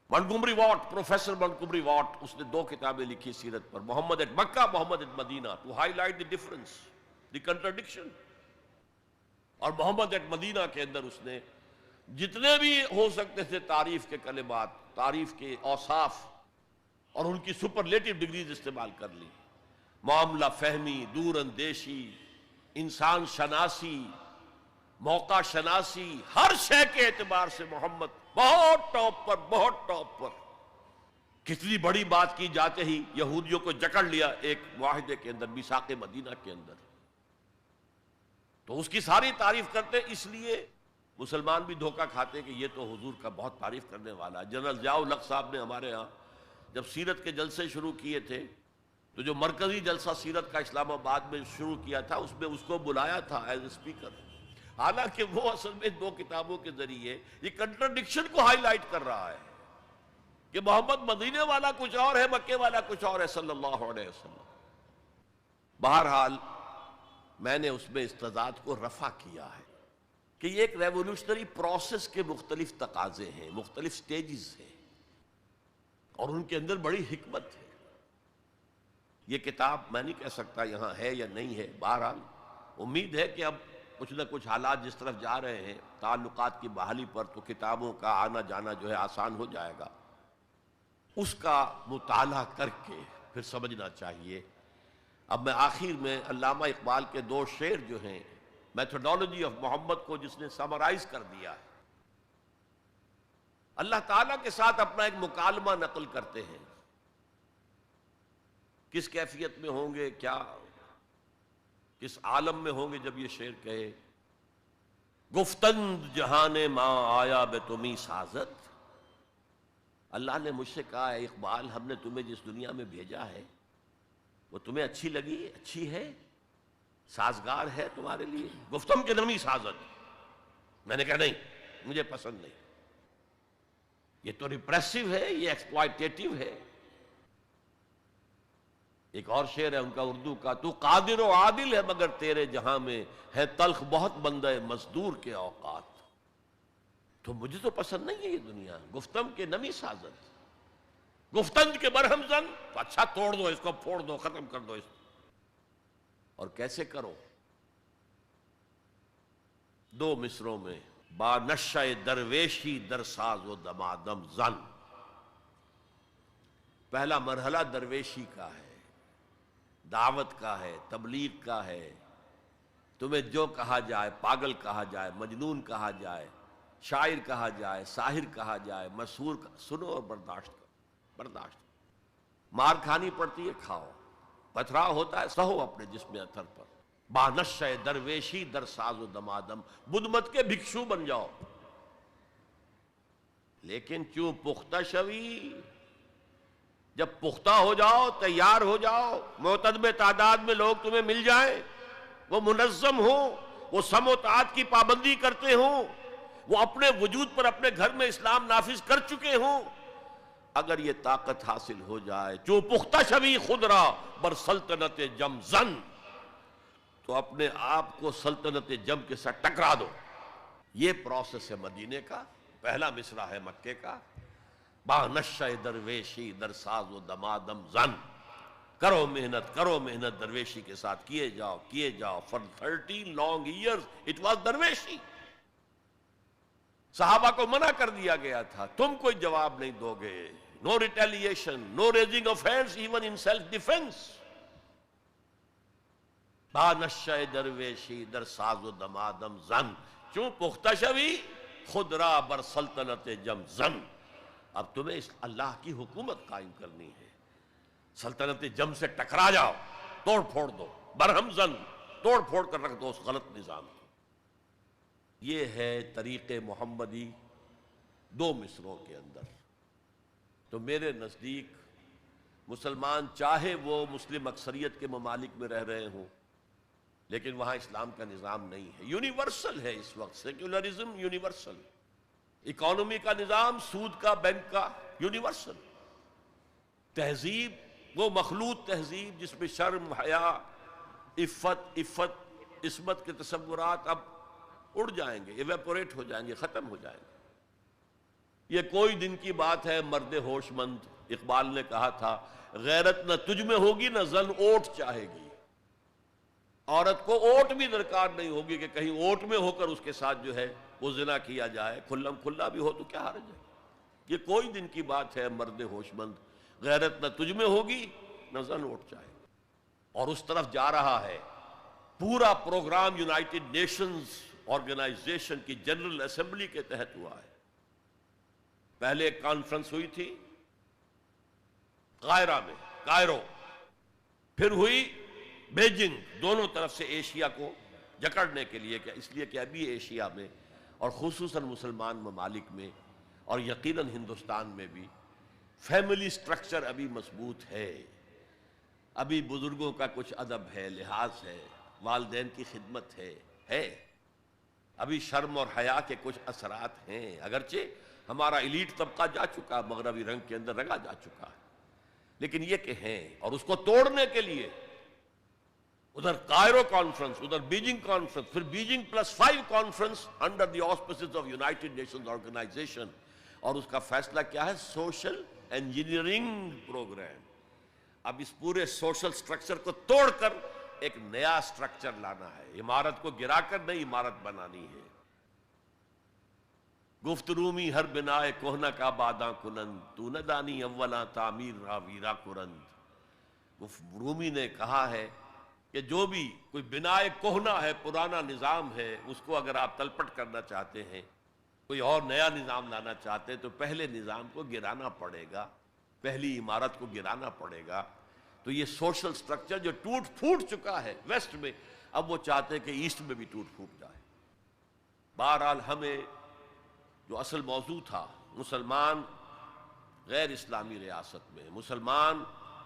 Montgomery Watt, professor Montgomery Watt, اس نے 2 کتابیں لکھی سیرت پر, Muhammad at Mecca, Muhammad at Medina, to highlight the difference, the contradiction. اور محمد ایٹ مدینہ کے اندر اس نے جتنے بھی ہو سکتے تھے تعریف کے کلمات, تعریف کے اوصاف اور ان کی سپرلیٹو ڈگریز استعمال کر لی. معاملہ فہمی, دور اندیشی, انسان شناسی, موقع شناسی, ہر شے کے اعتبار سے محمد بہت ٹاپ پر, بہت ٹاپ پر. کتنی بڑی بات کی جاتے ہی یہودیوں کو جکڑ لیا ایک معاہدے کے اندر, میثاق مدینہ کے اندر. تو اس کی ساری تعریف کرتے, اس لیے مسلمان بھی دھوکہ کھاتے کہ یہ تو حضور کا بہت تعریف کرنے والا ہے. جنرل ضیاء الحق صاحب نے ہمارے ہاں جب سیرت کے جلسے شروع کیے تھے, تو جو مرکزی جلسہ سیرت کا اسلام آباد میں شروع کیا تھا, اس میں اس کو بلایا تھا ایز اے اسپیکر. حالانکہ وہ اصل میں دو کتابوں کے ذریعے یہ کنٹرڈکشن کو ہائی لائٹ کر رہا ہے کہ محمد مدینے والا کچھ اور ہے، مکے والا کچھ اور ہے صلی اللہ علیہ وسلم۔ بہرحال میں نے اس میں استضاد کو رفع کیا ہے کہ یہ ایک ریولوشنری پروسیس کے مختلف تقاضے ہیں، مختلف سٹیجز ہیں، اور ان کے اندر بڑی حکمت ہے۔ یہ کتاب میں نہیں کہہ سکتا یہاں ہے یا نہیں ہے، بہرحال امید ہے کہ اب کچھ نہ کچھ حالات جس طرف جا رہے ہیں تعلقات کی بحالی پر، تو کتابوں کا آنا جانا جو ہے آسان ہو جائے گا۔ اس کا مطالعہ کر کے پھر سمجھنا چاہیے۔ اب میں آخر میں علامہ اقبال کے دو شعر جو ہیں میتھڈالوجی آف محمد کو جس نے سمرائز کر دیا ہے، اللہ تعالیٰ کے ساتھ اپنا ایک مکالمہ نقل کرتے ہیں، کس کیفیت میں ہوں گے، کیا کس عالم میں ہوں گے جب یہ شعر کہے، گفتند جہان ماں آیا بے تمہیں سازت۔ اللہ نے مجھ سے کہا ہے اقبال، ہم نے تمہیں جس دنیا میں بھیجا ہے وہ تمہیں اچھی لگی، اچھی ہے، سازگار ہے تمہارے لیے؟ گفتم کے نمی سازت۔ میں نے کہا نہیں، مجھے پسند نہیں، یہ تو ریپریسو ہے، یہ ایکسپلائٹیٹو ہے۔ ایک اور شعر ہے ان کا اردو کا، تو قادر و عادل ہے مگر تیرے جہاں میں ہے تلخ بہت بندہ مزدور کے اوقات۔ تو مجھے تو پسند نہیں ہے یہ دنیا، گفتم کے نمی سازت، گفتند کے برہم زن، تو اچھا توڑ دو اس کو، پھوڑ دو، ختم کر دو اس کو۔ اور کیسے کرو؟ دو مصروں میں، با نشہ درویشی در ساز و دمادم زن۔ پہلا مرحلہ درویشی کا ہے، دعوت کا ہے، تبلیغ کا ہے، تمہیں جو کہا جائے، پاگل کہا جائے، مجنون کہا جائے، شاعر کہا جائے، ساحر کہا جائے، مسحور سنو اور برداشت کرو، برداشت۔ مار کھانی پڑتی ہے، کھاؤ، پتھراؤ ہوتا ہے، سہو اپنے جسم اتھر پر۔ بانشہ درویشی در ساز و دمادم، بدھ مت کے بھکشو بن جاؤ، لیکن چوں پختہ شوی، جب پختہ ہو جاؤ، تیار ہو جاؤ، معتدب تعداد میں لوگ تمہیں مل جائیں، وہ منظم ہوں، وہ سم و طاعت کی پابندی کرتے ہوں، وہ اپنے وجود پر اپنے گھر میں اسلام نافذ کر چکے ہوں، اگر یہ طاقت حاصل ہو جائے، جو پختہ شوی خود را بر سلطنت جم زن، تو اپنے آپ کو سلطنت جم کے ساتھ ٹکرا دو۔ یہ پروسیس ہے مدینے کا، پہلا مصرع ہے مکے کا، با نشہ درویشی در ساز و دمادم زن۔ کرو محنت، کرو محنت، درویشی کے ساتھ کیے جاؤ، کیے جاؤ۔ For 13 long years it was درویشی۔ صحابہ کو منع کر دیا گیا تھا، تم کوئی جواب نہیں دو گے، no retaliation, no raising of hands even in self defense۔ با نشہ درویشی در ساز و دمادم زن، چون پختہ شوی خود را بر سلطنت جم زن۔ اب تمہیں اس اللہ کی حکومت قائم کرنی ہے، سلطنت جم سے ٹکرا جاؤ، توڑ پھوڑ دو، برہم زن، توڑ پھوڑ کر رکھ دو اس غلط نظام کو۔ یہ ہے طریق محمدی دو مصروں کے اندر۔ تو میرے نزدیک مسلمان چاہے وہ مسلم اکثریت کے ممالک میں رہ رہے ہوں، لیکن وہاں اسلام کا نظام نہیں ہے، یونیورسل ہے اس وقت، سیکولرزم یونیورسل، اکانومی کا نظام، سود کا، بینک کا، یونیورسل۔ تہذیب وہ مخلوط تہذیب جس میں شرم، حیا، عفت، عصمت کے تصورات اب اڑ جائیں گے، ایویپوریٹ ہو جائیں گے، ختم ہو جائیں گے۔ یہ کوئی دن کی بات ہے، مرد ہوش مند اقبال نے کہا تھا، غیرت نہ تجھ میں ہوگی نہ زن اوٹ چاہے گی۔ عورت کو اوٹ بھی درکار نہیں ہوگی کہ کہیں اوٹ میں ہو کر اس کے ساتھ جو ہے وہ زنا کیا جائے، کھلم کھلا بھی ہو تو کیا حرج ہے۔ یہ کوئی دن کی بات ہے، مرد ہوش مند، غیرت نہ تجھ میں ہوگی نہ زن اوٹ چاہے گی۔ اور اس طرف جا رہا ہے۔ پورا پروگرام یونائٹڈ نیشنز آرگنائزیشن کی جنرل اسمبلی کے تحت ہوا ہے۔ پہلے ایک کانفرنس ہوئی تھی قاہرہ میں، کائرو، پھر ہوئی بیجنگ، دونوں طرف سے ایشیا کو جکڑنے کے لیے، کہ اس لیے کہ ابھی ایشیا میں اور خصوصاً مسلمان ممالک میں اور یقیناً ہندوستان میں بھی فیملی سٹرکچر ابھی مضبوط ہے، ابھی بزرگوں کا کچھ ادب ہے، لحاظ ہے، والدین کی خدمت ہے، ابھی شرم اور حیا کے کچھ اثرات ہیں، اگرچہ ہمارا ایلیٹ طبقہ جا چکا، مغربی رنگ کے اندر رنگا جا چکا ہے، لیکن یہ کہ ہیں، اور اس کو توڑنے کے لیے ادھر کائرو کانفرنس، ادھر بیجنگ کانفرنس، پھر Beijing +5 conference under the auspices of United Nations Organization, اور اس کا فیصلہ کیا ہے؟ Social engineering program. اب اس پورے سوشل سٹرکچر کو توڑ کر ایک نیا سٹرکچر لانا ہے، عمارت کو گرا کر نئی عمارت بنانی ہے۔ گفت رومی ہر بنائے کوہنا کا باداں کنند، تو نہ دانی اولا تعمیر را ویرا کرند۔ رومی نے کہا ہے کہ جو بھی کوئی بنائے کوہنا ہے، پرانا نظام ہے، اس کو اگر آپ تلپٹ کرنا چاہتے ہیں، کوئی اور نیا نظام لانا چاہتے ہیں، تو پہلے نظام کو گرانا پڑے گا، پہلی عمارت کو گرانا پڑے گا۔ تو یہ سوشل سٹرکچر جو ٹوٹ پھوٹ چکا ہے ویسٹ میں، اب وہ چاہتے ہیں کہ ایسٹ میں بھی ٹوٹ پھوٹ جائے۔ بہرحال ہمیں جو اصل موضوع تھا، مسلمان غیر اسلامی ریاست میں، مسلمان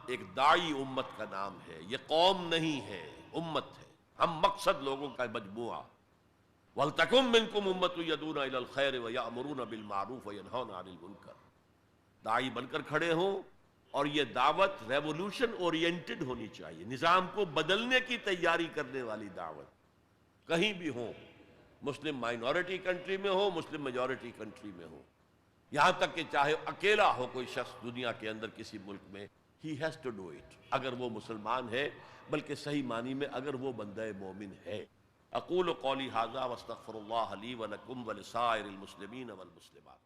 ایک داعی امت کا نام ہے، یہ قوم نہیں ہے، امت ہے، ہم مقصد لوگوں کا مجموعہ۔ وَلْتَكُن مِّنكُمْ أُمَّةٌ يَدْعُونَ إِلَى الْخَيْرِ وَيَأْمُرُونَ بِالْمَعْرُوفِ وَيَنْهَوْنَ عَنِ الْمُنكَرِ، داعی بن کر کھڑے ہوں، اور یہ دعوت ریولوشن اورینٹڈ ہونی چاہیے، نظام کو بدلنے کی تیاری کرنے والی دعوت، کہیں بھی ہو، مسلم مائنورٹی کنٹری میں ہو، مسلم میجورٹی کنٹری میں ہو، یہاں تک کہ چاہے اکیلا ہو کوئی شخص دنیا کے اندر کسی ملک میں، he has to do it، اگر وہ مسلمان ہے، بلکہ صحیح معنی میں اگر وہ بندہ مومن ہے۔ اقول قولی ھذا واستغفر اللہ لی ولکم ولسائر المسلمین والمسلمات۔